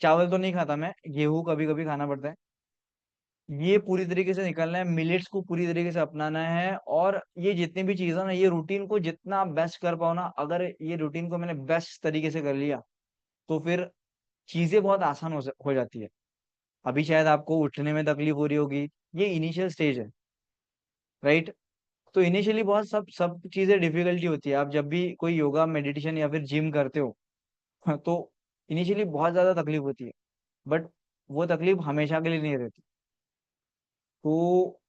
चावल तो नहीं खाता मैं, गेहूं कभी कभी खाना पड़ता है। ये पूरी तरीके से निकालना है, मिलेट्स को पूरी तरीके से अपनाना है। और ये जितनी भी चीजें ना, ये रूटीन को जितना बेस्ट कर पाओ ना, अगर ये रूटीन को मैंने बेस्ट तरीके से कर लिया, तो फिर चीजें बहुत आसान हो जाती है। अभी शायद आपको उठने में तकलीफ हो रही होगी, ये इनिशियल स्टेज है, राइट। तो इनिशियली बहुत सब सब चीजें डिफिकल्टी होती है। आप जब भी कोई योगा, मेडिटेशन या फिर जिम करते हो, तो इनिशियली बहुत ज्यादा तकलीफ होती है, बट वो तकलीफ हमेशा के लिए नहीं रहती। तो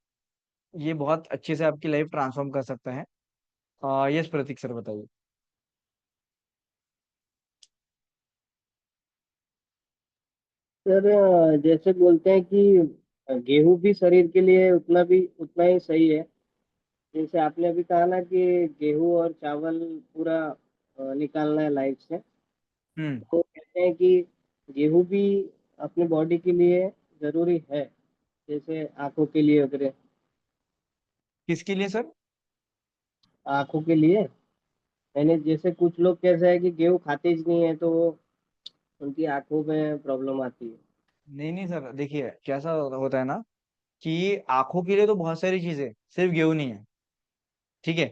ये बहुत अच्छे से आपकी लाइफ ट्रांसफॉर्म कर सकता है। यस प्रतीक सर, बताइए। सर, जैसे बोलते हैं कि गेहूं भी शरीर के लिए उतना ही सही है। जैसे आपने अभी कहा ना कि गेहूं और चावल पूरा निकालना है लाइफ से, हम्म। तो कहते हैं कि गेहूं भी अपनी बॉडी के लिए जरूरी है, जैसे आंखों के लिए वगैरह। किसके लिए सर? आंखों के लिए, मैंने जैसे कुछ लोग कैसे है कि गेहूं खाते ही नहीं है, तो वो उनकी आंखों में प्रॉब्लम आती है। नहीं नहीं सर, देखिए कैसा होता है ना, कि आंखों के लिए तो बहुत सारी चीजें, सिर्फ गेहूं नहीं है। ठीक है।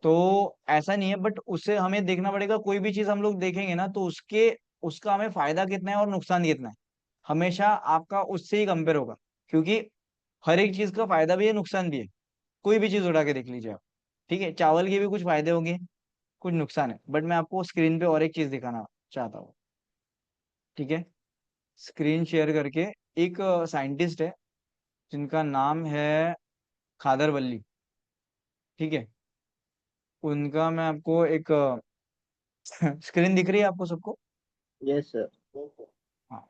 तो ऐसा नहीं है, बट उससे हमें देखना पड़ेगा, कोई भी चीज हम लोग देखेंगे ना तो उसका हमें फायदा कितना है और नुकसान कितना है, हमेशा आपका उससे ही कंपेयर होगा। क्योंकि हर एक चीज का फायदा भी है, नुकसान भी है। कोई भी चीज उठा के देख लीजिए आप। ठीक है, चावल के भी कुछ फायदे होंगे, कुछ नुकसान है, बट मैं आपको स्क्रीन पे और एक चीज दिखाना चाहता हूँ। ठीक है, स्क्रीन शेयर करके, एक साइंटिस्ट है जिनका नाम है खादर वल्ली। ठीक है, उनका मैं आपको एक स्क्रीन दिख रही है आपको सबको? Yes sir. हाँ।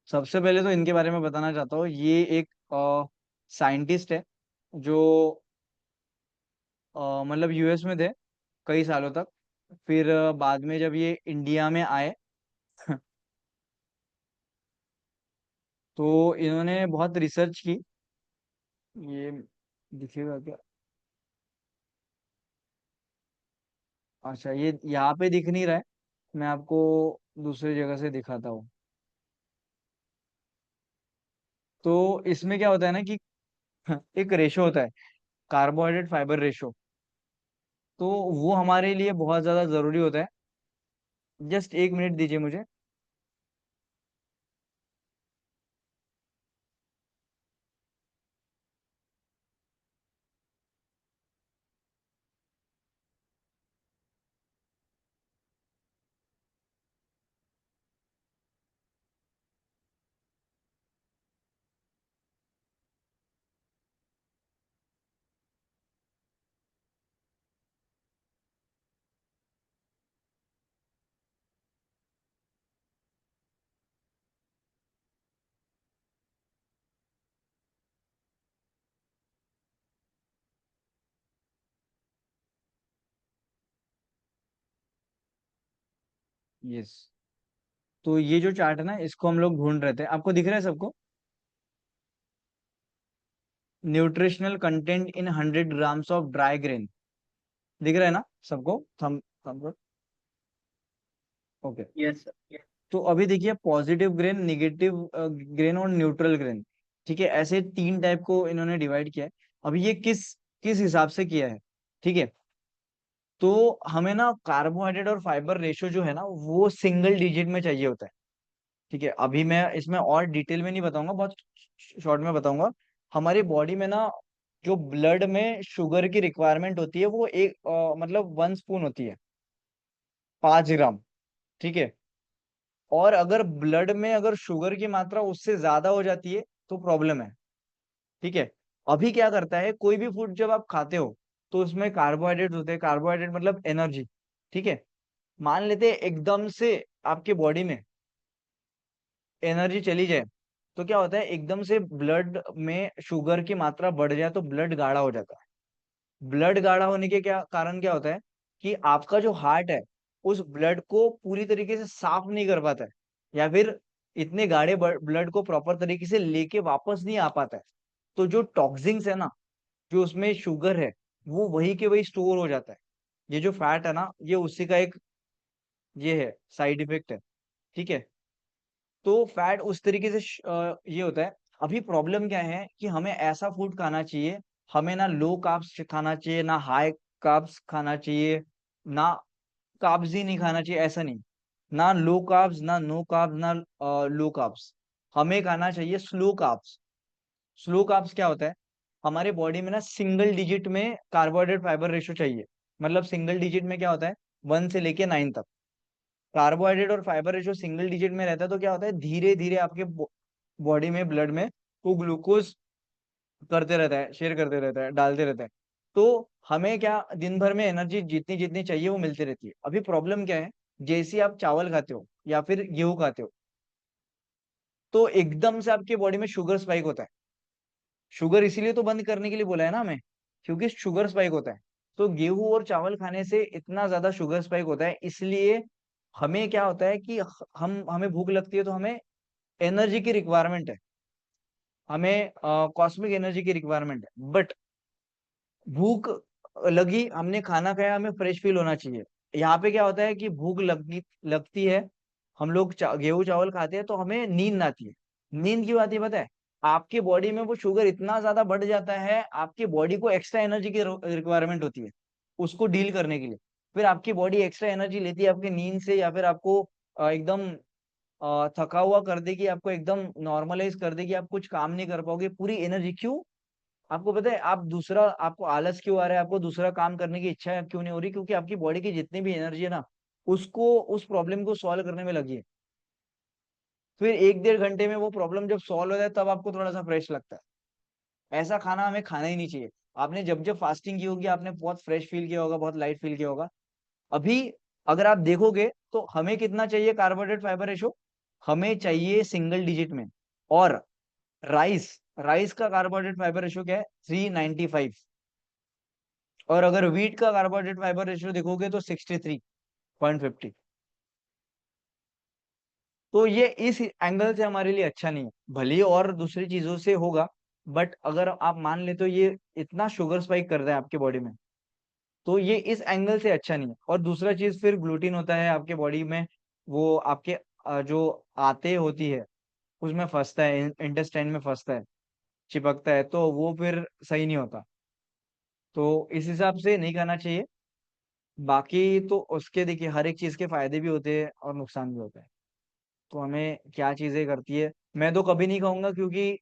सबसे पहले तो इनके बारे में बताना चाहता हूँ। ये एक साइंटिस्ट है जो मतलब यूएस में थे कई सालों तक। फिर बाद में जब ये इंडिया में आए तो इन्होंने बहुत रिसर्च की। ये दिखेगा क्या? अच्छा, ये यहाँ पे दिख नहीं रहा है, मैं आपको दूसरी जगह से दिखाता हूँ। तो इसमें क्या होता है ना कि एक रेशो होता है, कार्बोहाइड्रेट फाइबर रेशो। तो वो हमारे लिए बहुत ज्यादा जरूरी होता है। जस्ट एक मिनट दीजिए मुझे। यस, तो ये जो चार्ट है ना, इसको हम लोग ढूंढ रहे थे। आपको दिख रहा है सबको? Nutritional content in 100 grams of dry grain, दिख रहा है ना सबको? थम ओके। Yes sir. तो अभी देखिए, पॉजिटिव ग्रेन, निगेटिव ग्रेन और न्यूट्रल ग्रेन। ठीक है, ऐसे 3 टाइप को इन्होंने डिवाइड किया है। अभी ये किस किस हिसाब से किया है? ठीक है, तो हमें ना कार्बोहाइड्रेट और फाइबर रेशियो जो है ना, वो सिंगल डिजिट में चाहिए होता है। ठीक है, अभी मैं इसमें और डिटेल में नहीं बताऊंगा, बहुत शॉर्ट में बताऊंगा। हमारी बॉडी में ना जो ब्लड में शुगर की रिक्वायरमेंट होती है, वो एक मतलब 1 स्पून होती है, 5 ग्राम। ठीक है, और अगर ब्लड में अगर शुगर की मात्रा उससे ज्यादा हो जाती है तो प्रॉब्लम है। ठीक है, अभी क्या करता है, कोई भी फूड जब आप खाते हो तो उसमें कार्बोहाइड्रेट होते हैं। कार्बोहाइड्रेट मतलब एनर्जी। ठीक है, मान लेते हैं एकदम से आपके बॉडी में एनर्जी चली जाए, तो क्या होता है, एकदम से ब्लड में शुगर की मात्रा बढ़ जाए तो ब्लड गाढ़ा हो जाता है। ब्लड गाढ़ा होने के क्या कारण क्या होता है कि आपका जो हार्ट है उस ब्लड को पूरी तरीके से साफ नहीं कर पाता है, या फिर इतने गाढ़े ब्लड को प्रॉपर तरीके से लेके वापस नहीं आ पाता है। तो जो टॉक्सिन्स है ना, जो उसमें शुगर है, वो वही के वही स्टोर हो जाता है। ये जो फैट है ना, ये उसी का एक ये है, साइड इफेक्ट है। ठीक है, तो फैट उस तरीके से ये होता है। अभी प्रॉब्लम क्या है कि हमें ऐसा फूड खाना चाहिए, हमें ना लो कार्ब्स खाना चाहिए, ना हाई कार्ब्स खाना चाहिए, ना कार्ब्स ही नहीं खाना चाहिए, ऐसा नहीं। ना लो कार्ब्स, ना नो कार्ब्स, ना लो कार्ब्स। हमें खाना चाहिए स्लो कार्ब्स। स्लो कार्ब्स क्या होता है, हमारे बॉडी में ना सिंगल डिजिट में कार्बोहाइड्रेट फाइबर रेशो चाहिए। मतलब सिंगल डिजिट में क्या होता है, 1 से लेके 9 तक कार्बोहाइड्रेट और फाइबर रेशो सिंगल डिजिट में रहता है। तो क्या होता है, धीरे धीरे आपके बॉडी में, ब्लड में वो ग्लूकोज करते रहता है, शेयर करते रहता है, डालते रहता है। तो हमें क्या, दिन भर में एनर्जी जितनी जितनी चाहिए वो मिलती रहती है। अभी प्रॉब्लम क्या है, जैसे ही आप चावल खाते हो या फिर गेहूं खाते हो, तो एकदम से आपके बॉडी में शुगर स्पाइक होता है। शुगर इसीलिए तो बंद करने के लिए बोला है ना हमें, क्योंकि शुगर स्पाइक होता है। तो गेहूं और चावल खाने से इतना ज्यादा शुगर स्पाइक होता है, इसलिए हमें क्या होता है कि हमें भूख लगती है तो हमें एनर्जी की रिक्वायरमेंट है, हमें कॉस्मिक एनर्जी की रिक्वायरमेंट है, बट भूख लगी, हमने खाना खाया, हमें फ्रेश फील होना चाहिए। यहाँ पे क्या होता है कि भूख लगती है, हम लोग गेहूं चावल खाते हैं तो हमें नींद आती है। नींद क्यों आती है पता है? आपकी बॉडी में वो शुगर इतना ज्यादा बढ़ जाता है, आपकी बॉडी को एक्स्ट्रा एनर्जी की रिक्वायरमेंट होती है उसको डील करने के लिए। फिर आपकी बॉडी एक्स्ट्रा एनर्जी लेती है आपकी नींद से, या फिर आपको एकदम थका हुआ कर देगी, आपको एकदम नॉर्मलाइज कर देगी, आप कुछ काम नहीं कर पाओगे, पूरी एनर्जी। क्यों? आपको पता है आपको आलस क्यों आ रहा है, आपको दूसरा काम करने की इच्छा क्यों नहीं हो रही? क्योंकि आपकी बॉडी की जितनी भी एनर्जी है ना, उसको उस प्रॉब्लम को सॉल्व करने में लगी है। फिर 1-1.5 घंटे में वो प्रॉब्लम जब सॉल्व होता है तब आपको थोड़ा सा फ्रेश लगता है। ऐसा खाना हमें खाना ही नहीं चाहिए। आपने जब जब फास्टिंग की होगी आपने बहुत फ्रेश फील किया होगा, बहुत लाइट फील किया होगा। अभी अगर आप देखोगे तो हमें कितना चाहिए कार्बोहाइड्रेट फाइबर रेशो? हमें चाहिए सिंगल डिजिट में। और राइस राइस का कार्बोहाइड्रेट फाइबर रेशो क्या है? 395। और अगर व्हीट का कार्बोहाइड्रेट फाइबर रेशियो देखोगे तो 63.50। तो ये इस एंगल से हमारे लिए अच्छा नहीं है। भले ही और दूसरी चीजों से होगा, बट अगर आप मान ले तो ये इतना शुगर स्पाइक कर रहा है आपके बॉडी में, तो ये इस एंगल से अच्छा नहीं है। और दूसरा चीज फिर ग्लूटीन होता है आपके बॉडी में, वो आपके जो आते होती है उसमें फंसता है, इंटेस्टाइन में फंसता है, चिपकता है, तो वो फिर सही नहीं होता। तो इस हिसाब से नहीं खाना चाहिए। बाकी तो उसके देखिए हर एक चीज के फायदे भी होते हैं और नुकसान भी होते हैं। तो हमें क्या चीजें करती है, मैं तो कभी नहीं खाऊंगा, क्योंकि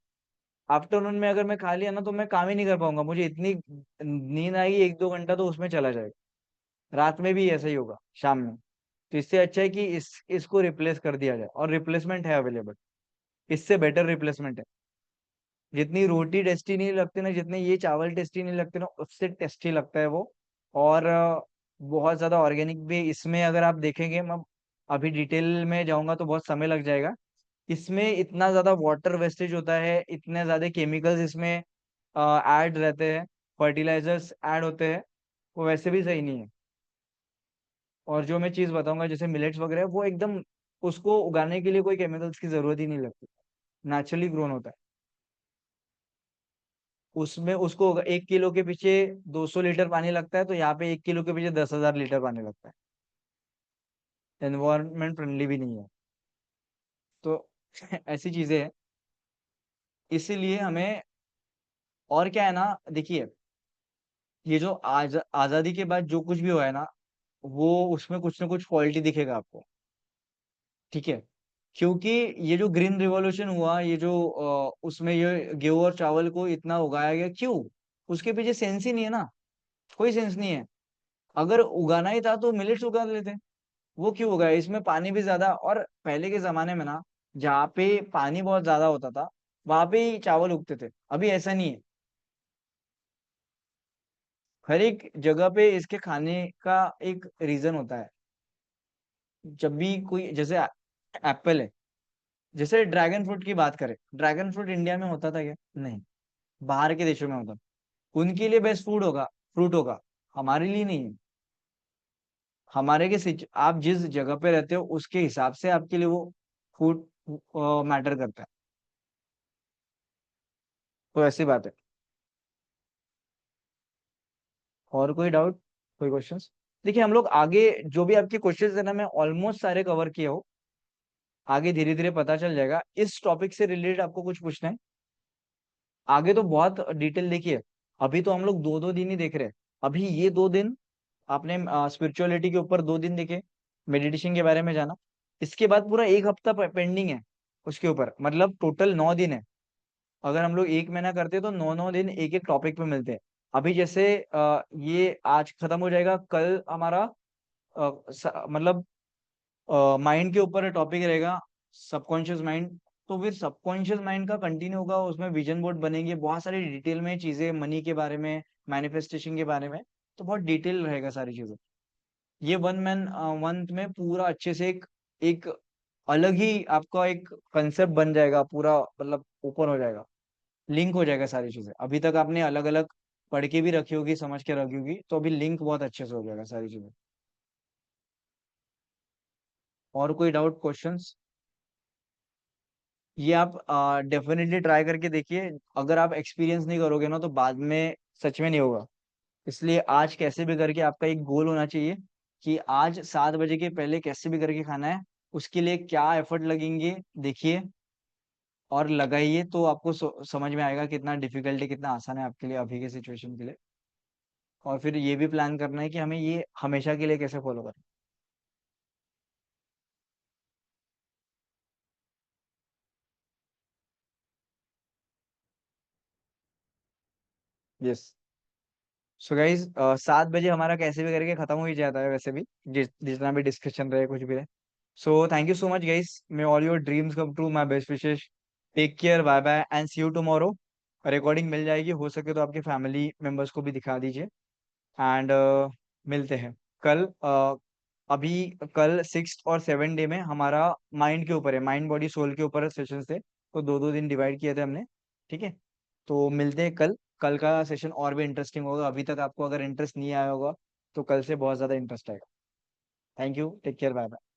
आफ्टरनून में अगर मैं खा लिया ना तो मैं काम ही नहीं कर पाऊंगा, मुझे इतनी नींद आएगी, 1-2 घंटा तो उसमें चला जाएगा। रात में भी ऐसा ही होगा, शाम में। तो इससे अच्छा है कि इसको रिप्लेस कर दिया जाए, और रिप्लेसमेंट है अवेलेबल, इससे बेटर रिप्लेसमेंट है। जितनी रोटी टेस्टी नहीं लगती ना, जितने ये चावल टेस्टी नहीं लगते ना, उससे टेस्टी लगता है वो। और बहुत ज्यादा ऑर्गेनिक भी इसमें, अगर आप देखेंगे, मैं अभी डिटेल में जाऊंगा तो बहुत समय लग जाएगा। इसमें इतना ज्यादा वाटर वेस्टेज होता है, इतने ज्यादा केमिकल्स इसमें ऐड रहते हैं, फर्टिलाइजर्स ऐड होते हैं, वो वैसे भी सही नहीं है। और जो मैं चीज बताऊंगा जैसे मिलेट्स वगैरह, वो एकदम उसको उगाने के लिए कोई केमिकल्स की जरूरत ही नहीं लगती, नेचुरली ग्रोन होता है। उसमें उसको 1 किलो के पीछे 200 लीटर पानी लगता है, तो यहाँ पे 1 किलो के पीछे 10,000 लीटर पानी लगता है। एनवायरमेंट फ्रेंडली भी नहीं है। तो ऐसी चीजें हैं, इसीलिए हमें। और क्या है ना, देखिए, ये जो आजादी के बाद जो कुछ भी हुआ है ना, वो उसमें कुछ ना कुछ फॉल्टी दिखेगा आपको, ठीक है? क्योंकि ये जो ग्रीन रिवॉल्यूशन हुआ, ये जो उसमें ये गेहूं और चावल को इतना उगाया गया, क्यों? उसके पीछे सेंस ही नहीं है ना, कोई सेंस नहीं है। अगर उगाना ही था तो मिलेट्स उगा लेते। वो क्यों उगाया? इसमें पानी भी ज्यादा, और पहले के जमाने में ना, जहाँ पे पानी बहुत ज्यादा होता था वहां पे ही चावल उगते थे। अभी ऐसा नहीं है, हर एक जगह पे इसके खाने का एक रीजन होता है। जब भी कोई, जैसे एप्पल है, जैसे ड्रैगन फ्रूट की बात करें, ड्रैगन फ्रूट इंडिया में होता था क्या? नहीं, बाहर के देशों में होता। उनके लिए बेस्ट फूड होगा, फ्रूट होगा, हमारे लिए नहीं है। हमारे के आप जिस जगह पे रहते हो उसके हिसाब से आपके लिए वो फूड मैटर करता है। तो ऐसी बात है। और कोई डाउट, कोई क्वेश्चंस? देखिए, हम लोग आगे जो भी आपके क्वेश्चंस है ना, मैं ऑलमोस्ट सारे कवर किया हूँ। आगे धीरे धीरे पता चल जाएगा। इस टॉपिक से रिलेटेड आपको कुछ पूछना है आगे तो बहुत डिटेल देखिए। अभी तो हम लोग 2-2 दिन ही देख रहे हैं। अभी ये 2 दिन आपने स्पिरिचुअलिटी के ऊपर 2 दिन देखे, मेडिटेशन के बारे में जाना। इसके बाद पूरा एक हफ्ता पेंडिंग है उसके ऊपर, मतलब टोटल 9 दिन है। अगर हम लोग 1 महीना करते हैं तो 9-9 दिन एक एक टॉपिक पे मिलते हैं। अभी जैसे ये आज खत्म हो जाएगा, कल हमारा मतलब माइंड के ऊपर टॉपिक रहेगा, सबकॉन्शियस माइंड। तो फिर सबकॉन्शियस माइंड का कंटिन्यू होगा, उसमें विजन बोर्ड बनेंगे, बहुत सारी डिटेल में चीजें, मनी के बारे में, मैनिफेस्टेशन के बारे में। तो बहुत डिटेल रहेगा सारी चीजें। ये 1 मंथ में पूरा अच्छे से एक एक अलग ही आपका एक कंसेप्ट बन जाएगा पूरा, मतलब ओपन हो जाएगा, लिंक हो जाएगा सारी चीजें। अभी तक आपने अलग अलग पढ़ के भी रखी होगी, समझ के रखी होगी, तो अभी लिंक बहुत अच्छे से हो जाएगा सारी चीजें। और कोई डाउट, क्वेश्चंस? ये आप डेफिनेटली ट्राई करके देखिए। अगर आप एक्सपीरियंस नहीं करोगे ना तो बाद में सच में नहीं होगा। इसलिए आज कैसे भी करके आपका एक गोल होना चाहिए कि आज 7 बजे के पहले कैसे भी करके खाना है। उसके लिए क्या एफर्ट लगेंगे देखिए और लगाइए, तो आपको समझ में आएगा कितना डिफिकल्ट है, कितना आसान है आपके लिए अभी के सिचुएशन के लिए। और फिर ये भी प्लान करना है कि हमें ये हमेशा के लिए कैसे फॉलो करना है। यस। सो गाइज 7 बजे हमारा कैसे भी करके खत्म हो ही जाता है वैसे भी, जितना भी डिस्कशन रहे कुछ भी रहे। So thank you so much guys, may all your dreams come true, my best wishes. Take care, bye bye and see you tomorrow. Recording मिल जाएगी, हो सके तो आपके फैमिली मेंबर्स को भी दिखा दीजिए। एंड मिलते हैं कल। अभी कल 6 और 7 डे में हमारा माइंड के ऊपर है, माइंड बॉडी सोल के ऊपर सेशंस थे, तो 2-2 दिन डिवाइड किए थे हमने। ठीक है, तो मिलते हैं कल। कल का सेशन और भी इंटरेस्टिंग होगा। अभी तक आपको अगर इंटरेस्ट नहीं आया होगा तो कल से बहुत ज्यादा इंटरेस्ट आएगा। Thank you, take care, bye bye.